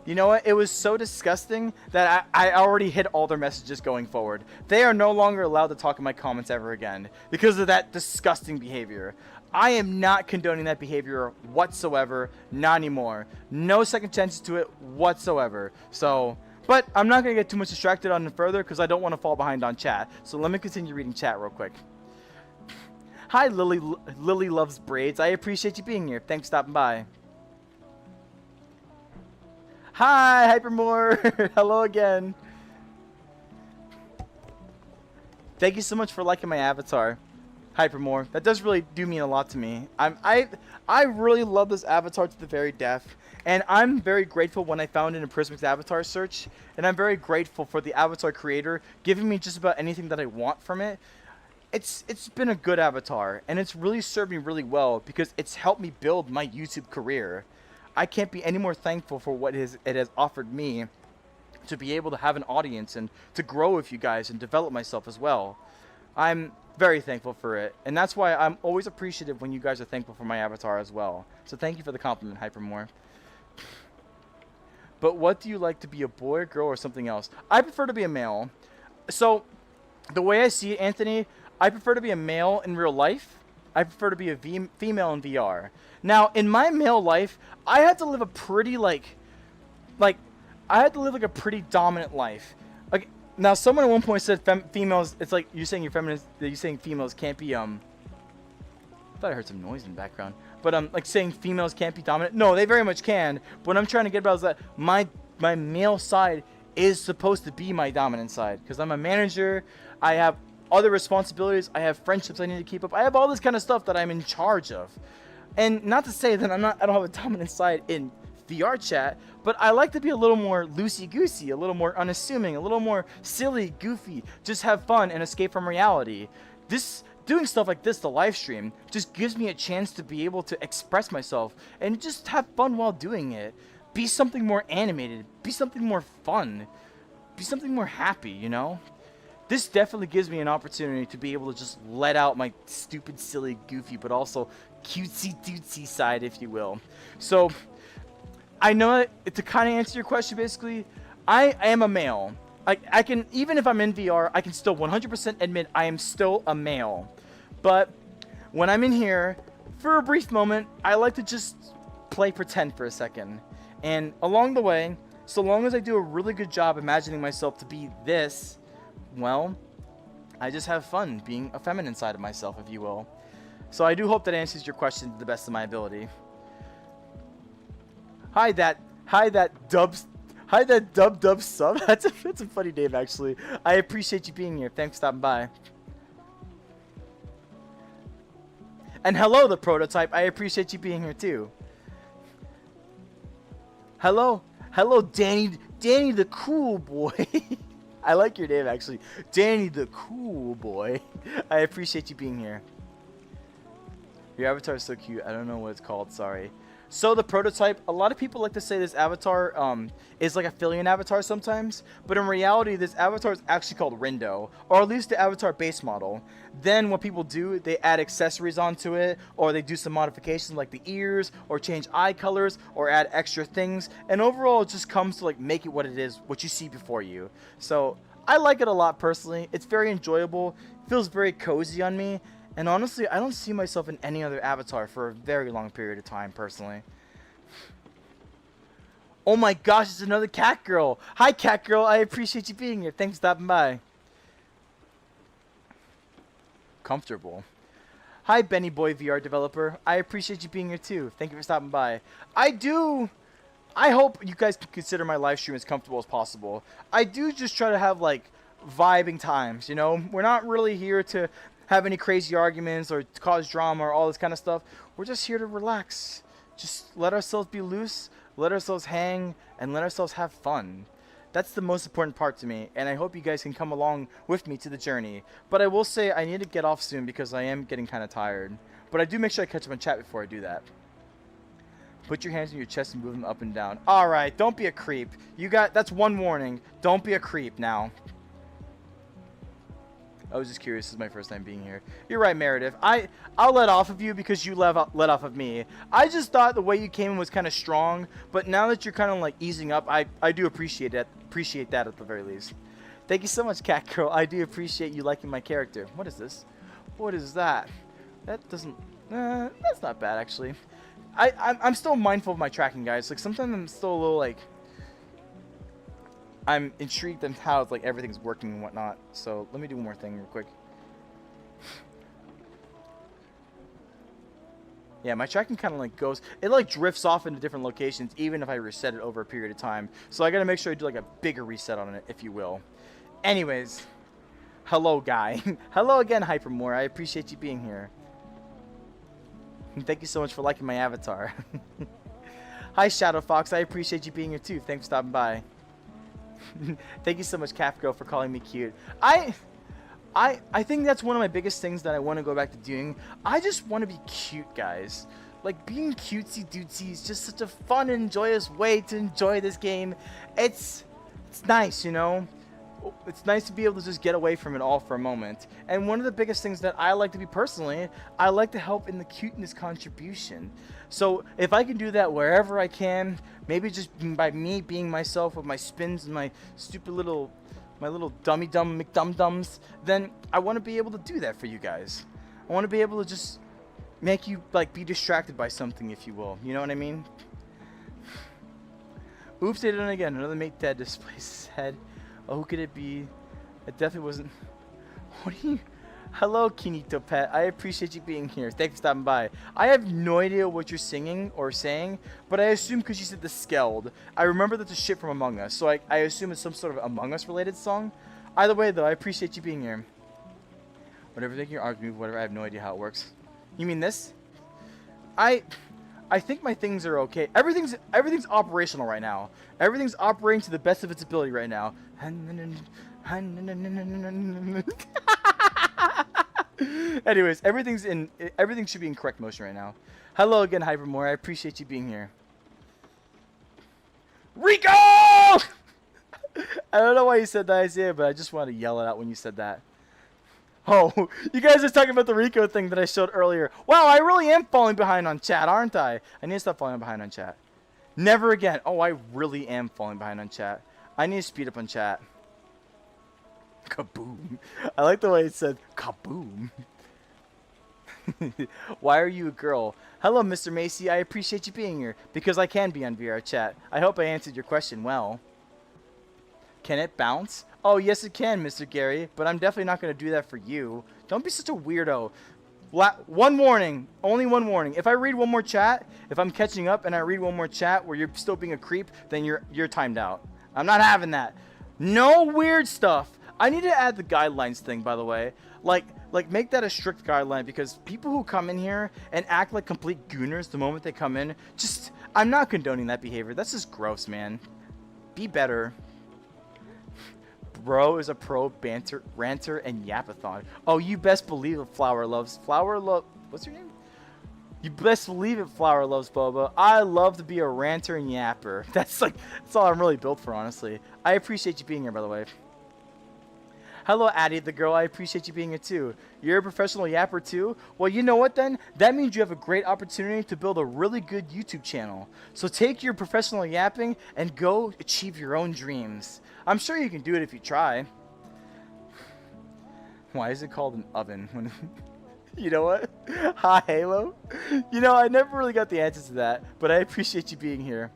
[SPEAKER 1] You know what? It was so disgusting that I already hid all their messages going forward. They are no longer allowed to talk in my comments ever again because of that disgusting behavior. I am not condoning that behavior whatsoever. Not anymore. No second chances to it whatsoever. So... But I'm not going to get too much distracted on it further because I don't want to fall behind on chat. So let me continue reading chat real quick. Hi, Lily. Lily loves braids. I appreciate you being here. Thanks for stopping by. Hi, Hypermore. Hello again. Thank you so much for liking my avatar, Hypermore. That does really do mean a lot to me. I really love this avatar to the very death. And I'm very grateful when I found it in Prismic's avatar search. And I'm very grateful for the avatar creator giving me just about anything that I want from it. It's been a good avatar. And it's really served me really well because it's helped me build my YouTube career. I can't be any more thankful for what it has offered me to be able to have an audience and to grow with you guys and develop myself as well. I'm very thankful for it. And that's why I'm always appreciative when you guys are thankful for my avatar as well. So thank you for the compliment, Hypermore. But what do you like to be, a boy, girl, or something else? I prefer to be a male. So, the way I see it, Anthony, I prefer to be a male in real life. I prefer to be a female in VR. Now, in my male life, I had to live a pretty, I had to live, like, a pretty dominant life. Like, now, someone at one point said females, it's like, you're saying you're saying females can't be, I thought I heard some noise in the background. But like saying females can't be dominant. No, they very much can. But what I'm trying to get about is that my male side is supposed to be my dominant side. Because I'm a manager. I have other responsibilities. I have friendships I need to keep up. I have all this kind of stuff that I'm in charge of. And not to say that I don't have a dominant side in VR chat. But I like to be a little more loosey-goosey. A little more unassuming. A little more silly, goofy. Just have fun and escape from reality. Doing stuff like this, the live stream, just gives me a chance to be able to express myself and just have fun while doing it. Be something more animated. Be something more fun. Be something more happy, you know? This definitely gives me an opportunity to be able to just let out my stupid, silly, goofy, but also cutesy-dootsy side, if you will. So, I know that to kind of answer your question, basically, I am a male. I can, even if I'm in VR, I can still 100% admit I am still a male. But when I'm in here, for a brief moment, I like to just play pretend for a second. And along the way, so long as I do a really good job imagining myself to be this, well, I just have fun being a feminine side of myself, if you will. So I do hope that answers your question to the best of my ability. Hi, that dub sub. That's a funny name, actually. I appreciate you being here. Thanks for stopping by. And hello, the prototype. I appreciate you being here too. Hello, Danny the cool boy. I like your name, actually. Danny the cool boy. I appreciate you being here. Your avatar is so cute. I don't know what it's called. Sorry. So the prototype, a lot of people like to say this avatar is like a fill-in avatar sometimes, but in reality this avatar is actually called Rindo, or at least the avatar base model. Then what people do, they add accessories onto it, or they do some modifications like the ears, or change eye colors, or add extra things, and overall it just comes to like make it what it is, what you see before you. So I like it a lot personally. It's very enjoyable, feels very cozy on me. And honestly, I don't see myself in any other avatar for a very long period of time, personally. Oh my gosh, it's another cat girl. Hi, cat girl. I appreciate you being here. Thanks for stopping by. Comfortable. Hi, Benny Boy VR developer. I appreciate you being here too. Thank you for stopping by. I hope you guys can consider my live stream as comfortable as possible. I do just try to have like vibing times, you know? We're not really here to have any crazy arguments or cause drama or all this kind of stuff. We're just here to relax. Just let ourselves be loose, let ourselves hang, and let ourselves have fun. That's the most important part to me, and I hope you guys can come along with me to the journey. But I will say I need to get off soon because I am getting kind of tired. But I do make sure I catch up on chat before I do that. Put your hands on your chest and move them up and down. Alright, don't be a creep. That's one warning. Don't be a creep now. I was just curious. This is my first time being here. You're right, Meredith. I'll let off of you because you let off of me. I just thought the way you came in was kind of strong, but now that you're kind of like easing up, I do appreciate that. Appreciate that at the very least. Thank you so much, Cat Girl. I do appreciate you liking my character. What is this? What is that? That doesn't. That's not bad actually. I'm still mindful of my tracking, guys. Like sometimes I'm still a little like. I'm intrigued in how like everything's working and whatnot. So let me do one more thing real quick. Yeah, my tracking kind of like goes, it like drifts off into different locations even if I reset it over a period of time. So I gotta make sure I do like a bigger reset on it, if you will. Anyways, hello guy. Hello again, Hypermore. I appreciate you being here. And thank you so much for liking my avatar. Hi Shadow Fox, I appreciate you being here too. Thanks for stopping by. Thank you so much, Capgirl, for calling me cute. I think that's one of my biggest things that I want to go back to doing. I just want to be cute, guys. Like, being cutesy-dootsy is just such a fun and joyous way to enjoy this game. It's nice, you know? It's nice to be able to just get away from it all for a moment. And one of the biggest things that I like to be personally, I like to help in the cuteness contribution. So if I can do that wherever I can, maybe just by me being myself with my spins and my stupid little, my little dummy-dumb McDum-dums, then I want to be able to do that for you guys. I want to be able to just make you like be distracted by something, if you will. You know what I mean? Oops, they did it again. Another mate dead displays his head. Oh, who could it be? It definitely wasn't. What are you? Hello, Kinito Pet. I appreciate you being here. Thanks for stopping by. I have no idea what you're singing or saying, but I assume because you said the Skeld. I remember that's a shit from Among Us, so I assume it's some sort of Among Us related song. Either way, though, I appreciate you being here. Whatever, taking your arms move, whatever. I have no idea how it works. You mean this? I think my things are okay. Everything's operational right now. Everything's operating to the best of its ability right now. Anyways, everything should be in correct motion right now. Hello again, Hypermore. I appreciate you being here. Rico! I don't know why you said that, Isaiah, but I just wanted to yell it out when you said that. Oh, you guys are talking about the Rico thing that I showed earlier. Wow, I really am falling behind on chat, aren't I? I need to stop falling behind on chat. Never again. Oh, I really am falling behind on chat. I need to speed up on chat. Kaboom. I like the way it said kaboom. Why are you a girl? Hello, Mr. Macy. I appreciate you being here. Because I can be on VR chat. I hope I answered your question well. Can it bounce? Oh, yes it can, Mr. Gary, but I'm definitely not going to do that for you. Don't be such a weirdo. One warning. Only one warning. If I read one more chat, if I'm catching up and I read one more chat where you're still being a creep, then you're timed out. I'm not having that. No weird stuff. I need to add the guidelines thing, by the way. Like make that a strict guideline, because people who come in here and act like complete gooners the moment they come in, I'm not condoning that behavior. That's just gross, man. Be better. Bro is a pro ranter and yapathon. Oh, you best believe Flower loves. What's your name? You best believe it, Flower Loves Boba. I love to be a ranter and yapper. That's all I'm really built for, honestly. I appreciate you being here, by the way. Hello, Addie the girl. I appreciate you being here too. You're a professional yapper too? Well, you know what then? That means you have a great opportunity to build a really good YouTube channel. So take your professional yapping and go achieve your own dreams. I'm sure you can do it if you try. Why is it called an oven? When you know what? Hi, Halo. You know, I never really got the answers to that, but I appreciate you being here.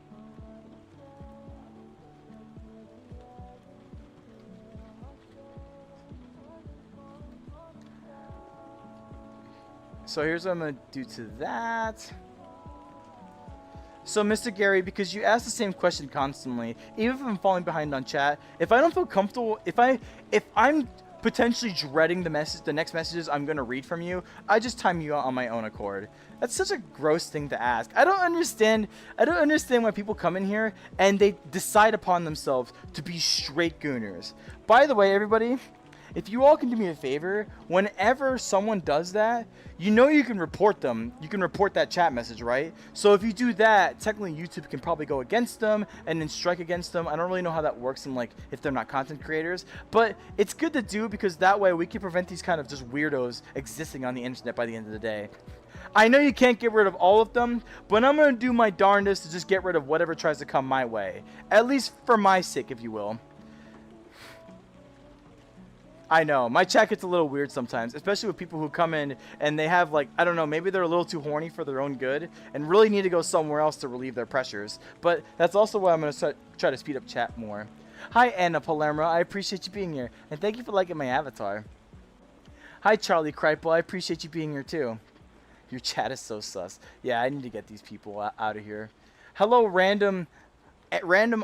[SPEAKER 1] So here's what I'm going to do to that. So, Mr. Gary, because you ask the same question constantly, even if I'm falling behind on chat, if I don't feel comfortable, if I'm potentially dreading the next messages I'm going to read from you, I just time you out on my own accord. That's such a gross thing to ask. I don't understand why people come in here and they decide upon themselves to be straight gooners. By the way, everybody, if you all can do me a favor, whenever someone does that, you know you can report them. You can report that chat message, right? So if you do that, technically YouTube can probably go against them and then strike against them. I don't really know how that works in, like, if they're not content creators. But it's good to do because that way we can prevent these kind of just weirdos existing on the internet by the end of the day. I know you can't get rid of all of them, but I'm going to do my darndest to just get rid of whatever tries to come my way. At least for my sake, if you will. I know, my chat gets a little weird sometimes, especially with people who come in and they have, like, I don't know, maybe they're a little too horny for their own good and really need to go somewhere else to relieve their pressures. But that's also why I'm going to try to speed up chat more. Hi, Anna Palermo. I appreciate you being here. And thank you for liking my avatar. Hi, Charlie Kripel. I appreciate you being here, too. Your chat is so sus. Yeah, I need to get these people out of here. Hello, random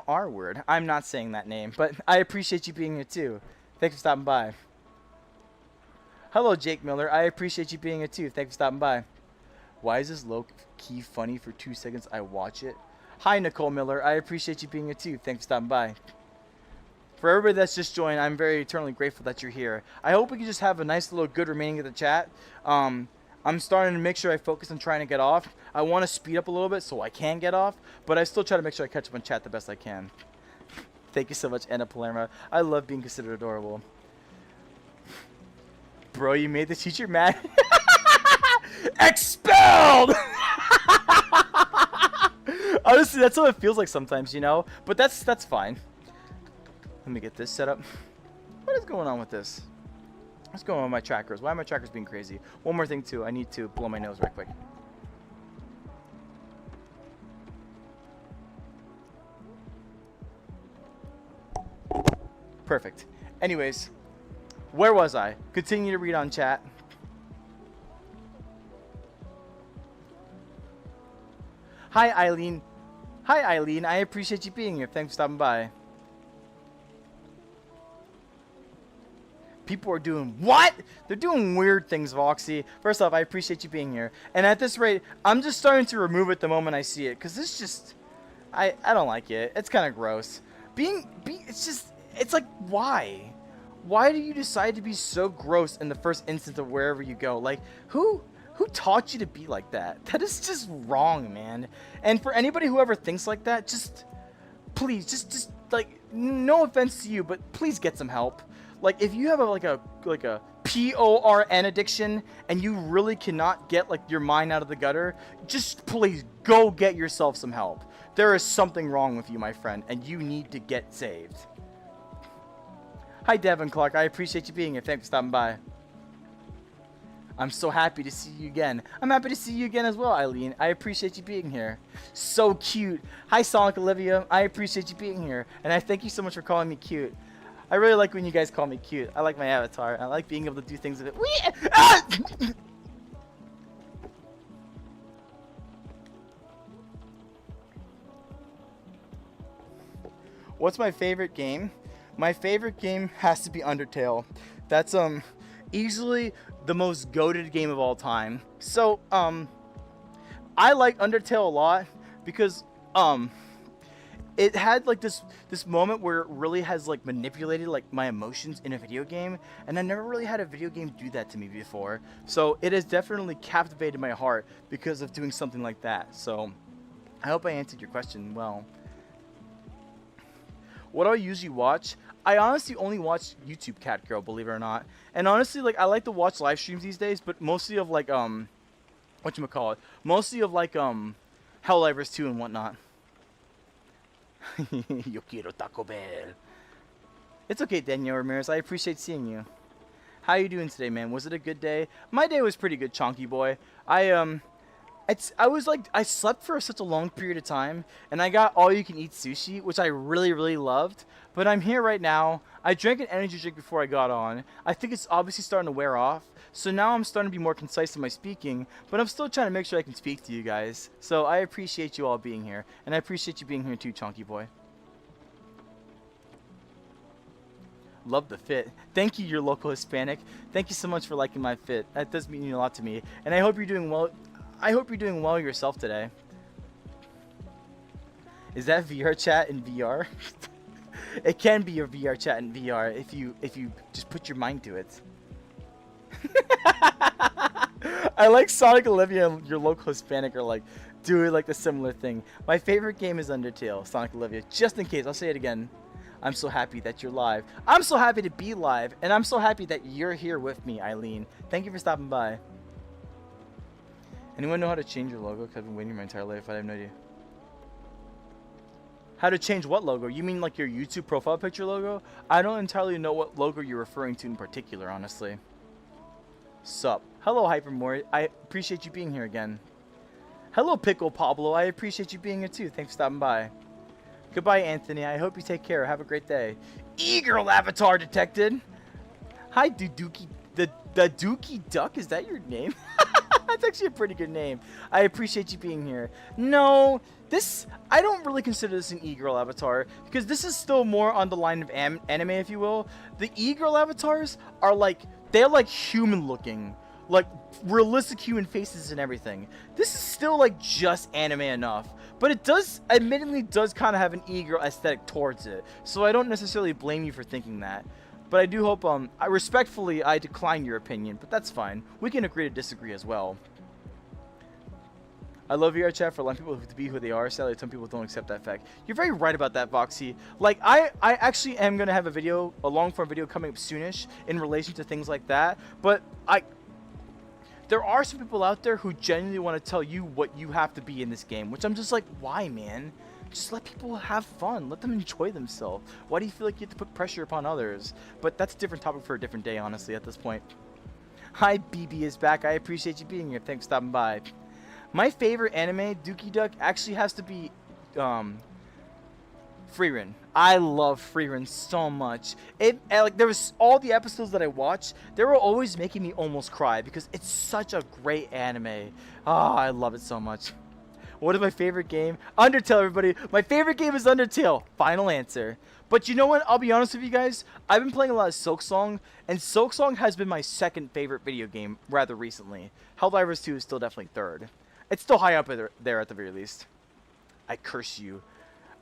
[SPEAKER 1] R word. I'm not saying that name, but I appreciate you being here, too. Thanks for stopping by. Hello, Jake Miller. I appreciate you being here too. Thanks for stopping by. Why is this low-key funny for 2 seconds? I watch it. Hi, Nicole Miller. I appreciate you being here too. Thanks for stopping by. For everybody that's just joined, I'm very eternally grateful that you're here. I hope we can just have a nice little good remaining of the chat. I'm starting to make sure I focus on trying to get off. I want to speed up a little bit so I can get off, but I still try to make sure I catch up on chat the best I can. Thank you so much, Anna Palermo. I love being considered adorable. Bro, you made the teacher mad. Expelled! Honestly, that's how it feels like sometimes, you know? But that's fine. Let me get this set up. What is going on with this? What's going on with my trackers? Why are my trackers being crazy? One more thing, too. I need to blow my nose right quick. Perfect. Anyways, where was I? Continue to read on chat. Hi, Eileen. Hi, Eileen. I appreciate you being here. Thanks for stopping by. People are doing what? They're doing weird things, Voxy. First off, I appreciate you being here. And at this rate, I'm just starting to remove it the moment I see it. Because this just... I don't like it. It's kind of gross. It's just... It's like, why? Why do you decide to be so gross in the first instance of wherever you go? Like, who taught you to be like that? That is just wrong, man. And for anybody who ever thinks like that, just please, just like, no offense to you, but please get some help. Like, if you have a PORN addiction and you really cannot get like your mind out of the gutter, just please go get yourself some help. There is something wrong with you, my friend, and you need to get saved. Hi, Devin Clark. I appreciate you being here. Thanks for stopping by. I'm so happy to see you again. I'm happy to see you again as well, Eileen. I appreciate you being here. So cute. Hi, Sonic Olivia. I appreciate you being here. And I thank you so much for calling me cute. I really like when you guys call me cute. I like my avatar. I like being able to do things with it. What's my favorite game? My favorite game has to be Undertale. That's easily the most goated game of all time. So I like Undertale a lot because it had like this moment where it really has like manipulated like my emotions in a video game, and I never really had a video game do that to me before. So it has definitely captivated my heart because of doing something like that. So I hope I answered your question well. What do I usually watch? I honestly only watch YouTube Cat Girl, believe it or not. And honestly, like I like to watch live streams these days, but mostly of like whatchamacallit? Mostly of like Helldivers 2 and whatnot. Yo quiero Taco Bell. It's okay, Daniel Ramirez. I appreciate seeing you. How you doing today, man? Was it a good day? My day was pretty good, Chonky boy. I slept for such a long period of time, and I got all you can eat sushi, which I really, really loved. But I'm here right now. I drank an energy drink before I got on. I think it's obviously starting to wear off. So now I'm starting to be more concise in my speaking, but I'm still trying to make sure I can speak to you guys. So I appreciate you all being here, and I appreciate you being here too, Chonky boy. Love the fit. Thank you, your local Hispanic. Thank you so much for liking my fit. That does mean a lot to me, and I hope you're doing well. I hope you're doing well yourself today. Is that VR chat in VR? It can be your VR chat in VR if you just put your mind to it. I like Sonic Olivia and your local Hispanic are like doing like a similar thing. My favorite game is Undertale, Sonic Olivia. Just in case, I'll say it again. I'm so happy that you're live. I'm so happy to be live, and I'm so happy that you're here with me, Eileen. Thank you for stopping by. Anyone know how to change your logo? Because I've been waiting my entire life. I have no idea. How to change what logo? You mean like your YouTube profile picture logo? I don't entirely know what logo you're referring to in particular, honestly. Sup. Hello, Hypermore. I appreciate you being here again. Hello, Pickle Pablo. I appreciate you being here too. Thanks for stopping by. Goodbye, Anthony. I hope you take care. Have a great day. E-girl avatar detected. Hi, Dookie. The Dookie Duck. Is that your name? That's actually a pretty good name. I appreciate you being here. No, I don't really consider this an e-girl avatar because this is still more on the line of anime, if you will. The e-girl avatars are like, they're like human looking, like realistic human faces and everything. This is still like just anime enough, but it admittedly does kind of have an e-girl aesthetic towards it. So I don't necessarily blame you for thinking that. But I do hope, I decline your opinion, but that's fine. We can agree to disagree as well. I love VR chat for allowing people to be who they are. Sadly, some people don't accept that fact. You're very right about that, Voxy. Like, I actually am going to have a long-form video coming up soonish in relation to things like that. But there are some people out there who genuinely want to tell you what you have to be in this game, which I'm just like, why, man? Just let people have fun. Let them enjoy themselves. Why do you feel like you have to put pressure upon others? But that's a different topic for a different day, honestly, at this point. Hi, BB is back. I appreciate you being here. Thanks for stopping by. My favorite anime, Dookie Duck, actually has to be Frieren. I love Frieren so much. Like there was all the episodes that I watched, they were always making me almost cry because it's such a great anime. Ah, I love it so much. What is my favorite game? Undertale, everybody. My favorite game is Undertale. Final answer. But you know what? I'll be honest with you guys. I've been playing a lot of Silksong, and Silksong has been my second favorite video game rather recently. Helldivers 2 is still definitely third. It's still high up there at the very least. I curse you.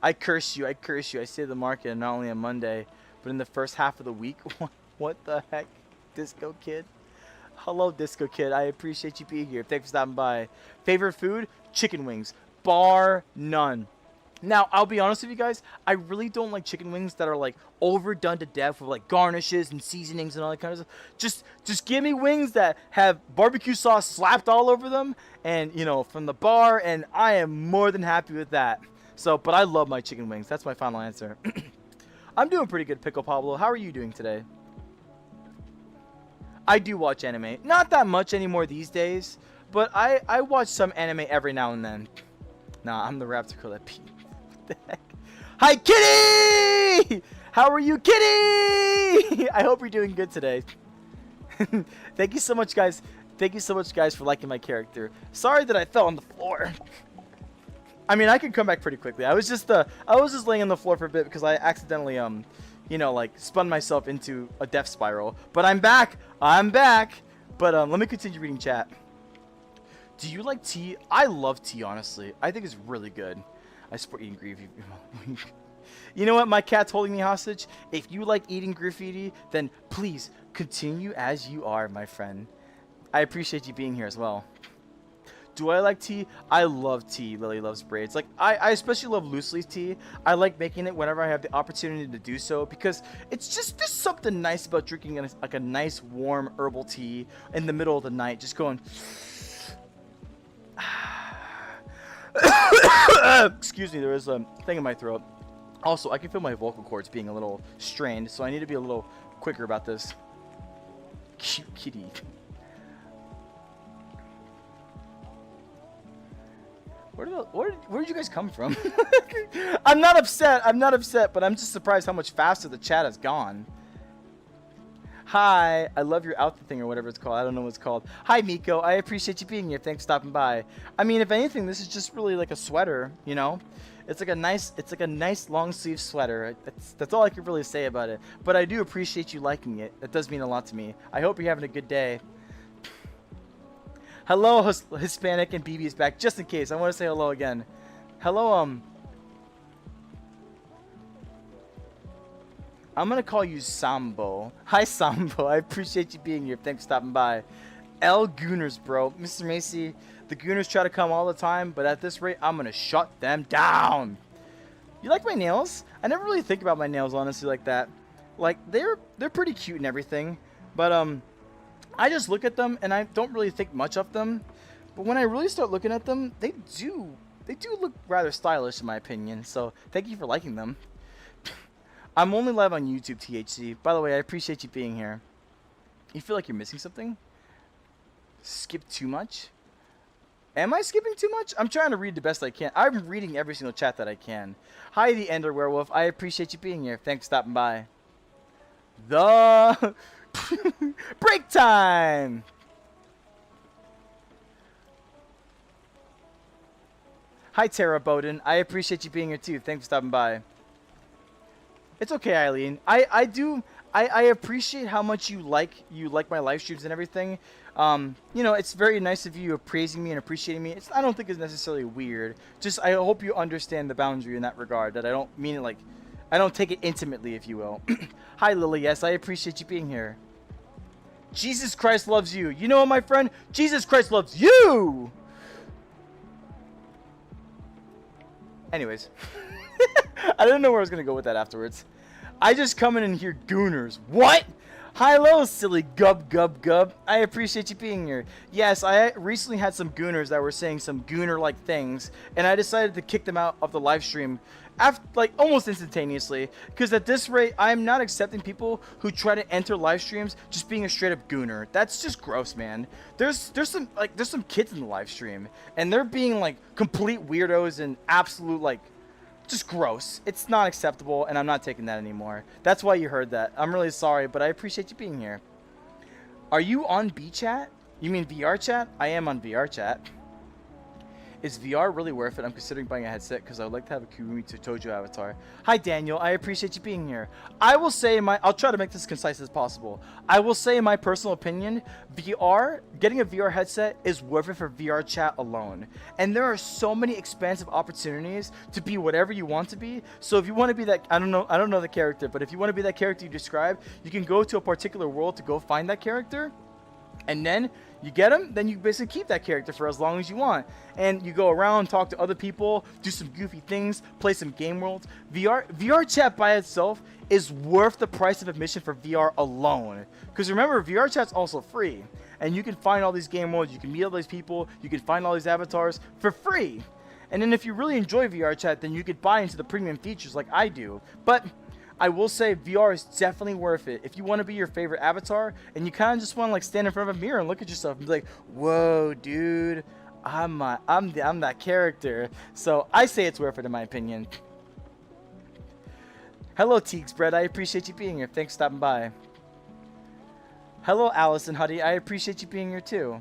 [SPEAKER 1] I curse you. I curse you. I stay the market not only on Monday, but in the first half of the week. What the heck? Disco Kid? Hello, Disco Kid. I appreciate you being here. Thanks for stopping by. Favorite food? Chicken wings. Bar none. Now, I'll be honest with you guys. I really don't like chicken wings that are like overdone to death with like garnishes and seasonings and all that kind of stuff. Just give me wings that have barbecue sauce slapped all over them and, you know, from the bar, and I am more than happy with that. So, but I love my chicken wings. That's my final answer. I'm doing pretty good, Pickle Pablo. How are you doing today? I do watch anime. Not that much anymore these days, but I watch some anime every now and then. Nah, I'm the raptor girl that peed. What the heck? Hi, Kitty! How are you, Kitty? I hope you're doing good today. Thank you so much, guys. Thank you so much, guys, for liking my character. Sorry that I fell on the floor. I mean, I could come back pretty quickly. I was just laying on the floor for a bit because I accidentally you know, like spun myself into a death spiral. But I'm back. I'm back. But let me continue reading chat. Do you like tea? I love tea, honestly. I think it's really good. I support eating graffiti. You know what? My cat's holding me hostage. If you like eating graffiti, then please continue as you are, my friend. I appreciate you being here as well. Do I like tea? I love tea. Lily loves braids. Like, I especially love loose leaf tea. I like making it whenever I have the opportunity to do so because it's just there's something nice about drinking like a nice warm herbal tea in the middle of the night, just going. Excuse me, there is a thing in my throat. Also, I can feel my vocal cords being a little strained, so I need to be a little quicker about this. Cute kitty. Where did you guys come from? I'm not upset. I'm not upset, but I'm just surprised how much faster the chat has gone. Hi, I love your outfit thing or whatever it's called. I don't know what it's called. Hi, Miko. I appreciate you being here. Thanks for stopping by. I mean, if anything, this is just really like a sweater, you know? It's like a nice long sleeve sweater. That's all I can really say about it. But I do appreciate you liking it. That does mean a lot to me. I hope you're having a good day. Hello, Hispanic, and BB is back. Just in case, I want to say hello again. Hello, I'm gonna call you Sambo. Hi, Sambo. I appreciate you being here. Thanks for stopping by. L Gooners, bro. Mr. Macy, the Gooners try to come all the time, but at this rate, I'm gonna shut them down. You like my nails? I never really think about my nails, honestly, like that. Like, they're pretty cute and everything, but, I just look at them and I don't really think much of them. But when I really start looking at them, they do look rather stylish in my opinion. So thank you for liking them. I'm only live on YouTube, THC. By the way, I appreciate you being here. You feel like you're missing something? Skip too much? Am I skipping too much? I'm trying to read the best I can. I'm reading every single chat that I can. Hi, the Ender Werewolf. I appreciate you being here. Thanks for stopping by. The... break time! Hi, Tara Bowden. I appreciate you being here too. Thanks for stopping by. It's okay, Eileen. I appreciate how much you like my live streams and everything. You know, it's very nice of you praising me and appreciating me. I don't think it's necessarily weird. Just I hope you understand the boundary in that regard. That I don't mean it like, I don't take it intimately, if you will. Hi, Lily. Yes, I appreciate you being here. Jesus Christ loves you. You know what, my friend? Jesus Christ loves you! Anyways. I didn't know where I was going to go with that afterwards. I just come in and hear Gooners. What? Hi-lo, silly gub gub gub. I appreciate you being here. Yes, I recently had some Gooners that were saying some Gooner-like things, and I decided to kick them out of the live stream after, like, almost instantaneously. Because at this rate, I'm not accepting people who try to enter live streams just being a straight-up Gooner. That's just gross, man. There's some kids in the live stream, and they're being, like, complete weirdos and absolute, like, just gross. It's not acceptable, and I'm not taking that anymore. That's why you heard that. I'm really sorry, but I appreciate you being here. Are you on BChat? You mean VR chat? I am on VR chat. Is VR really worth it? I'm considering buying a headset because I would like to have a Kurumi Tojo avatar. Hi, Daniel. I appreciate you being here. I will say I'll try to make this as concise as possible. I will say in my personal opinion, getting a VR headset is worth it for VR chat alone. And there are so many expansive opportunities to be whatever you want to be. So if you want to be that, I don't know the character, but if you want to be that character you described, you can go to a particular world to go find that character. And then you get him, then you basically keep that character for as long as you want. And you go around, talk to other people, do some goofy things, play some game worlds. VR chat by itself is worth the price of admission for VR alone. Because remember, VR chat's also free. And you can find all these game worlds, you can meet all these people, you can find all these avatars for free. And then if you really enjoy VR chat, then you could buy into the premium features like I do. But I will say VR is definitely worth it. If you want to be your favorite avatar and you kind of just want to like stand in front of a mirror and look at yourself and be like, whoa, dude, I'm that character. So I say it's worth it in my opinion. Hello, Teagues Bread. I appreciate you being here. Thanks for stopping by. Hello, Allison Huddy. I appreciate you being here too.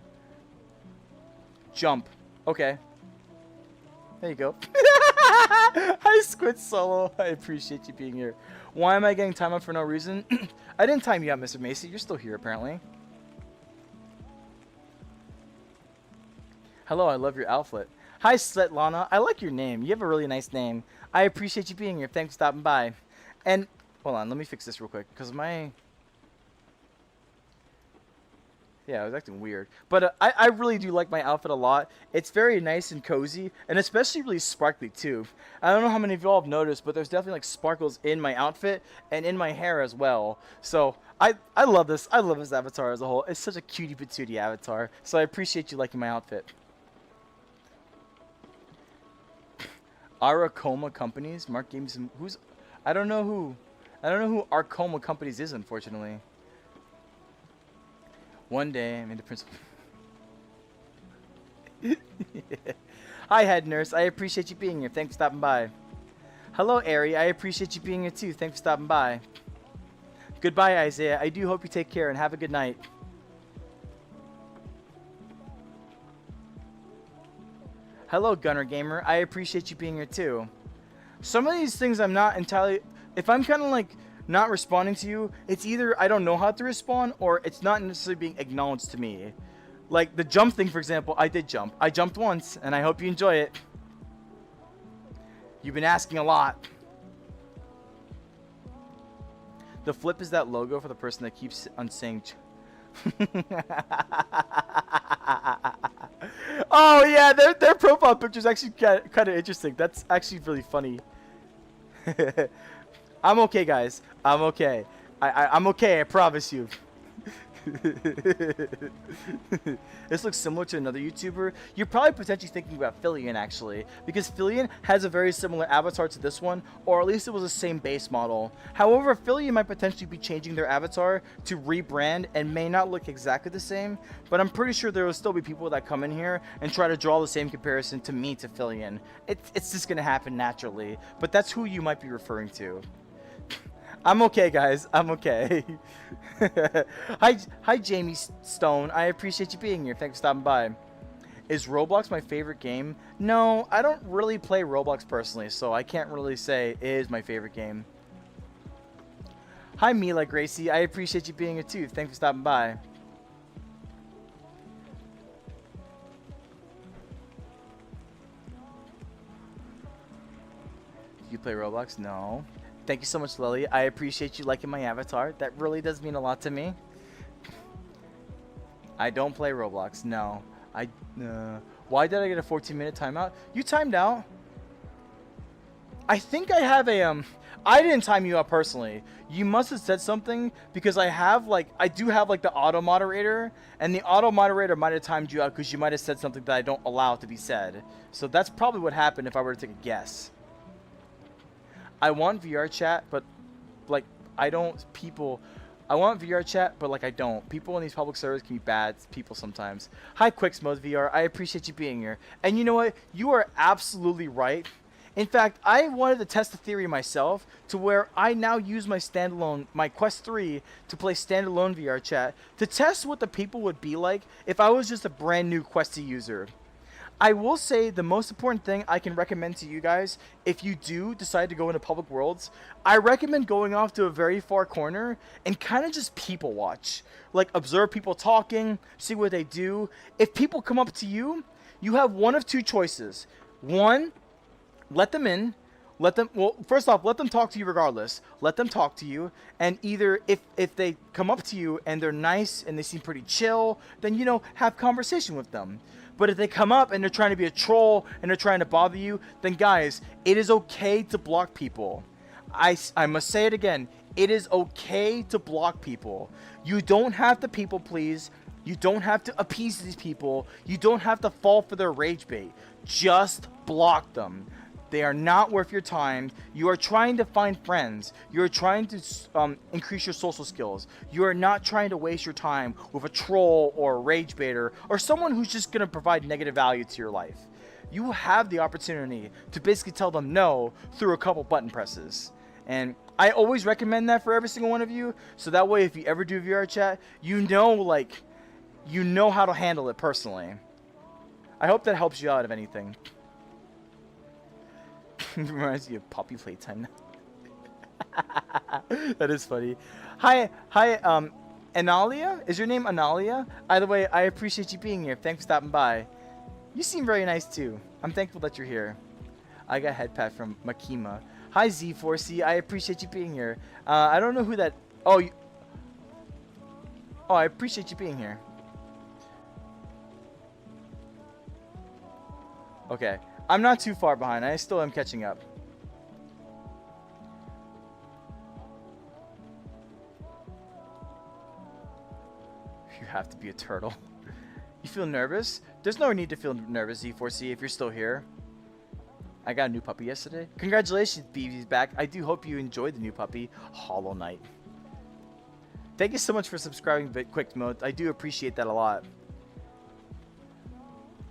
[SPEAKER 1] Jump. Okay. There you go. Hi, Squid Solo. I appreciate you being here. Why am I getting time up for no reason? I didn't time you out, Mr. Macy. You're still here, apparently. Hello, I love your outfit. Hi, Svetlana. I like your name. You have a really nice name. I appreciate you being here. Thanks for stopping by. And hold on, let me fix this real quick because my yeah, it was acting weird. But I really do like my outfit a lot. It's very nice and cozy, and especially really sparkly too. I don't know how many of y'all have noticed, but there's definitely like sparkles in my outfit and in my hair as well. So I love this. I love this avatar as a whole. It's such a cutie patootie avatar. So I appreciate you liking my outfit. Aracoma Companies. Mark gave me some. Who's? I don't know who. I don't know who Arcoma Companies is, unfortunately. One day, I made the principal. Hi, head nurse. I appreciate you being here. Thanks for stopping by. Hello, Ari. I appreciate you being here too. Thanks for stopping by. Goodbye, Isaiah. I do hope you take care and have a good night. Hello, Gunner Gamer. I appreciate you being here too. Some of these things I'm not entirely... If I'm kind of like not responding to you, it's either I don't know how to respond or it's not necessarily being acknowledged to me. Like the jump thing, for example, I did jump. I jumped once, and I hope you enjoy it. You've been asking a lot. The flip is that logo for the person that keeps on saying... Oh yeah, their profile picture is actually kind of interesting. That's actually really funny. I'm okay, guys. I'm okay. I'm okay. I promise you. This looks similar to another YouTuber. You're probably potentially thinking about Fillion, actually, because Fillion has a very similar avatar to this one, or at least it was the same base model. However, Fillion might potentially be changing their avatar to rebrand and may not look exactly the same, but I'm pretty sure there will still be people that come in here and try to draw the same comparison to me to Fillion. It's just gonna happen naturally, but that's who you might be referring to. I'm okay, guys. I'm okay. Hi, Jamie Stone. I appreciate you being here. Thanks for stopping by. Is Roblox my favorite game? No, I don't really play Roblox personally, so I can't really say it is my favorite game. Hi, Mila Gracie. I appreciate you being here too. Thanks for stopping by. Do you play Roblox? No. Thank you so much, Lily. I appreciate you liking my avatar. That really does mean a lot to me. I don't play Roblox. No. Why did I get a 14-minute timeout? You timed out. I think I have a I didn't time you out personally. You must have said something because I do have like the auto moderator, and the auto moderator might have timed you out because you might have said something that I don't allow to be said. So that's probably what happened if I were to take a guess. I want VR chat, but like I want VR chat, but like I don't. People in these public servers can be bad people sometimes. Hi, Quixmode VR. I appreciate you being here. And you know what? You are absolutely right. In fact, I wanted to test the theory myself to where I now use my Quest 3 to play standalone VR chat to test what the people would be like if I was just a brand new Quest 2 user. I will say the most important thing I can recommend to you guys, if you do decide to go into public worlds, I recommend going off to a very far corner and kind of just people watch. Like observe people talking, see what they do. If people come up to you, you have one of two choices. One, let them in. First off, let them talk to you regardless. Let them talk to you, and either if they come up to you and they're nice and they seem pretty chill, then, you know, have conversation with them. But if they come up and they're trying to be a troll and they're trying to bother you, then guys, it is okay to block people. I must say it again. It is okay to block people. You don't have to people please. You don't have to appease these people. You don't have to fall for their rage bait. Just block them. They are not worth your time. You are trying to find friends. You are trying to increase your social skills. You are not trying to waste your time with a troll or a rage baiter or someone who's just going to provide negative value to your life. You have the opportunity to basically tell them no through a couple button presses. And I always recommend that for every single one of you. So that way, if you ever do VR chat, you know how to handle it personally. I hope that helps you out, if anything. Reminds me of Poppy Playtime. That is funny. Hi, Analia? Is your name Analia? Either way, I appreciate you being here. Thanks for stopping by. You seem very nice too. I'm thankful that you're here. I got head pat from Makima. Hi Z4C, I appreciate you being here. I don't know who that. Oh, I appreciate you being here. Okay, I'm not too far behind. I still am catching up. You have to be a turtle. You feel nervous? There's no need to feel nervous, Z4C, if you're still here. I got a new puppy yesterday. Congratulations, BB's back. I do hope you enjoyed the new puppy, Hollow Knight. Thank you so much for subscribing, Quick Mode. I do appreciate that a lot.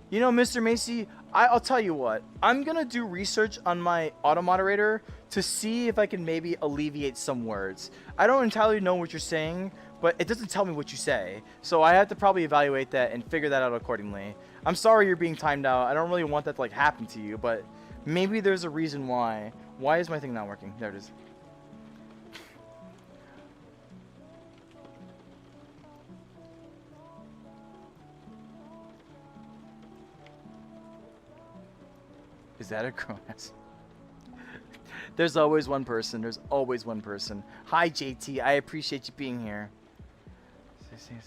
[SPEAKER 1] You know, Mr. Macy, I'll tell you what. I'm going to do research on my auto moderator to see if I can maybe alleviate some words. I don't entirely know what you're saying, but it doesn't tell me what you say. So I have to probably evaluate that and figure that out accordingly. I'm sorry you're being timed out. I don't really want that to like happen to you, but maybe there's a reason why. Why is my thing not working? There it is. Is that a grass? There's always one person. There's always one person. Hi, JT. I appreciate you being here.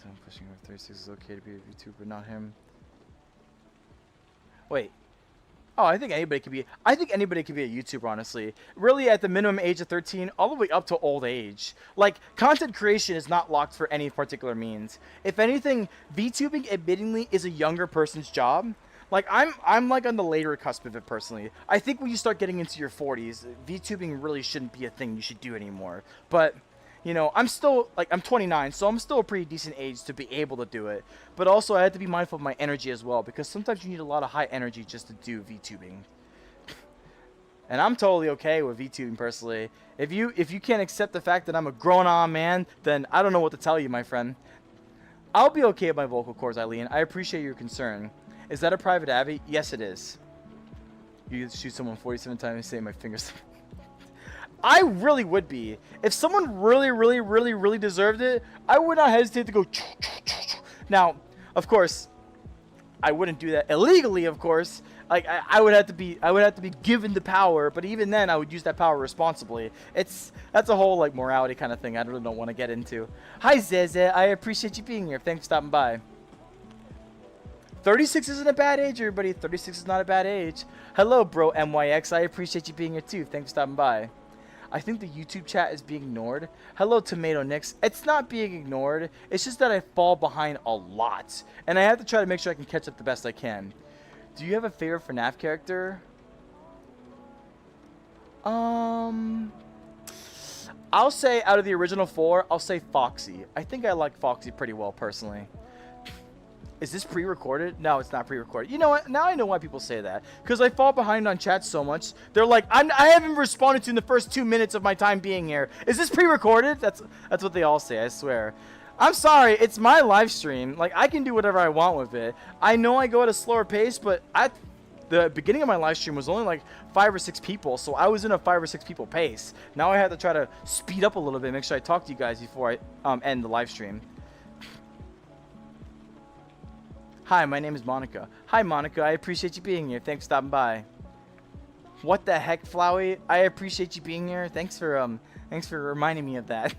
[SPEAKER 1] I'm pushing over 36 is okay to be a YouTuber, not him. Wait. Oh, I think anybody could be. I think anybody could be a YouTuber, honestly. Really, at the minimum age of 13, all the way up to old age. Like, content creation is not locked for any particular means. If anything, VTubing, admittingly, is a younger person's job. Like, I'm like on the later cusp of it personally. I think when you start getting into your 40s, VTubing really shouldn't be a thing you should do anymore. But, you know, I'm still, like, I'm 29, so I'm still a pretty decent age to be able to do it. But also, I have to be mindful of my energy as well, because sometimes you need a lot of high energy just to do VTubing. And I'm totally okay with VTubing personally. If you can't accept the fact that I'm a grown-on man, then I don't know what to tell you, my friend. I'll be okay with my vocal cords, Eileen. I appreciate your concern. Is that a private Abby? Yes, it is. You shoot someone 47 times and say my fingers. I really would be. If someone really deserved it, I would not hesitate to go. Now, of course, I wouldn't do that illegally. Of course, like I would have to be given the power. But even then, I would use that power responsibly. That's a whole like morality kind of thing. I really don't want to get into. Hi Zeze, I appreciate you being here. Thanks for stopping by. 36 isn't a bad age, everybody. 36 is not a bad age. Hello, bro MYX. I appreciate you being here, too. Thanks for stopping by. I think the YouTube chat is being ignored. Hello, Tomato Nix. It's not being ignored. It's just that I fall behind a lot. And I have to try to make sure I can catch up the best I can. Do you have a favorite FNAF character? I'll say out of the original 4, I'll say Foxy. I think I like Foxy pretty well, personally. Is this pre-recorded? No, it's not pre-recorded. You know what? Now I know why people say that. Because I fall behind on chat so much. They're like, I haven't responded to in the first 2 minutes of my time being here. Is this pre-recorded? That's what they all say, I swear. I'm sorry. It's my live stream. Like, I can do whatever I want with it. I know I go at a slower pace, but at the beginning of my live stream was only like 5 or 6 people. So I was in a 5 or 6 people pace. Now I have to try to speed up a little bit, make sure I talk to you guys before I end the live stream. Hi, my name is Monica. Hi, Monica. I appreciate you being here. Thanks for stopping by. What the heck, Flowey? I appreciate you being here. Thanks for reminding me of that.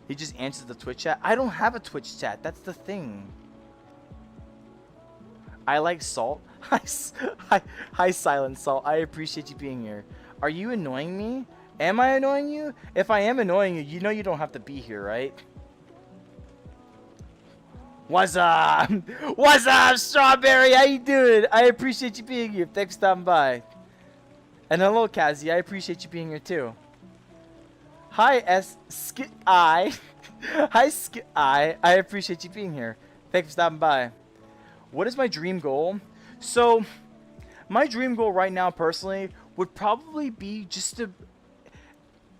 [SPEAKER 1] He just answered the Twitch chat. I don't have a Twitch chat. That's the thing. I like Salt. Hi, Silent Salt. I appreciate you being here. Are you annoying me? Am I annoying you? If I am annoying you, you know you don't have to be here, right? What's up? What's up, Strawberry? How you doing? I appreciate you being here. Thanks for stopping by. And hello, Kazi. I appreciate you being here, too. Hi, I. Hi, I appreciate you being here. Thanks for stopping by. What is my dream goal? So, my dream goal right now, personally, would probably be just to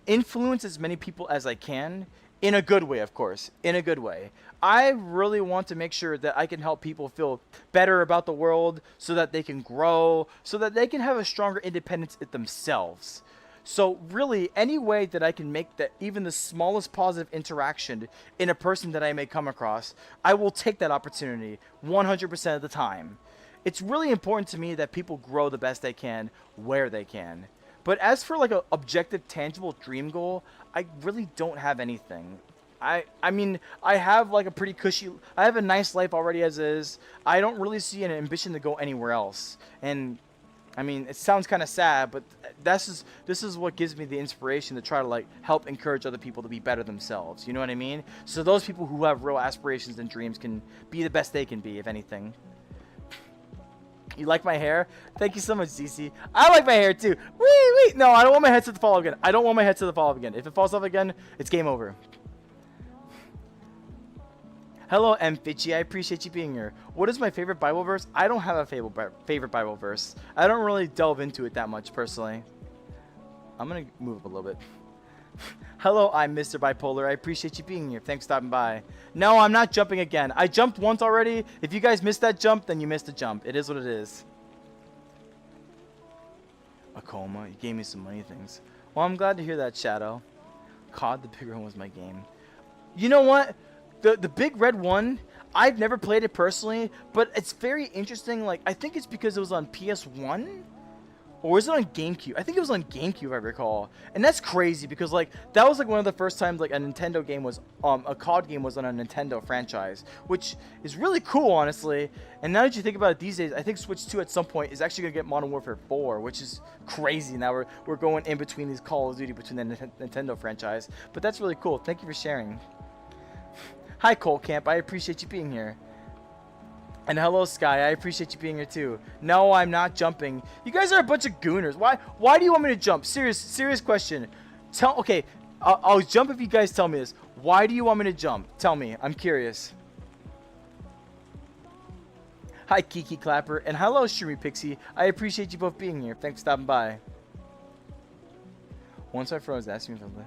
[SPEAKER 1] influence as many people as I can. In a good way, of course. In a good way. I really want to make sure that I can help people feel better about the world so that they can grow, so that they can have a stronger independence in themselves. So really, any way that I can make that even the smallest positive interaction in a person that I may come across, I will take that opportunity 100% of the time. It's really important to me that people grow the best they can where they can. But as for like a objective, tangible dream goal, I really don't have anything. I mean, I have like a pretty cushy, I have a nice life already as is. I don't really see an ambition to go anywhere else. And I mean, it sounds kind of sad, but this is what gives me the inspiration to try to like help encourage other people to be better themselves. You know what I mean? So those people who have real aspirations and dreams can be the best they can be, if anything. You like my hair? Thank you so much, CC. I like my hair too. Wee. No, I don't want my headset to fall off again. I don't want my headset to fall off again. If it falls off again, it's game over. Hello, M. Fitchy. I appreciate you being here. What is my favorite Bible verse? I don't have a favorite Bible verse. I don't really delve into it that much, personally. I'm going to move up a little bit. Hello, I'm Mr. Bipolar. I appreciate you being here. Thanks for stopping by. No, I'm not jumping again. I jumped once already. If you guys missed that jump, then you missed a jump. It is what it is. A coma. You gave me some money things. Well, I'm glad to hear that, Shadow. COD, the bigger one was my game. You know what? The big red one, I've never played it personally, but it's very interesting. Like, I think it's because it was on PS1, or was it on GameCube? I think it was on GameCube, if I recall. And that's crazy because like that was like one of the first times like a Nintendo game was a COD game was on a Nintendo franchise, which is really cool, honestly. And now that you think about it these days, I think Switch 2 at some point is actually gonna get Modern Warfare 4, which is crazy. Now we're going in between these Call of Duty between the Nintendo franchise, but that's really cool. Thank you for sharing. Hi, Colt Camp. I appreciate you being here. And hello, Sky. I appreciate you being here, too. No, I'm not jumping. You guys are a bunch of gooners. Why do you want me to jump? Serious question. Okay, I'll jump if you guys tell me this. Why do you want me to jump? Tell me. I'm curious. Hi, Kiki Clapper. And hello, Shuri Pixie. I appreciate you both being here. Thanks for stopping by. Once I froze, asking me something.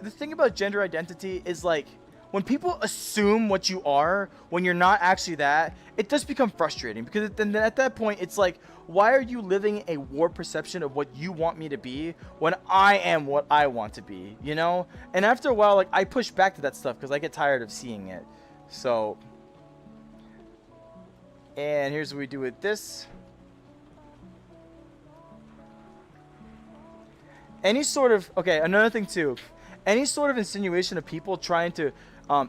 [SPEAKER 1] The thing about gender identity is like when people assume what you are when you're not actually that, it does become frustrating because then at that point it's like, why are you living a warped perception of what you want me to be when I am what I want to be, you know? And after a while, like I push back to that stuff because I get tired of seeing it. So, and here's what we do with this. Any sort of, okay, another thing too. Any sort of insinuation of people trying to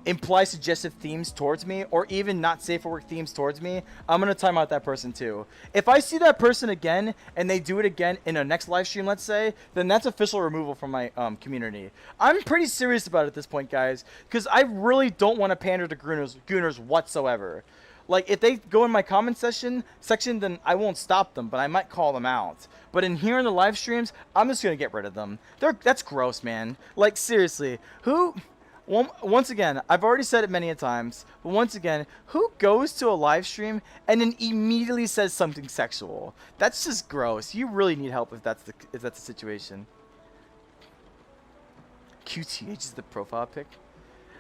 [SPEAKER 1] imply suggestive themes towards me or even not safe for work themes towards me, I'm going to time out that person too. If I see that person again and they do it again in a next live stream, let's say, then that's official removal from my community. I'm pretty serious about it at this point, guys, because I really don't want to pander to gooners whatsoever. Like, if they go in my comment section, then I won't stop them, but I might call them out. But in here in the live streams, I'm just going to get rid of them. That's gross, man. Like, seriously. Once again, I've already said it many a times, but once again, who goes to a live stream and then immediately says something sexual? That's just gross. You really need help if that's the situation. QTH is the profile pic.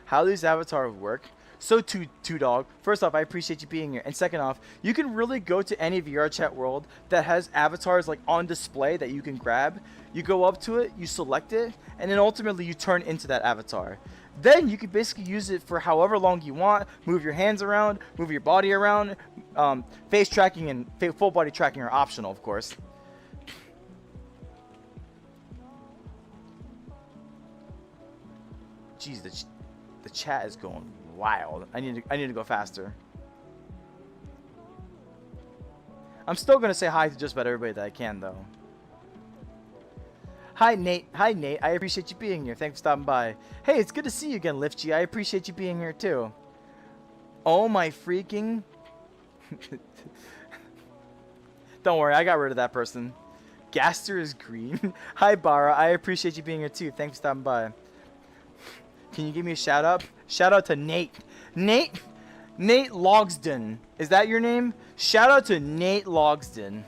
[SPEAKER 1] How these avatars work? So, two dog. First off, I appreciate you being here. And second off, you can really go to any VR chat world that has avatars like on display that you can grab. You go up to it, you select it, and then ultimately you turn into that avatar. Then you can basically use it for however long you want. Move your hands around, move your body around. Face tracking and full body tracking are optional, of course. Jeez, the chat is going wild. I need to go faster. I'm still gonna say hi to just about everybody that I can, though. Hi Nate. I appreciate you being here. Thanks for stopping by. Hey, it's good to see you again, Liftg. I appreciate you being here too. Oh my freaking. Don't worry, I got rid of that person. Gaster is green. Hi Bara. I appreciate you being here too. Thanks for stopping by. Can you give me a shout out? Shout out to Nate. Nate Logsden. Is that your name? Shout out to Nate Logsden.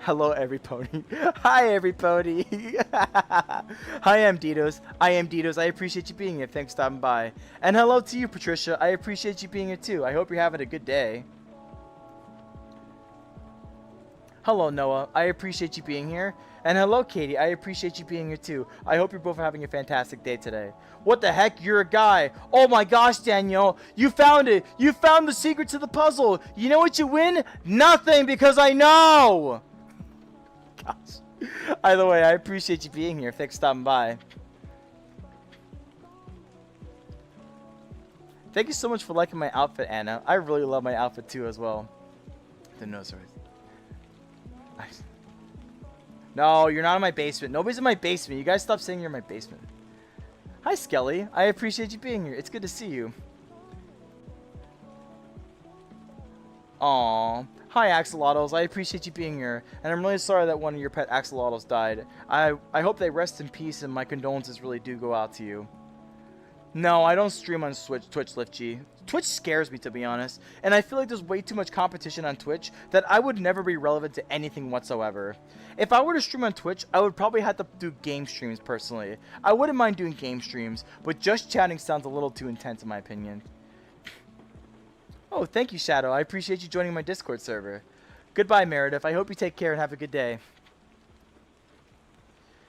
[SPEAKER 1] Hello, everypony. Hi, everypony. Hi, I am Ditos. I appreciate you being here. Thanks for stopping by. And hello to you, Patricia. I appreciate you being here, too. I hope you're having a good day. Hello, Noah. I appreciate you being here. And hello, Katie. I appreciate you being here too. I hope you're both having a fantastic day today. What the heck? You're a guy. Oh my gosh, Danielle. You found it. You found the secret to the puzzle. You know what you win? Nothing, because I know. Gosh. Either way, I appreciate you being here. Thanks for stopping by. Thank you so much for liking my outfit, Anna. I really love my outfit too as well. No, sorry. No, you're not in my basement. Nobody's in my basement. You guys stop saying you're in my basement. Hi, Skelly. I appreciate you being here. It's good to see you. Aww. Hi, axolotls. I appreciate you being here. And I'm really sorry that one of your pet axolotls died. I hope they rest in peace, and my condolences really do go out to you. No, I don't stream on Twitch, LiftG. Twitch scares me, to be honest. And I feel like there's way too much competition on Twitch that I would never be relevant to anything whatsoever. If I were to stream on Twitch, I would probably have to do game streams, personally. I wouldn't mind doing game streams, but just chatting sounds a little too intense in my opinion. Oh, thank you, Shadow. I appreciate you joining my Discord server. Goodbye, Meredith. I hope you take care and have a good day.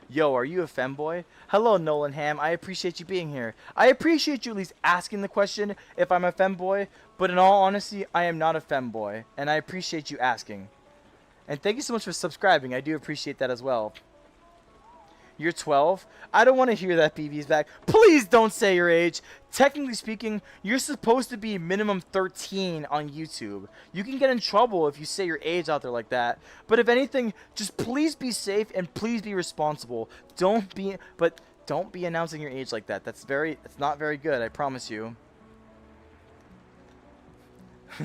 [SPEAKER 1] Yo, are you a femboy? Hello, Nolan Ham. I appreciate you being here. I appreciate you at least asking the question if I'm a femboy, but in all honesty, I am not a femboy, and I appreciate you asking. And thank you so much for subscribing. I do appreciate that as well. You're 12? I don't want to hear that, BB's back. Please don't say your age. Technically speaking, you're supposed to be minimum 13 on YouTube. You can get in trouble if you say your age out there like that. But if anything, just please be safe and please be responsible. Don't be announcing your age like that. It's not very good, I promise you.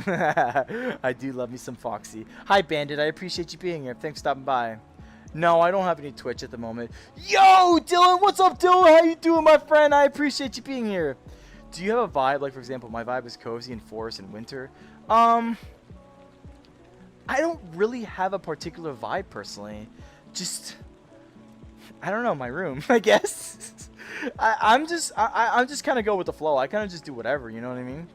[SPEAKER 1] I do love me some Foxy. Hi, Bandit. I appreciate you being here. Thanks for stopping by. No, I don't have any Twitch at the moment. Yo, Dylan, what's up, Dylan? How you doing, my friend? I appreciate you being here. Do you have a vibe? Like, for example, my vibe is cozy and forest and winter. I don't really have a particular vibe, personally. Just, I don't know, my room, I guess. I'm just kind of go with the flow. I kind of just do whatever, you know what I mean?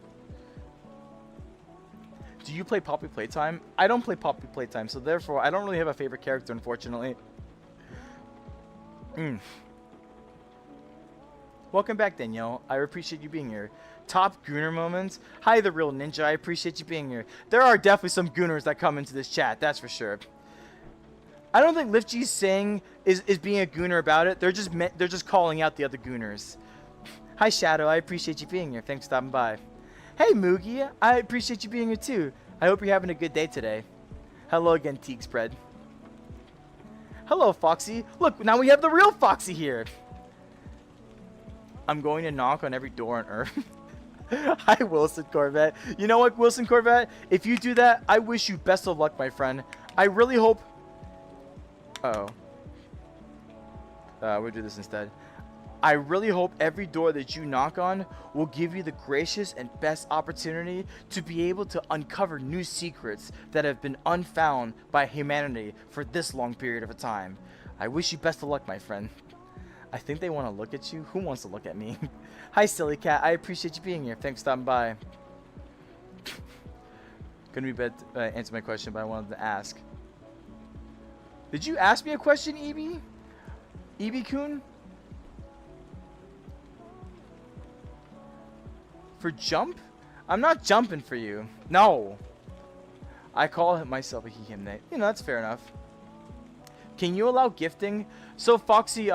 [SPEAKER 1] Do you play Poppy Playtime? I don't play Poppy Playtime, so therefore I don't really have a favorite character, unfortunately. Welcome back, Danielle. I appreciate you being here. Top Gooner moments? Hi, The Real Ninja. I appreciate you being here. There are definitely some Gooners that come into this chat, that's for sure. I don't think LiftG's saying is being a Gooner about it. They're just calling out the other Gooners. Hi, Shadow. I appreciate you being here. Thanks for stopping by. Hey, Moogie. I appreciate you being here, too. I hope you're having a good day today. Hello again, Teague Spread. Hello, Foxy. Look, now we have the real Foxy here. I'm going to knock on every door on Earth. Hi, Wilson Corvette. You know what, Wilson Corvette? If you do that, I wish you best of luck, my friend. I really hope... Uh-oh. We'll do this instead. I really hope every door that you knock on will give you the gracious and best opportunity to be able to uncover new secrets that have been unfound by humanity for this long period of a time. I wish you best of luck, my friend. I think they want to look at you. Who wants to look at me? Hi, Silly Cat. I appreciate you being here. Thanks for stopping by. Couldn't be bad to answer my question, but I wanted to ask. Did you ask me a question, EB? EB-kun? For jump? I'm not jumping for you. No. I call myself a he, him, they. You know, that's fair enough. Can you allow gifting? So Foxy,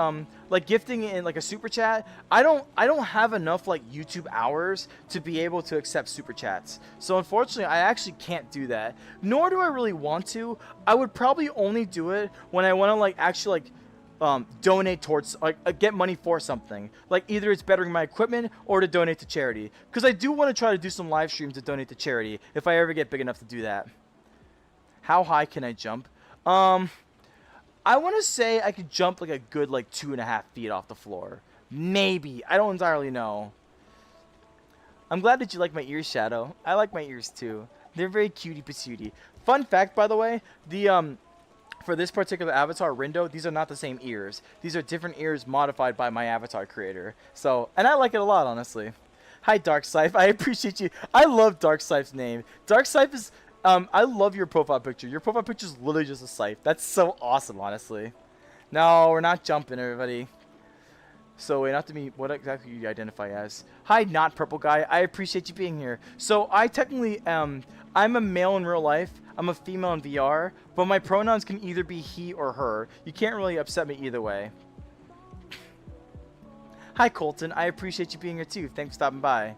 [SPEAKER 1] like gifting in like a super chat, I don't have enough like YouTube hours to be able to accept super chats. So unfortunately, I actually can't do that. Nor do I really want to. I would probably only do it when I want to like actually like donate towards, like, get money for something. Like, either it's bettering my equipment or to donate to charity. Because I do want to try to do some live streams to donate to charity if I ever get big enough to do that. How high can I jump? I want to say I could jump like a good, like, 2.5 feet off the floor. Maybe. I don't entirely know. I'm glad that you like my ears, Shadow. I like my ears, too. They're very cutie patootie. Fun fact, by the way, for this particular avatar, Rindo, these are not the same ears. These are different ears modified by my avatar creator. So, and I like it a lot, honestly. Hi, Dark Scythe. I appreciate you. I love Dark Scythe's name. Dark Scythe I love your profile picture. Your profile picture is literally just a scythe. That's so awesome, honestly. No, we're not jumping, everybody. So wait, not to me. What exactly do you identify as? Hi, not purple guy. I appreciate you being here. So I technically I'm a male in real life. I'm a female in VR, but my pronouns can either be he or her. You can't really upset me either way. Hi, Colton. I appreciate you being here too. Thanks for stopping by.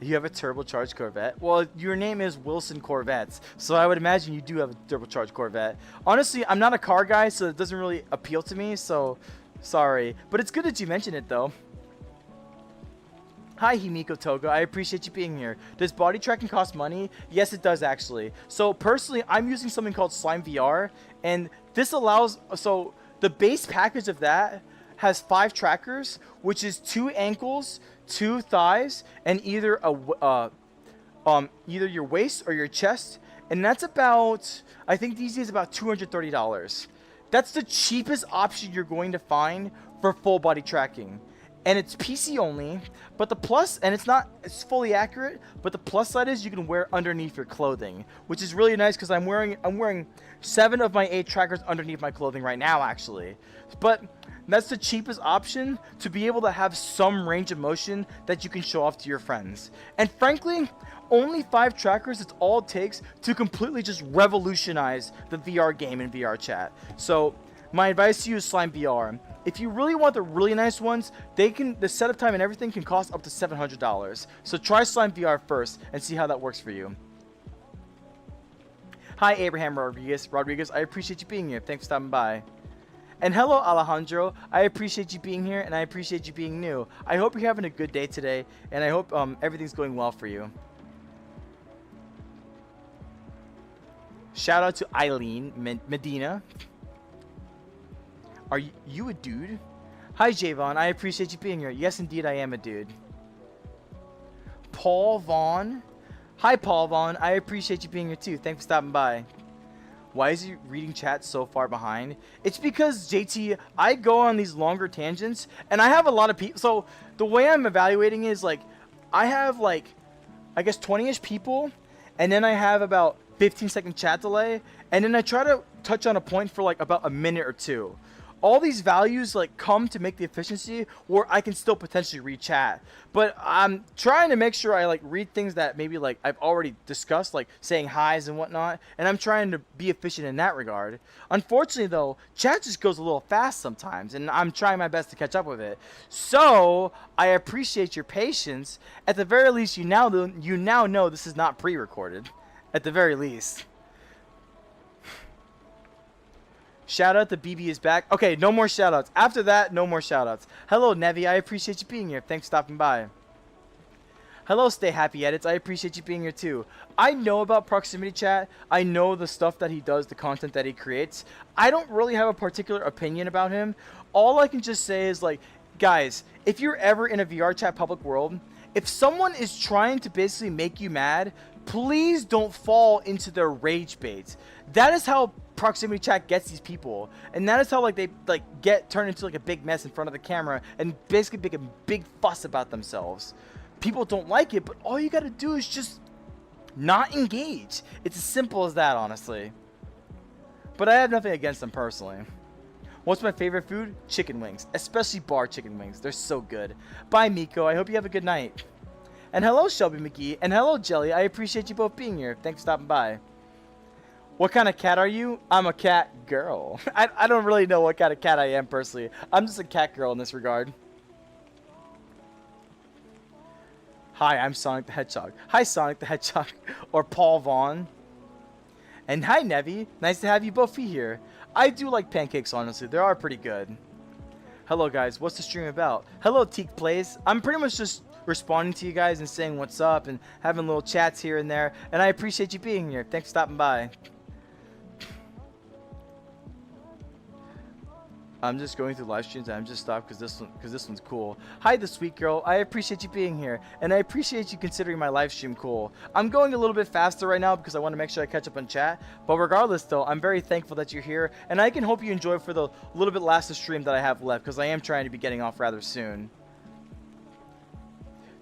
[SPEAKER 1] You have a turbocharged Corvette? Well, your name is Wilson Corvettes, so I would imagine you do have a turbocharged Corvette. Honestly, I'm not a car guy, so it doesn't really appeal to me, so sorry. But it's good that you mentioned it, though. Hi, Himiko Toga. I appreciate you being here. Does body tracking cost money? Yes, it does, actually. So, personally, I'm using something called Slime VR, and this allows... So, the base package of that has 5 trackers, which is 2 ankles, 2 thighs, and either either your waist or your chest, and that's about, I think these days about $230. That's the cheapest option you're going to find for full body tracking, and it's PC only. But the plus, and it's fully accurate, but the plus side is you can wear underneath your clothing, which is really nice because I'm wearing 7 of my 8 trackers underneath my clothing right now, actually. But that's the cheapest option to be able to have some range of motion that you can show off to your friends. And frankly, only 5 trackers is all it takes to completely just revolutionize the VR game and VR chat. So my advice to you is Slime VR. If you really want the really nice ones, the setup time and everything can cost up to $700. So try Slime VR first and see how that works for you. Hi, Abraham Rodriguez, I appreciate you being here. Thanks for stopping by. And hello, Alejandro. I appreciate you being here, and I appreciate you being new. I hope you're having a good day today, and I hope everything's going well for you. Shout out to Eileen Medina. Are you a dude? Hi, Javon. I appreciate you being here. Yes, indeed, I am a dude. Paul Vaughn. Hi, Paul Vaughn. I appreciate you being here, too. Thanks for stopping by. Why is he reading chat so far behind? It's because, JT, I go on these longer tangents, and I have a lot of people. So the way I'm evaluating is, like, I have, like, I guess 20-ish people, and then I have about 15-second chat delay, and then I try to touch on a point for, like, about a minute or 2. All these values, like, come to make the efficiency where I can still potentially read chat. But I'm trying to make sure I, like, read things that maybe, like, I've already discussed, like saying highs and whatnot. And I'm trying to be efficient in that regard. Unfortunately, though, chat just goes a little fast sometimes. And I'm trying my best to catch up with it. So I appreciate your patience. At the very least, you now know this is not pre-recorded. At the very least. Shout out to BB is back. Okay, no more shout outs. After that, no more shout outs. Hello, Nevi. I appreciate you being here. Thanks for stopping by. Hello, Stay Happy Edits. I appreciate you being here too. I know about proximity chat. I know the stuff that he does, the content that he creates. I don't really have a particular opinion about him. All I can just say is, like, guys, if you're ever in a VR chat public world, if someone is trying to basically make you mad, please don't fall into their rage bait. That is how proximity chat gets these people, and that is how, like, they, like, get turned into, like, a big mess in front of the camera and basically make a big fuss about themselves. People don't like it, but all you gotta do is just not engage. It's as simple as that, honestly. But I have nothing against them personally. What's my favorite food? Chicken wings, especially bar chicken wings. They're so good. Bye, Miko. I hope you have a good night. And hello, Shelby McGee. And hello, Jelly. I appreciate you both being here. Thanks for stopping by. What kind of cat are you? I'm a cat girl. I don't really know what kind of cat I am personally. I'm just a cat girl in this regard. Hi, I'm Sonic the Hedgehog. Hi, Sonic the Hedgehog. Or Paul Vaughn. And hi, Nevi. Nice to have you both here. I do like pancakes, honestly. They are pretty good. Hello, guys. What's the stream about? Hello, Teak Plays. I'm pretty much just responding to you guys and saying what's up and having little chats here and there. And I appreciate you being here. Thanks for stopping by. I'm just going through live streams and I'm just stopped because this one's cool. Hi, the sweet girl. I appreciate you being here, and I appreciate you considering my live stream cool. I'm going a little bit faster right now because I want to make sure I catch up on chat. But regardless, though, I'm very thankful that you're here, and I can hope you enjoy for the little bit last of stream that I have left because I am trying to be getting off rather soon.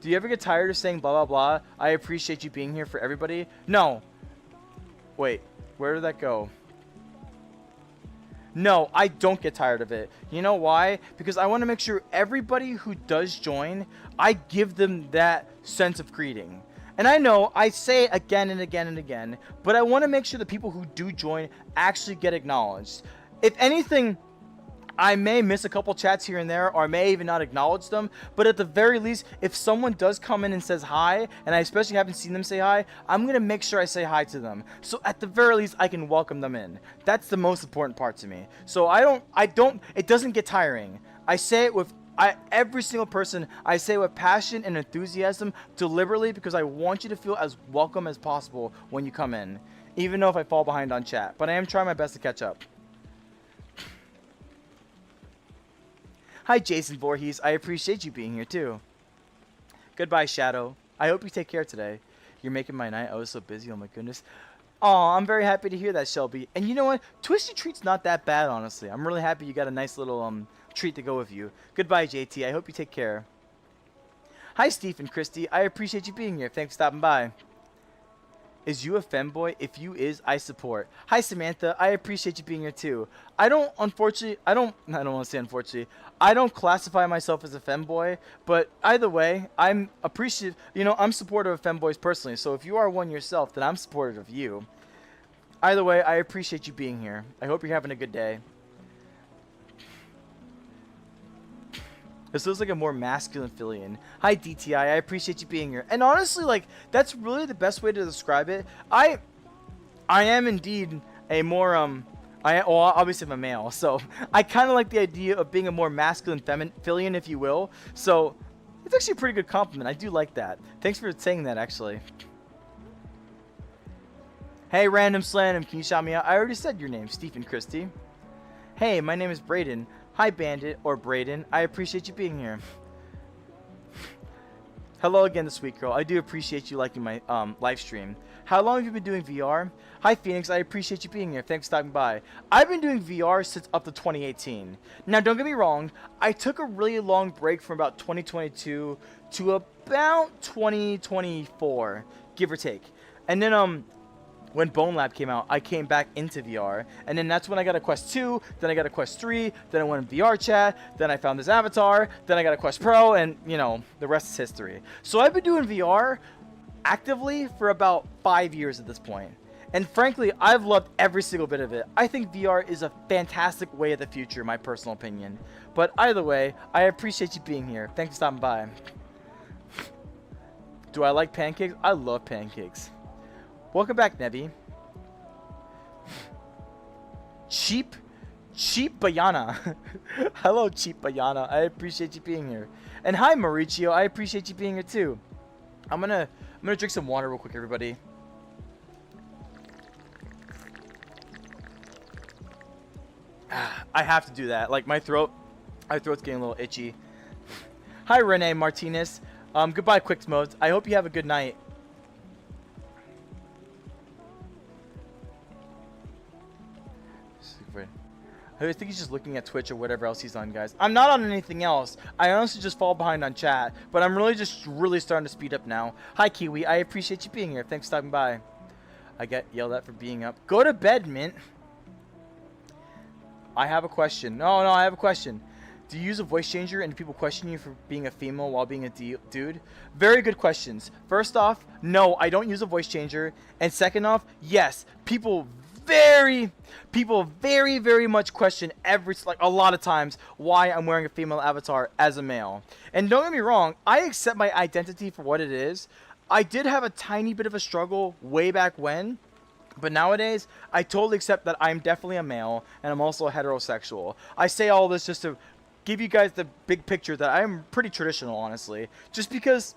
[SPEAKER 1] Do you ever get tired of saying blah blah blah? I appreciate you being here for everybody. No. Wait, where did that go? No, I don't get tired of it. You know why? Because I want to make sure everybody who does join, I give them that sense of greeting. And I know I say it again and again and again, but I want to make sure the people who do join actually get acknowledged. If anything, I may miss a couple chats here and there, or I may even not acknowledge them, but at the very least, if someone does come in and says hi, and I especially haven't seen them say hi, I'm going to make sure I say hi to them. So at the very least, I can welcome them in. That's the most important part to me. So it doesn't get tiring. I say it with every single person, I say it with passion and enthusiasm, deliberately, because I want you to feel as welcome as possible when you come in, even though if I fall behind on chat. But I am trying my best to catch up. Hi, Jason Voorhees. I appreciate you being here, too. Goodbye, Shadow. I hope you take care today. You're making my night. I was so busy. Oh, my goodness. Aw, I'm very happy to hear that, Shelby. And you know what? Twisty Treat's not that bad, honestly. I'm really happy you got a nice little treat to go with you. Goodbye, JT. I hope you take care. Hi, Steve and Christy. I appreciate you being here. Thanks for stopping by. Is you a femboy? If you is, I support. Hi, Samantha. I appreciate you being here, too. I don't want to say unfortunately. I don't classify myself as a femboy, but either way, I'm appreciative. You know, I'm supportive of femboys personally, so if you are one yourself, then I'm supportive of you. Either way, I appreciate you being here. I hope you're having a good day. This looks like a more masculine Fillion. Hi, DTI. I appreciate you being here. And honestly, like, that's really the best way to describe it. I am indeed a more, obviously I'm a male, so I kind of like the idea of being a more masculine Fillion, if you will. So it's actually a pretty good compliment. I do like that. Thanks for saying that, actually. Hey, Random Slanum, can you shout me out? I already said your name, Stephen Christie. Hey, my name is Brayden. Hi, Bandit, or Brayden. I appreciate you being here. Hello again, the sweet girl. I do appreciate you liking my live stream. How long have you been doing VR? Hi, Phoenix. I appreciate you being here. Thanks for stopping by. I've been doing VR since up to 2018. Now, don't get me wrong. I took a really long break from about 2022 to about 2024, give or take. And then, when Bone Lab came out, I came back into VR, and then that's when I got a Quest 2, then I got a Quest 3, then I went in VR chat, then I found this avatar, then I got a Quest Pro, and, you know, the rest is history. So I've been doing VR actively for about 5 years at this point. And frankly, I've loved every single bit of it. I think VR is a fantastic way of the future, in my personal opinion. But either way, I appreciate you being here. Thanks for stopping by. Do I like pancakes? I love pancakes. Welcome back, Nebby. Cheap Bayana. Hello, Cheap Bayana. I appreciate you being here. And hi, Mauricio. I appreciate you being here too. I'm gonna drink some water real quick, everybody. I have to do that. Like my throat's getting a little itchy. Hi, Renee Martinez. Goodbye, Quick Modes. I hope you have a good night. I think he's just looking at Twitch or whatever else he's on, guys. I'm not on anything else. I honestly just fall behind on chat, but I'm really starting to speed up now. Hi, Kiwi. I appreciate you being here. Thanks for stopping by. I get yelled at for being up. Go to bed, Mint. I have a question. No, I have a question. Do you use a voice changer and do people question you for being a female while being a dude? Very good questions. First off, no, I don't use a voice changer. And second off, yes, people very much question a lot of times why I'm wearing a female avatar as a male. And don't get me wrong, I accept my identity for what it is. I did have a tiny bit of a struggle way back when, but nowadays I totally accept that I'm definitely a male and I'm also a heterosexual. I say all this just to give you guys the big picture that I'm pretty traditional, honestly. Just because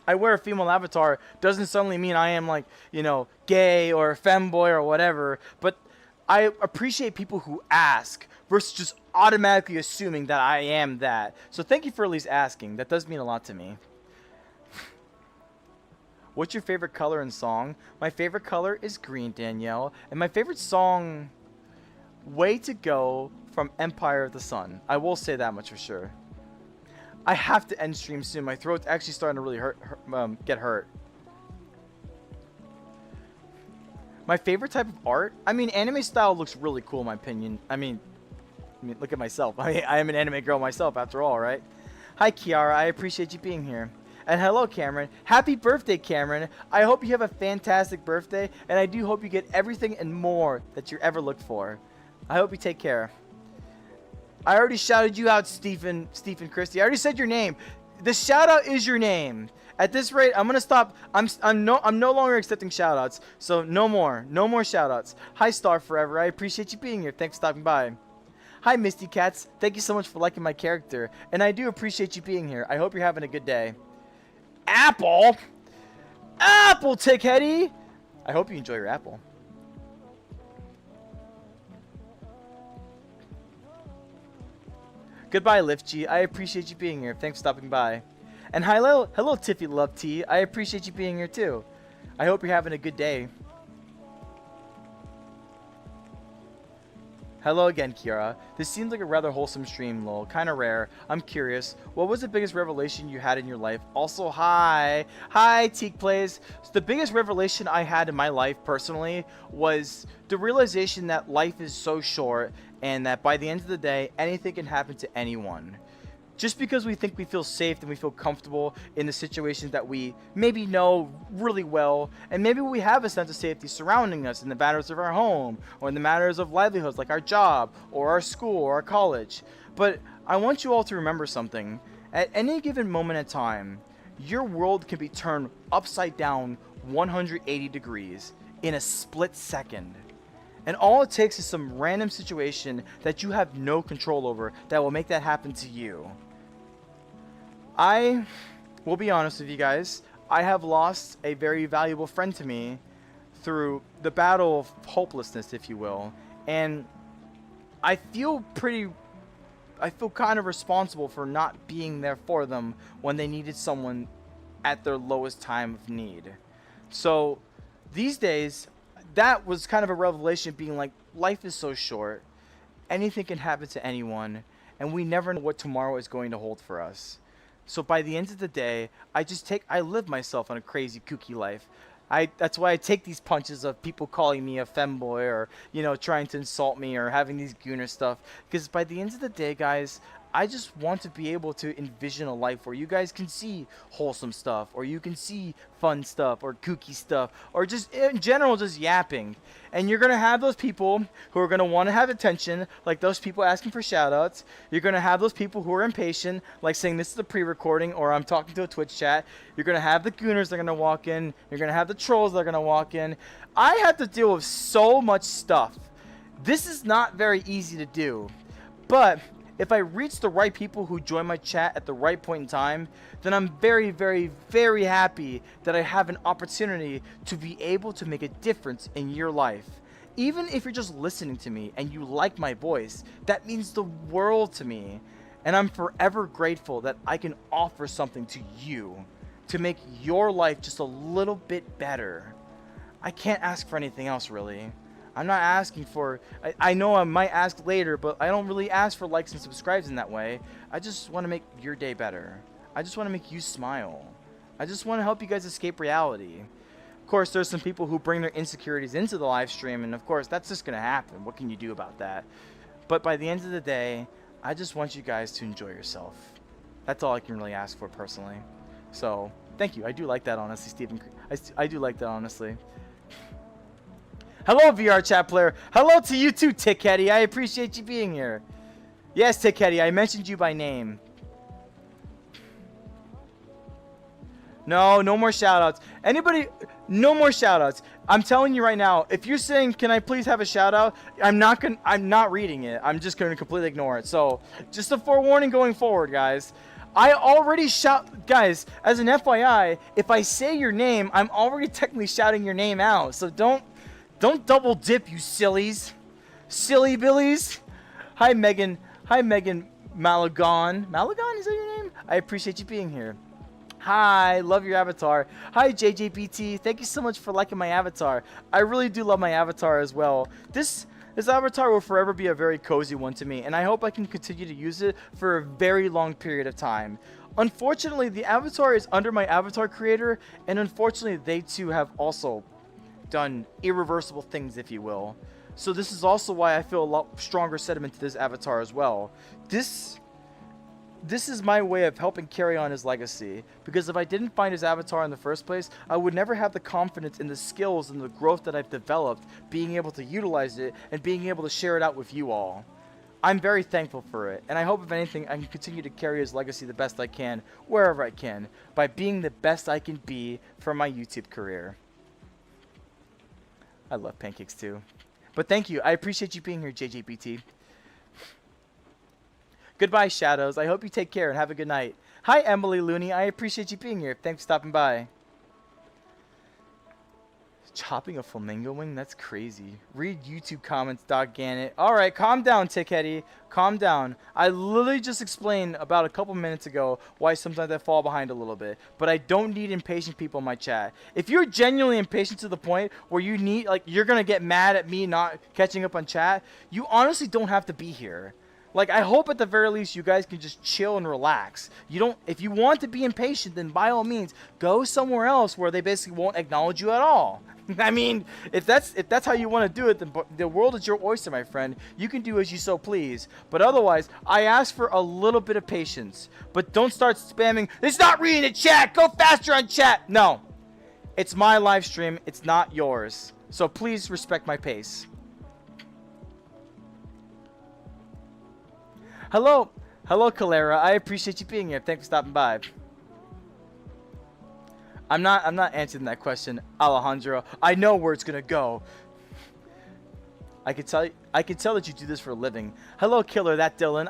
[SPEAKER 1] I wear a female avatar doesn't suddenly mean I am, like, you know, gay or a femboy or whatever. But I appreciate people who ask versus just automatically assuming that I am that. So thank you for at least asking. That does mean a lot to me. What's your favorite color and song? My favorite color is green, Danielle. And my favorite song, Way to Go from Empire of the Sun. I will say that much for sure. I have to end stream soon. My throat's actually starting to really get hurt. My favorite type of art? I mean, anime style looks really cool in my opinion. I mean, look at myself. I am an anime girl myself after all, right? Hi, Kiara. I appreciate you being here. And hello, Cameron. Happy birthday, Cameron. I hope you have a fantastic birthday, and I do hope you get everything and more that you ever looked for. I hope you take care. I already shouted you out, Stephen Christie. I already said your name. The shout out is your name. At this rate, I'm gonna stop. I'm no longer accepting shout outs. So no more shout outs. Hi, Star Forever. I appreciate you being here. Thanks for stopping by. Hi, Misty Cats. Thank you so much for liking my character, and I do appreciate you being here. I hope you're having a good day. Apple, Tickheady. I hope you enjoy your apple. Goodbye, Liftg. I appreciate you being here. Thanks for stopping by. And hello, Tiffy Love T. I appreciate you being here too. I hope you're having a good day. Hello again, Kiara. This seems like a rather wholesome stream, lol. Kinda rare. I'm curious, what was the biggest revelation you had in your life? Also, hi, Teak Plays. So the biggest revelation I had in my life, personally, was the realization that life is so short and that by the end of the day, anything can happen to anyone. Just because we think we feel safe and we feel comfortable in the situations that we maybe know really well, and maybe we have a sense of safety surrounding us in the matters of our home, or in the matters of livelihoods like our job, or our school, or our college. But I want you all to remember something. At any given moment in time, your world can be turned upside down 180 degrees in a split second. And all it takes is some random situation that you have no control over that will make that happen to you. I will be honest with you guys, I have lost a very valuable friend to me through the battle of hopelessness, if you will. And I feel kind of responsible for not being there for them when they needed someone at their lowest time of need. So these days, that was kind of a revelation, being like, life is so short, anything can happen to anyone, and we never know what tomorrow is going to hold for us. So by the end of the day, I live myself on a crazy, kooky life. That's why I take these punches of people calling me a femboy, or, you know, trying to insult me, or having these gooner stuff. Because by the end of the day, guys, I just want to be able to envision a life where you guys can see wholesome stuff, or you can see fun stuff, or kooky stuff, or just in general just yapping. And you're going to have those people who are going to want to have attention, like those people asking for shoutouts. You're going to have those people who are impatient, like saying this is a pre-recording, or I'm talking to a Twitch chat. You're going to have the gooners that are going to walk in. You're going to have the trolls that are going to walk in. I have to deal with so much stuff. This is not very easy to do, but if I reach the right people who join my chat at the right point in time, then I'm very, very, very happy that I have an opportunity to be able to make a difference in your life. Even if you're just listening to me and you like my voice, that means the world to me. And I'm forever grateful that I can offer something to you to make your life just a little bit better. I can't ask for anything else, really. I'm not asking for, I know I might ask later, but I don't really ask for likes and subscribes in that way. I just want to make your day better. I just want to make you smile. I just want to help you guys escape reality. Of course, there's some people who bring their insecurities into the live stream, and of course, that's just going to happen. What can you do about that? But by the end of the day, I just want you guys to enjoy yourself. That's all I can really ask for personally. So, thank you. I do like that, honestly, Stephen. I do like that, honestly. Hello, VR chat player. Hello to you too, Tickheady. I appreciate you being here. Yes, Tickheady, I mentioned you by name. No more shoutouts. Anybody, no more shoutouts. I'm telling you right now, if you're saying, can I please have a shoutout? I'm not reading it. I'm just going to completely ignore it. So, just a forewarning going forward, guys. I already guys, as an FYI, if I say your name, I'm already technically shouting your name out. So don't double dip, you sillies. Silly billies. Hi, Megan. Hi, Megan Malagon. Malagon, is that your name? I appreciate you being here. Hi, love your avatar. Hi, JJBT. Thank you so much for liking my avatar. I really do love my avatar as well. This avatar will forever be a very cozy one to me, and I hope I can continue to use it for a very long period of time. Unfortunately, the avatar is under my avatar creator, and unfortunately, they too have also done irreversible things, if you will. So this is also why I feel a lot stronger sentiment to this avatar as well. This is my way of helping carry on his legacy, because if I didn't find his avatar in the first place, I would never have the confidence in the skills and the growth that I've developed, being able to utilize it and being able to share it out with you all. I'm very thankful for it, and I hope if anything I can continue to carry his legacy the best I can, wherever I can, by being the best I can be for my YouTube career. I love pancakes too. But thank you, I appreciate you being here, JJBT. Goodbye, Shadows. I hope you take care and have a good night. Hi, Emily Looney. I appreciate you being here. Thanks for stopping by. Chopping a flamingo wing? That's crazy. Read YouTube comments, doggan. Alright, calm down, Tickheady. Calm down. I literally just explained about a couple minutes ago why sometimes I fall behind a little bit. But I don't need impatient people in my chat. If you're genuinely impatient to the point where you need, like, you're gonna get mad at me not catching up on chat, you honestly don't have to be here. Like, I hope at the very least you guys can just chill and relax. If you want to be impatient, then by all means, go somewhere else where they basically won't acknowledge you at all. I mean, if that's how you want to do it, then the world is your oyster, my friend. You can do as you so please. But otherwise, I ask for a little bit of patience. But don't start spamming, it's not reading the chat, go faster on chat. No, it's my live stream, it's not yours. So please respect my pace. Hello, Calera. I appreciate you being here. Thanks for stopping by. I'm not answering that question, Alejandro. I know where it's gonna go. I can tell that you do this for a living. Hello, Killer. That Dylan.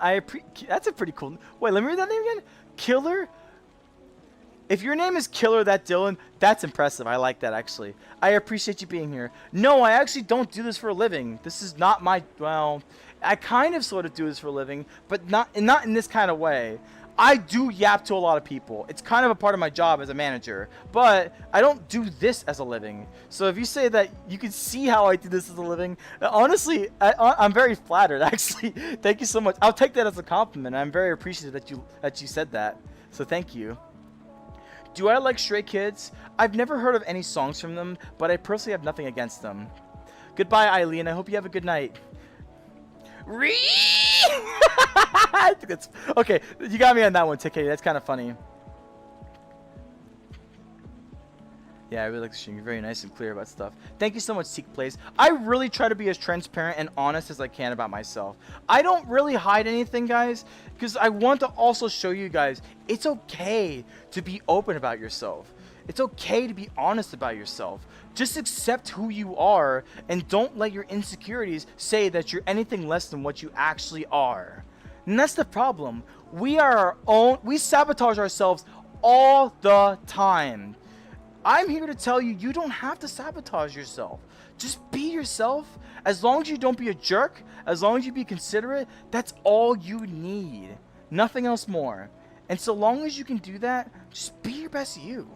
[SPEAKER 1] That's a pretty cool. Wait, let me read that name again. Killer. If your name is Killer That Dylan, that's impressive. I like that, actually. I appreciate you being here. No, I actually don't do this for a living. This is not my, well, I kind of sort of do this for a living, but not in this kind of way. I do yap to a lot of people. It's kind of a part of my job as a manager, but I don't do this as a living. So if you say that you can see how I do this as a living, honestly, I'm very flattered, actually. Thank you so much. I'll take that as a compliment. I'm very appreciative that you said that. So thank you. Do I like Stray Kids? I've never heard of any songs from them, but I personally have nothing against them. Goodbye, Eileen. I hope you have a good night. I think that's okay. You got me on that one, TK. That's kind of funny. Yeah, I really like the stream. You're very nice and clear about stuff. Thank you so much, Seek Plays. I really try to be as transparent and honest as I can about myself. I don't really hide anything, guys, because I want to also show you guys it's okay to be open about yourself. It's okay to be honest about yourself. Just accept who you are and don't let your insecurities say that you're anything less than what you actually are. And that's the problem. We sabotage ourselves all the time. I'm here to tell you, you don't have to sabotage yourself. Just be yourself. As long as you don't be a jerk, as long as you be considerate, that's all you need. Nothing else more. And so long as you can do that, just be your best you.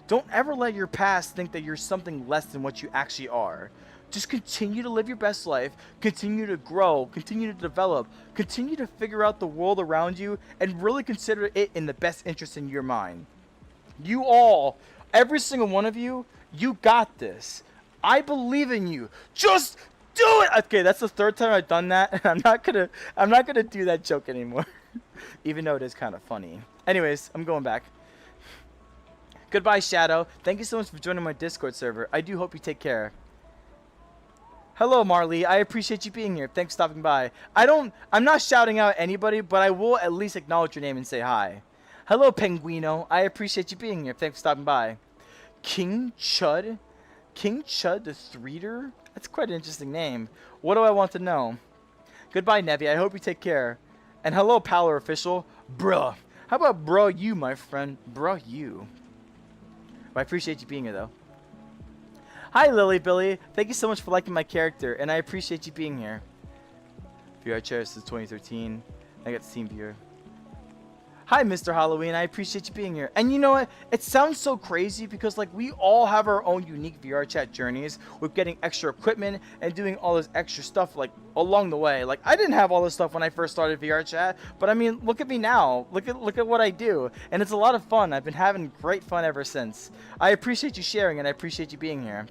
[SPEAKER 1] Don't ever let your past think that you're something less than what you actually are. Just continue to live your best life, continue to grow, continue to develop, continue to figure out the world around you, and really consider it in the best interest in your mind. You all, every single one of you, you got this. I believe in you. Just do it. Okay, that's the third time I've done that, and I'm not gonna do that joke anymore. Even though it is kind of funny. Anyways, I'm going back. Goodbye, Shadow. Thank you so much for joining my Discord server. I do hope you take care. Hello, Marley. I appreciate you being here. Thanks for stopping by. I'm not shouting out at anybody, but I will at least acknowledge your name and say hi. Hello, Penguino. I appreciate you being here. Thanks for stopping by. King Chud? King Chud the Threader? That's quite an interesting name. What do I want to know? Goodbye, Nevi. I hope you take care. And hello, Power Official. Bruh. How about bruh you, my friend? Bruh you. Well, I appreciate you being here, though. Hi, Lily Billy. Thank you so much for liking my character, and I appreciate you being here. VR Chair since 2013. I got Steam Viewer. Hi, Mr. Halloween. I appreciate you being here. And you know what? It sounds so crazy because like we all have our own unique VR chat journeys with getting extra equipment and doing all this extra stuff like along the way. Like I didn't have all this stuff when I first started VR chat, but I mean, look at me now. Look at what I do, and it's a lot of fun. I've been having great fun ever since. I appreciate you sharing, and I appreciate you being here.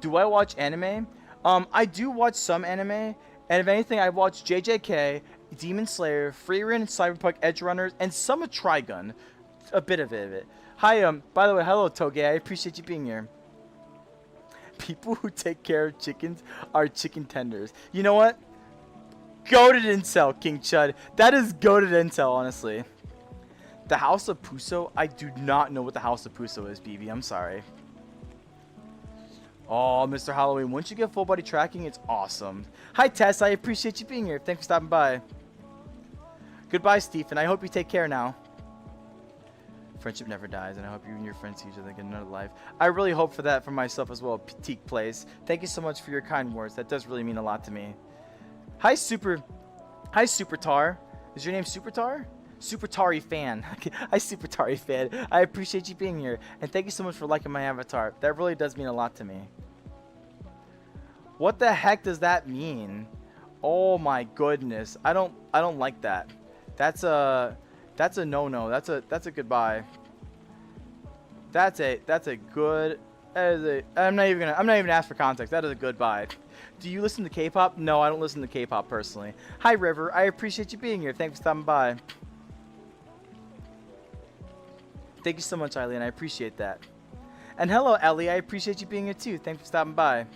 [SPEAKER 1] Do I watch anime? I do watch some anime, and if anything, I watch JJK. Demon Slayer, Freerun, Cyberpunk Edge Runners, and some of Trigun. A bit of it. Hi, by the way, hello, Toge. I appreciate you being here. People who take care of chickens are chicken tenders. You know what? Goated incel, King Chud. That is goated incel, honestly. The House of Puso? I do not know what the House of Puso is, BB. I'm sorry. Oh, Mr. Halloween, once you get full body tracking, it's awesome. Hi, Tess. I appreciate you being here. Thanks for stopping by. Goodbye, Stephen. I hope you take care now. Friendship never dies, and I hope you and your friends see each other again in another life. I really hope for that for myself as well, Teak Place. Thank you so much for your kind words. That does really mean a lot to me. Hi, Supertar. Is your name Supertar? Supertari fan. Hi, Supertari fan. I appreciate you being here, and thank you so much for liking my avatar. That really does mean a lot to me. What the heck does that mean? Oh my goodness. I don't like that. That's a no-no. That's a goodbye. That's a good. I'm not even gonna ask for context. That is a goodbye. Do you listen to K-pop? No, I don't listen to K-pop personally. Hi, River. I appreciate you being here. Thanks for stopping by. Thank you so much, Eileen. I appreciate that. And hello, Ellie. I appreciate you being here too. Thanks for stopping by.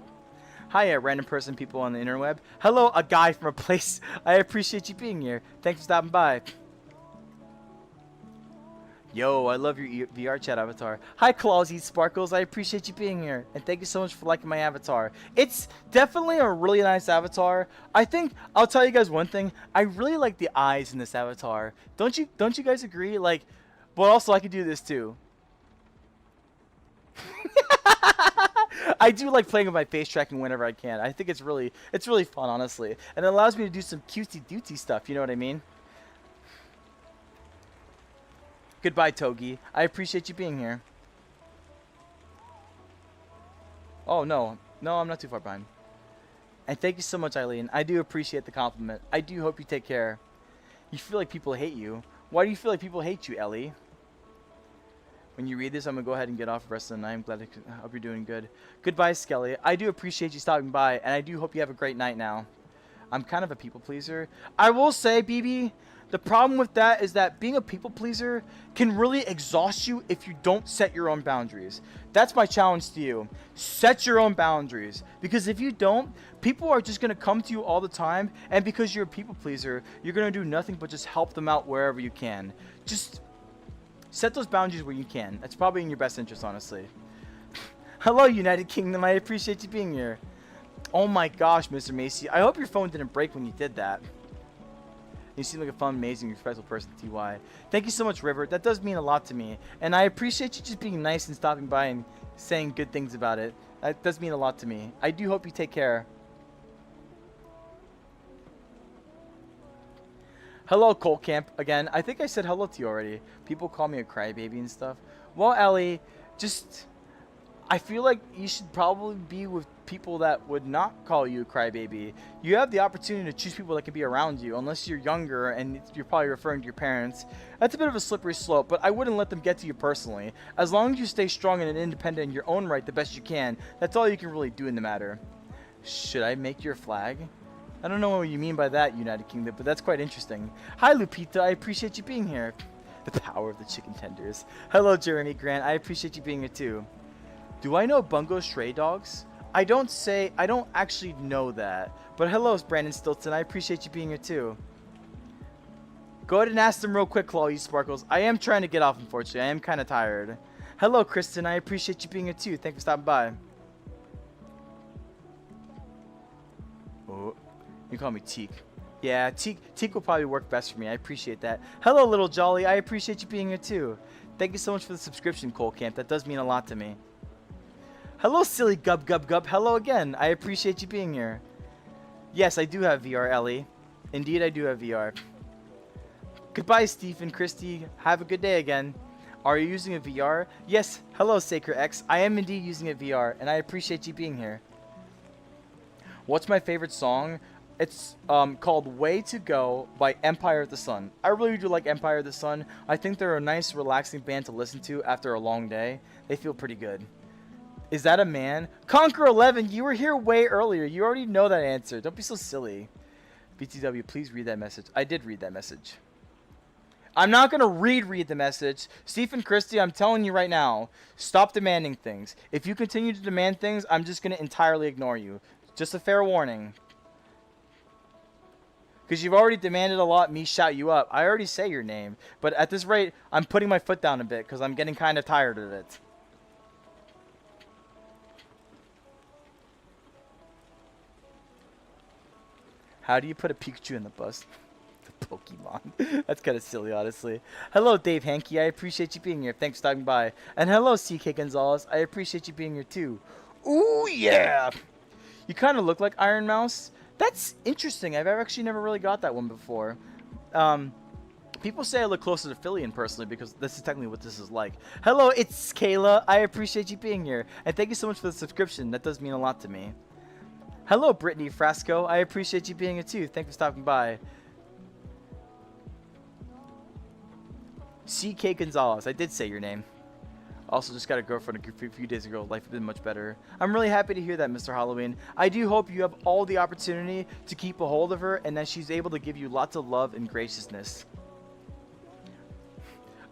[SPEAKER 1] Hi, random person, people on the interweb. Hello, a guy from a place. I appreciate you being here. Thanks for stopping by. Yo, I love your VR chat avatar. Hi, Clawsy Sparkles. I appreciate you being here. And thank you so much for liking my avatar. It's definitely a really nice avatar. I think, I'll tell you guys one thing. I really like the eyes in this avatar. Don't you guys agree? Like, but also I could do this too. I do like playing with my face tracking whenever I can. I think it's really fun, honestly. And it allows me to do some cutesy-dootsy stuff, you know what I mean? Goodbye, Togi. I appreciate you being here. Oh, no. No, I'm not too far behind. And thank you so much, Eileen. I do appreciate the compliment. I do hope you take care. You feel like people hate you. Why do you feel like people hate you, Ellie? When you read this, I'm going to go ahead and get off the rest of the night. I'm glad I hope you're doing good. Goodbye, Skelly. I do appreciate you stopping by, and I do hope you have a great night now. I'm kind of a people pleaser. I will say, BB, the problem with that is that being a people pleaser can really exhaust you if you don't set your own boundaries. That's my challenge to you. Set your own boundaries. Because if you don't, people are just going to come to you all the time, and because you're a people pleaser, you're going to do nothing but just help them out wherever you can. Just set those boundaries where you can. That's probably in your best interest, honestly. Hello, United Kingdom. I appreciate you being here. Oh my gosh, Mr. Macy. I hope your phone didn't break when you did that. You seem like a fun, amazing, respectful person, TY. Thank you so much, River. That does mean a lot to me. And I appreciate you just being nice and stopping by and saying good things about it. That does mean a lot to me. I do hope you take care. Hello, Colt Camp. Again, I think I said hello to you already. People call me a crybaby and stuff. Well, Ellie, just... I feel like you should probably be with people that would not call you a crybaby. You have the opportunity to choose people that can be around you, unless you're younger and you're probably referring to your parents. That's a bit of a slippery slope, but I wouldn't let them get to you personally. As long as you stay strong and independent in your own right the best you can, that's all you can really do in the matter. Should I make your flag? I don't know what you mean by that, United Kingdom, but that's quite interesting. Hi, Lupita. I appreciate you being here. The power of the chicken tenders. Hello, Jeremy Grant. I appreciate you being here, too. Do I know Bungo Stray Dogs? I don't actually know that. But hello, Brandon Stilton. I appreciate you being here too. Go ahead and ask them real quick, Claw, you Sparkles. I am trying to get off, unfortunately. I am kind of tired. Hello, Kristen. I appreciate you being here too. Thanks for stopping by. Oh, you can call me Teak. Yeah, Teak will probably work best for me. I appreciate that. Hello, Little Jolly. I appreciate you being here too. Thank you so much for the subscription, Cole Camp. That does mean a lot to me. Hello, silly Gub Gub Gub. Hello again. I appreciate you being here. Yes, I do have VR, Ellie. Indeed, I do have VR. Goodbye, Stephen Christie. Have a good day again. Are you using a VR? Yes. Hello, Sacred X. I am indeed using a VR, and I appreciate you being here. What's my favorite song? It's called Way to Go by Empire of the Sun. I really do like Empire of the Sun. I think they're a nice, relaxing band to listen to after a long day. They feel pretty good. Is that a man? Conquer 11, you were here way earlier. You already know that answer. Don't be so silly. BTW, please read that message. I did read that message. I'm not going to read the message. Stephen Christie, I'm telling you right now, stop demanding things. If you continue to demand things, I'm just going to entirely ignore you. Just a fair warning. Because you've already demanded a lot, me shout you up. I already say your name. But at this rate, I'm putting my foot down a bit because I'm getting kind of tired of it. How do you put a Pikachu in the bus? The Pokemon. That's kind of silly, honestly. Hello, Dave Hankey. I appreciate you being here. Thanks for stopping by. And hello, CK Gonzalez. I appreciate you being here, too. Ooh, yeah. You kind of look like Iron Mouse. That's interesting. I've actually never really got that one before. People say I look closer to Phillian personally because this is technically what this is like. Hello, it's Kayla. I appreciate you being here. And thank you so much for the subscription. That does mean a lot to me. Hello, Brittany Frasco. I appreciate you being here too. Thanks for stopping by. CK Gonzalez. I did say your name. Also, just got a girlfriend a few days ago. Life has been much better. I'm really happy to hear that, Mr. Halloween. I do hope you have all the opportunity to keep a hold of her and that she's able to give you lots of love and graciousness.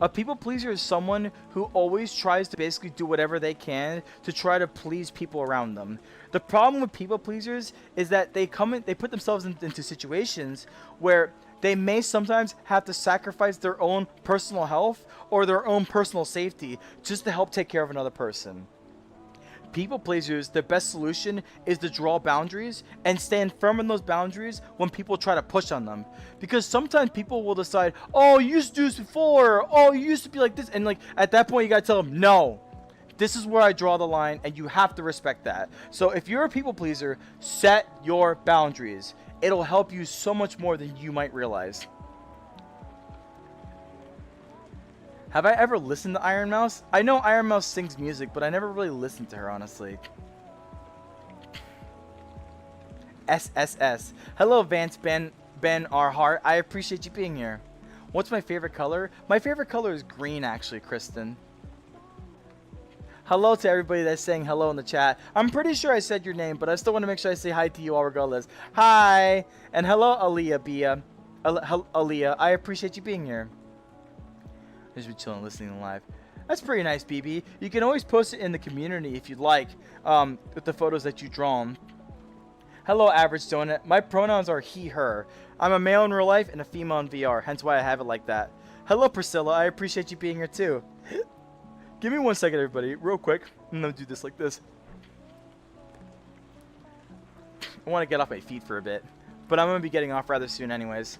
[SPEAKER 1] A people pleaser is someone who always tries to basically do whatever they can to try to please people around them. The problem with people pleasers is that they put themselves into situations where they may sometimes have to sacrifice their own personal health or their own personal safety just to help take care of another person. People pleasers, their best solution is to draw boundaries and stand firm in those boundaries when people try to push on them. Because sometimes people will decide, oh, you used to do this before, oh, you used to be like this, and like at that point you gotta tell them, no, this is where I draw the line and you have to respect that. So if you're a people pleaser, set your boundaries. It'll help you so much more than you might realize. Have I ever listened to Iron Mouse? I know Iron Mouse sings music, but I never really listened to her, honestly. SSS. Hello, Vance Ben R. Hart. I appreciate you being here. What's my favorite color? My favorite color is green, actually, Kristen. Hello to everybody that's saying hello in the chat. I'm pretty sure I said your name, but I still want to make sure I say hi to you all regardless. Hi! And hello, Aaliyah Bia. Aaliyah, I appreciate you being here. Just be chilling, listening live. That's pretty nice, BB. You can always post it in the community if you'd like, with the photos that you've drawn. Hello, Average Donut. My pronouns are he, her. I'm a male in real life and a female in VR, hence why I have it like that. Hello, Priscilla. I appreciate you being here, too. Give me 1 second, everybody, real quick. I'm going to do this like this. I want to get off my feet for a bit, but I'm going to be getting off rather soon anyways.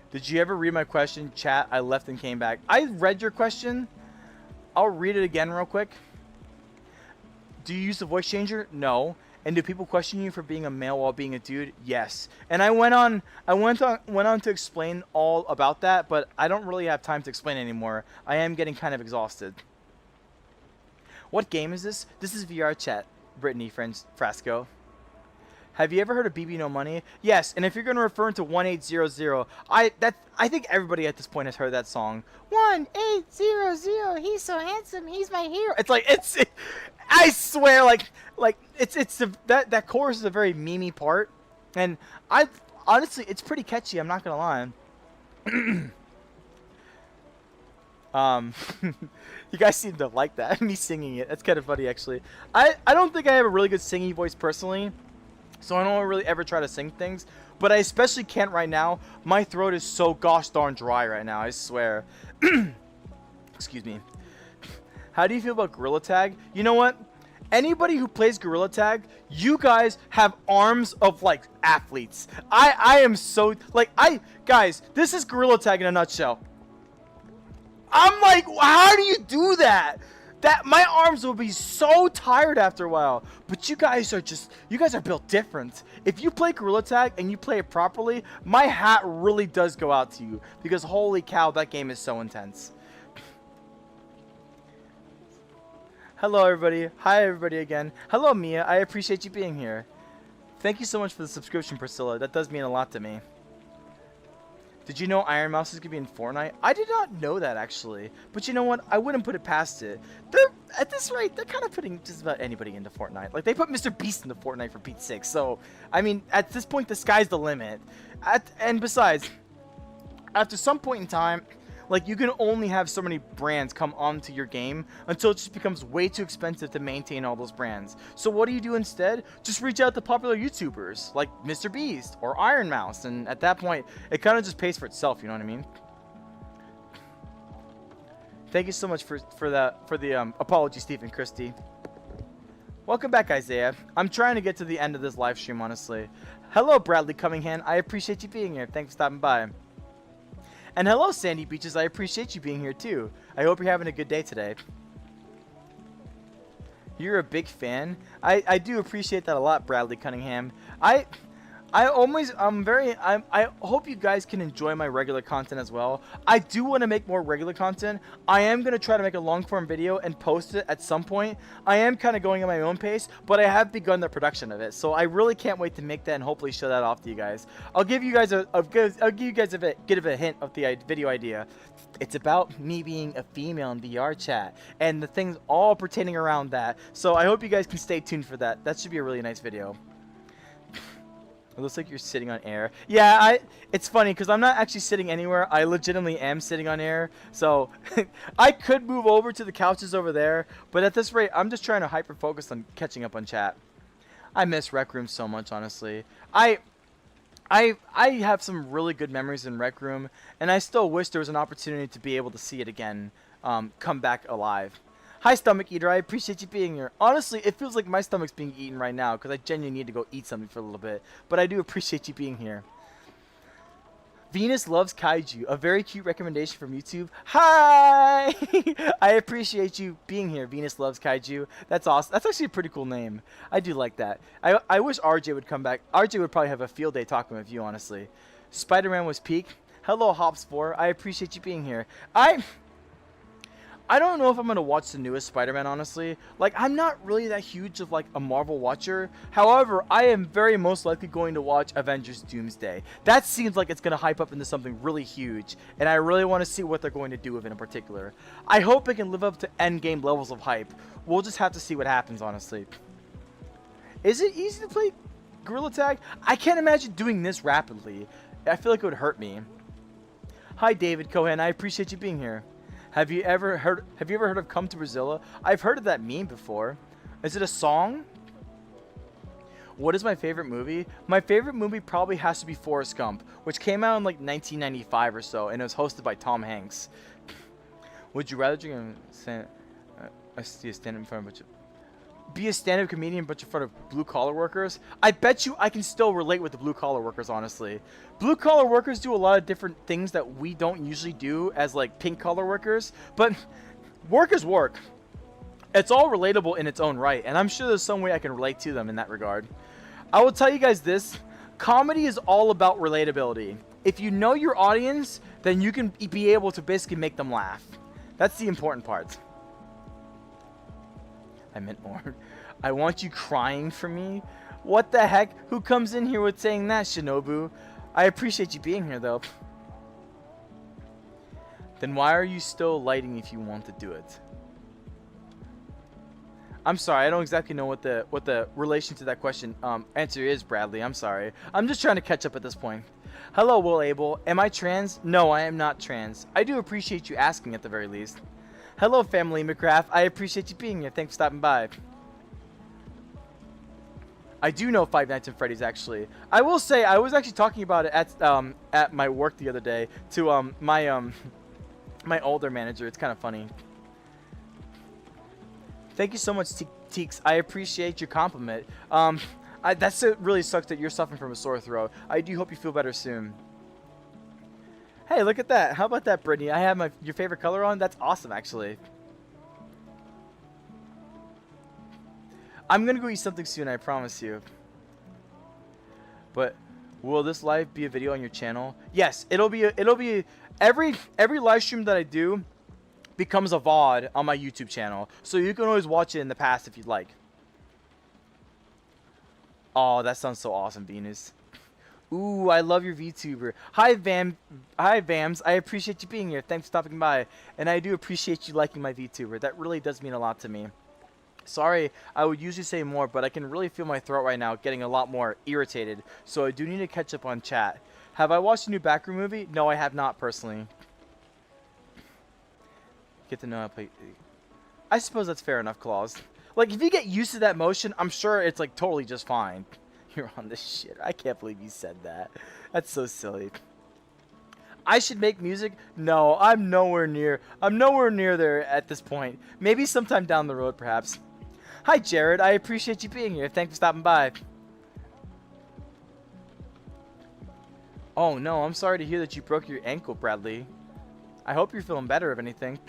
[SPEAKER 1] Did you ever read my question, chat? I left and came back. I read your question. I'll read it again real quick. Do you use the voice changer? No. And do people question you for being a male while being a dude? Yes. And I went on to explain all about that, but I don't really have time to explain anymore. I am getting kind of exhausted. What game is this? This is VR chat, Brittany Frasco. Have you ever heard of BB No Money? Yes, and if you're going to refer to 1800, I think everybody at this point has heard that song. 1800, he's so handsome, he's my hero. It's like I swear, that chorus is a very memey part, and honestly, it's pretty catchy. I'm not gonna lie. You guys seem to like that, me singing it. That's kind of funny, actually. I don't think I have a really good singing voice personally. So I don't really ever try to sing things, but I especially can't right now. My throat is so gosh darn dry right now, I swear. Excuse me. How do you feel about Gorilla Tag? You know what? Anybody who plays Gorilla Tag, you guys have arms of like athletes. I am so guys, this is Gorilla Tag in a nutshell. I'm like, how do you do that? That my arms will be so tired after a while. But you guys are built different. If you play Gorilla Tag and you play it properly, my hat really does go out to you, because holy cow, that game is so intense. Hello everybody. Hi everybody again. Hello Mia. I appreciate you being here. Thank you so much for the subscription, Priscilla. That does mean a lot to me. Did you know Iron Mouse is going to be in Fortnite? I did not know that, actually. But you know what? I wouldn't put it past it. At this rate, they're kind of putting just about anybody into Fortnite. Like, they put Mr. Beast into Fortnite for Pete's sake. So, I mean, at this point, the sky's the limit. And besides, after some point in time, like, you can only have so many brands come onto your game until it just becomes way too expensive to maintain all those brands. So what do you do instead? Just reach out to popular YouTubers like Mr. Beast or Iron Mouse, and at that point, it kind of just pays for itself, you know what I mean? Thank you so much for the apology, Stephen Christie. Welcome back, Isaiah. I'm trying to get to the end of this live stream, honestly. Hello, Bradley Cummingham. I appreciate you being here. Thanks for stopping by. And hello, Sandy Beaches. I appreciate you being here, too. I hope you're having a good day today. You're a big fan. I do appreciate that a lot, Bradley Cunningham. I hope you guys can enjoy my regular content as well. I do want to make more regular content. I am going to try to make a long form video and post it at some point. I am kind of going at my own pace, but I have begun the production of it. So I really can't wait to make that and hopefully show that off to you guys. I'll give you guys a bit of a hint of the video idea. It's about me being a female in VR chat and the things all pertaining around that. So I hope you guys can stay tuned for that. That should be a really nice video. It looks like you're sitting on air. Yeah, it's funny because I'm not actually sitting anywhere. I legitimately am sitting on air. So I could move over to the couches over there, but at this rate, I'm just trying to hyper focus on catching up on chat. I miss Rec Room so much, honestly. I have some really good memories in Rec Room, and I still wish there was an opportunity to be able to see it again, come back alive. Hi, Stomach Eater. I appreciate you being here. Honestly, it feels like my stomach's being eaten right now because I genuinely need to go eat something for a little bit. But I do appreciate you being here. Venus Loves Kaiju. A very cute recommendation from YouTube. Hi! I appreciate you being here, Venus Loves Kaiju. That's awesome. That's actually a pretty cool name. I do like that. I wish RJ would come back. RJ would probably have a field day talking with you, honestly. Spider-Man was peak. Hello, Hops4. I appreciate you being here. I don't know if I'm going to watch the newest Spider-Man, honestly. Like, I'm not really that huge of, like, a Marvel watcher. However, I am very most likely going to watch Avengers Doomsday. That seems like it's going to hype up into something really huge, and I really want to see what they're going to do with it in particular. I hope it can live up to endgame levels of hype. We'll just have to see what happens, honestly. Is it easy to play Gorilla Tag? I can't imagine doing this rapidly. I feel like it would hurt me. Hi, David Cohen. I appreciate you being here. Have you ever heard of Come to Brazil? I've heard of that meme before. Is it a song? What is my favorite movie? My favorite movie probably has to be Forrest Gump, which came out in like 1995 or so, and it was hosted by Tom Hanks. Would you rather drink a stand in front of be a stand-up comedian but in front of blue-collar workers? I bet you I can still relate with the blue-collar workers, honestly. Blue-collar workers do a lot of different things that we don't usually do as, like, pink-collar workers, but work is work. It's all relatable in its own right, and I'm sure there's some way I can relate to them in that regard. I will tell you guys this. Comedy is all about relatability. If you know your audience, then you can be able to basically make them laugh. That's the important part. I meant more. I want you crying for me? What the heck? Who comes in here with saying that, Shinobu? I appreciate you being here, though. Then why are you still lighting if you want to do it? I'm sorry, I don't exactly know what the relation to that question answer is, Bradley. I'm sorry. I'm just trying to catch up at this point. Hello, Will Abel. Am I trans? No, I am not trans. I do appreciate you asking at the very least. Hello, Family McCraft. I appreciate you being here. Thanks for stopping by. I do know Five Nights at Freddy's, actually. I will say, I was actually talking about it at my work the other day to my older manager. It's kind of funny. Thank you so much, Teeks. I appreciate your compliment. That really sucks that you're suffering from a sore throat. I do hope you feel better soon. Hey, look at that. How about that, Brittany? I have your favorite color on. That's awesome, actually. I'm gonna go eat something soon, I promise you. But will this live be a video on your channel? Yes, it'll be every live stream that I do becomes a VOD on my YouTube channel. So you can always watch it in the past if you'd like. Oh, that sounds so awesome, Venus. Ooh, I love your VTuber. Hi, Vams. I appreciate you being here. Thanks for stopping by. And I do appreciate you liking my VTuber. That really does mean a lot to me. Sorry, I would usually say more, but I can really feel my throat right now getting a lot more irritated. So I do need to catch up on chat. Have I watched a new Backroom movie? No, I have not, personally. Get to know how to play. I suppose that's fair enough, Claus. Like, if you get used to that motion, I'm sure it's, like, totally just fine. You're on this shit. I can't believe you said that. That's so silly. I should make music? No, I'm nowhere near there at this point. Maybe sometime down the road, perhaps. Hi, Jared. I appreciate you being here. Thanks for stopping by. Oh, no. I'm sorry to hear that you broke your ankle, Bradley. I hope you're feeling better, if anything.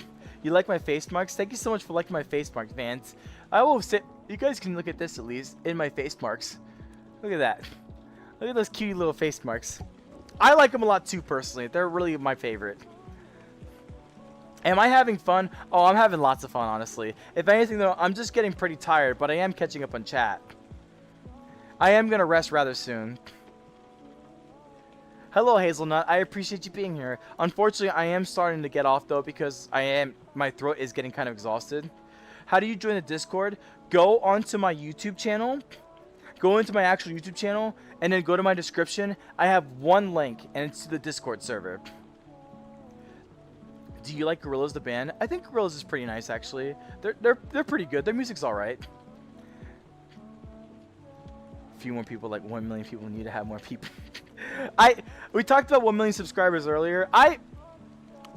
[SPEAKER 1] You like my face marks? Thank you so much for liking my face marks, fans. I will say, you guys can look at this, at least, in my face marks. Look at that. Look at those cute little face marks. I like them a lot, too, personally. They're really my favorite. Am I having fun? Oh, I'm having lots of fun, honestly. If anything, though, I'm just getting pretty tired, but I am catching up on chat. I am going to rest rather soon. Hello, Hazelnut. I appreciate you being here. Unfortunately, I am starting to get off, though, because my throat is getting kind of exhausted. How do you join the Discord? Go onto my YouTube channel. Go into my actual YouTube channel, and then go to my description. I have one link, and it's to the Discord server. Do you like Gorillaz the band? I think Gorillaz is pretty nice, actually. They're pretty good. Their music's all right. A few more people, like 1 million people, need to have more people. We talked about 1 million subscribers earlier. I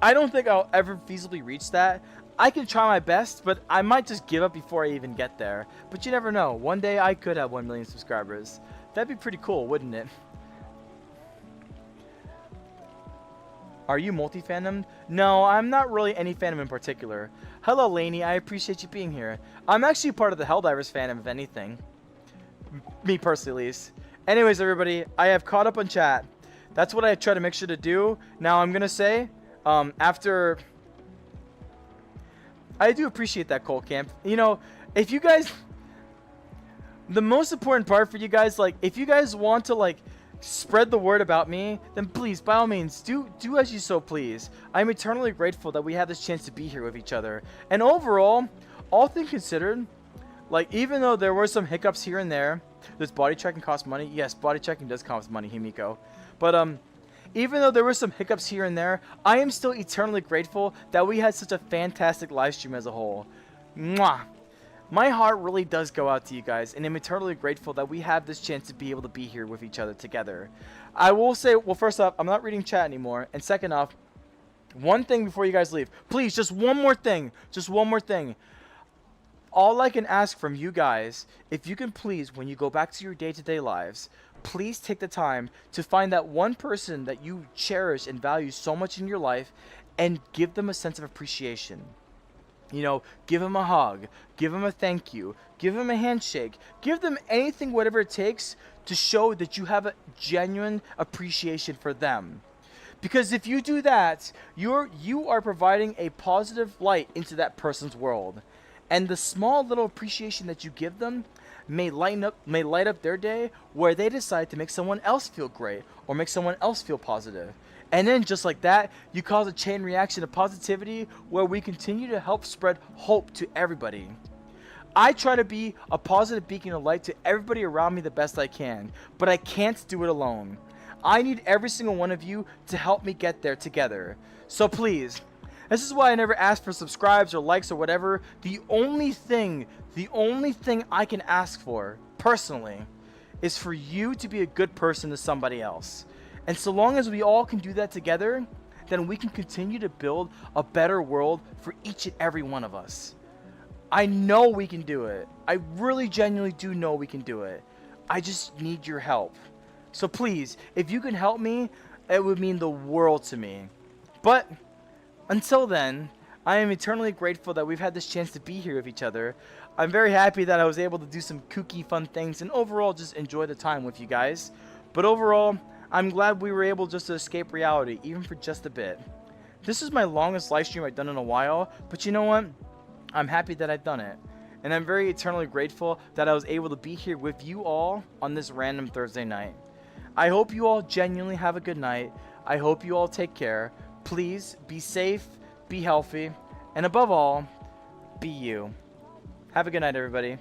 [SPEAKER 1] don't think I'll ever feasibly reach that. I can try my best, but I might just give up before I even get there. But you never know. One day I could have 1 million subscribers. That'd be pretty cool, wouldn't it? Are you multi-fandom? No, I'm not really any fandom in particular. Hello, Lainey. I appreciate you being here. I'm actually part of the Helldivers fandom, if anything. Me personally, at least. Anyways, everybody, I have caught up on chat. That's what I try to make sure to do. Now, I'm going to say, after... I do appreciate that, Cole Camp. You know, if you guys... The most important part for you guys, like, if you guys want to, like, spread the word about me, then please, by all means, do as you so please. I'm eternally grateful that we have this chance to be here with each other. And overall, all things considered, like, even though there were some hiccups here and there, does body checking cost money? Yes, body checking does cost money, Himiko. But, even though there were some hiccups here and there, I am still eternally grateful that we had such a fantastic live stream as a whole. Mwah! My heart really does go out to you guys, and I'm eternally grateful that we have this chance to be able to be here with each other together. I will say, well, first off, I'm not reading chat anymore, and second off, one thing before you guys leave. Please, just one more thing. Just one more thing. All I can ask from you guys, if you can please, when you go back to your day-to-day lives, please take the time to find that one person that you cherish and value so much in your life and give them a sense of appreciation. You know, give them a hug, give them a thank you, give them a handshake, give them anything, whatever it takes to show that you have a genuine appreciation for them. Because if you do that, you are providing a positive light into that person's world. And the small little appreciation that you give them may light up their day, where they decide to make someone else feel great or make someone else feel positive. And then just like that, you cause a chain reaction of positivity where we continue to help spread hope to everybody. I try to be a positive beacon of light to everybody around me the best I can, but I can't do it alone. I need every single one of you to help me get there together. So please, this is why I never ask for subscribes or likes or whatever. The only thing I can ask for, personally, is for you to be a good person to somebody else. And so long as we all can do that together, then we can continue to build a better world for each and every one of us. I know we can do it. I really genuinely do know we can do it. I just need your help. So please, if you can help me, it would mean the world to me. But until then, I am eternally grateful that we've had this chance to be here with each other. I'm very happy that I was able to do some kooky, fun things and overall just enjoy the time with you guys. But overall, I'm glad we were able just to escape reality, even for just a bit. This is my longest live stream I've done in a while, but you know what? I'm happy that I've done it. And I'm very eternally grateful that I was able to be here with you all on this random Thursday night. I hope you all genuinely have a good night. I hope you all take care. Please be safe, be healthy, and above all, be you. Have a good night, everybody.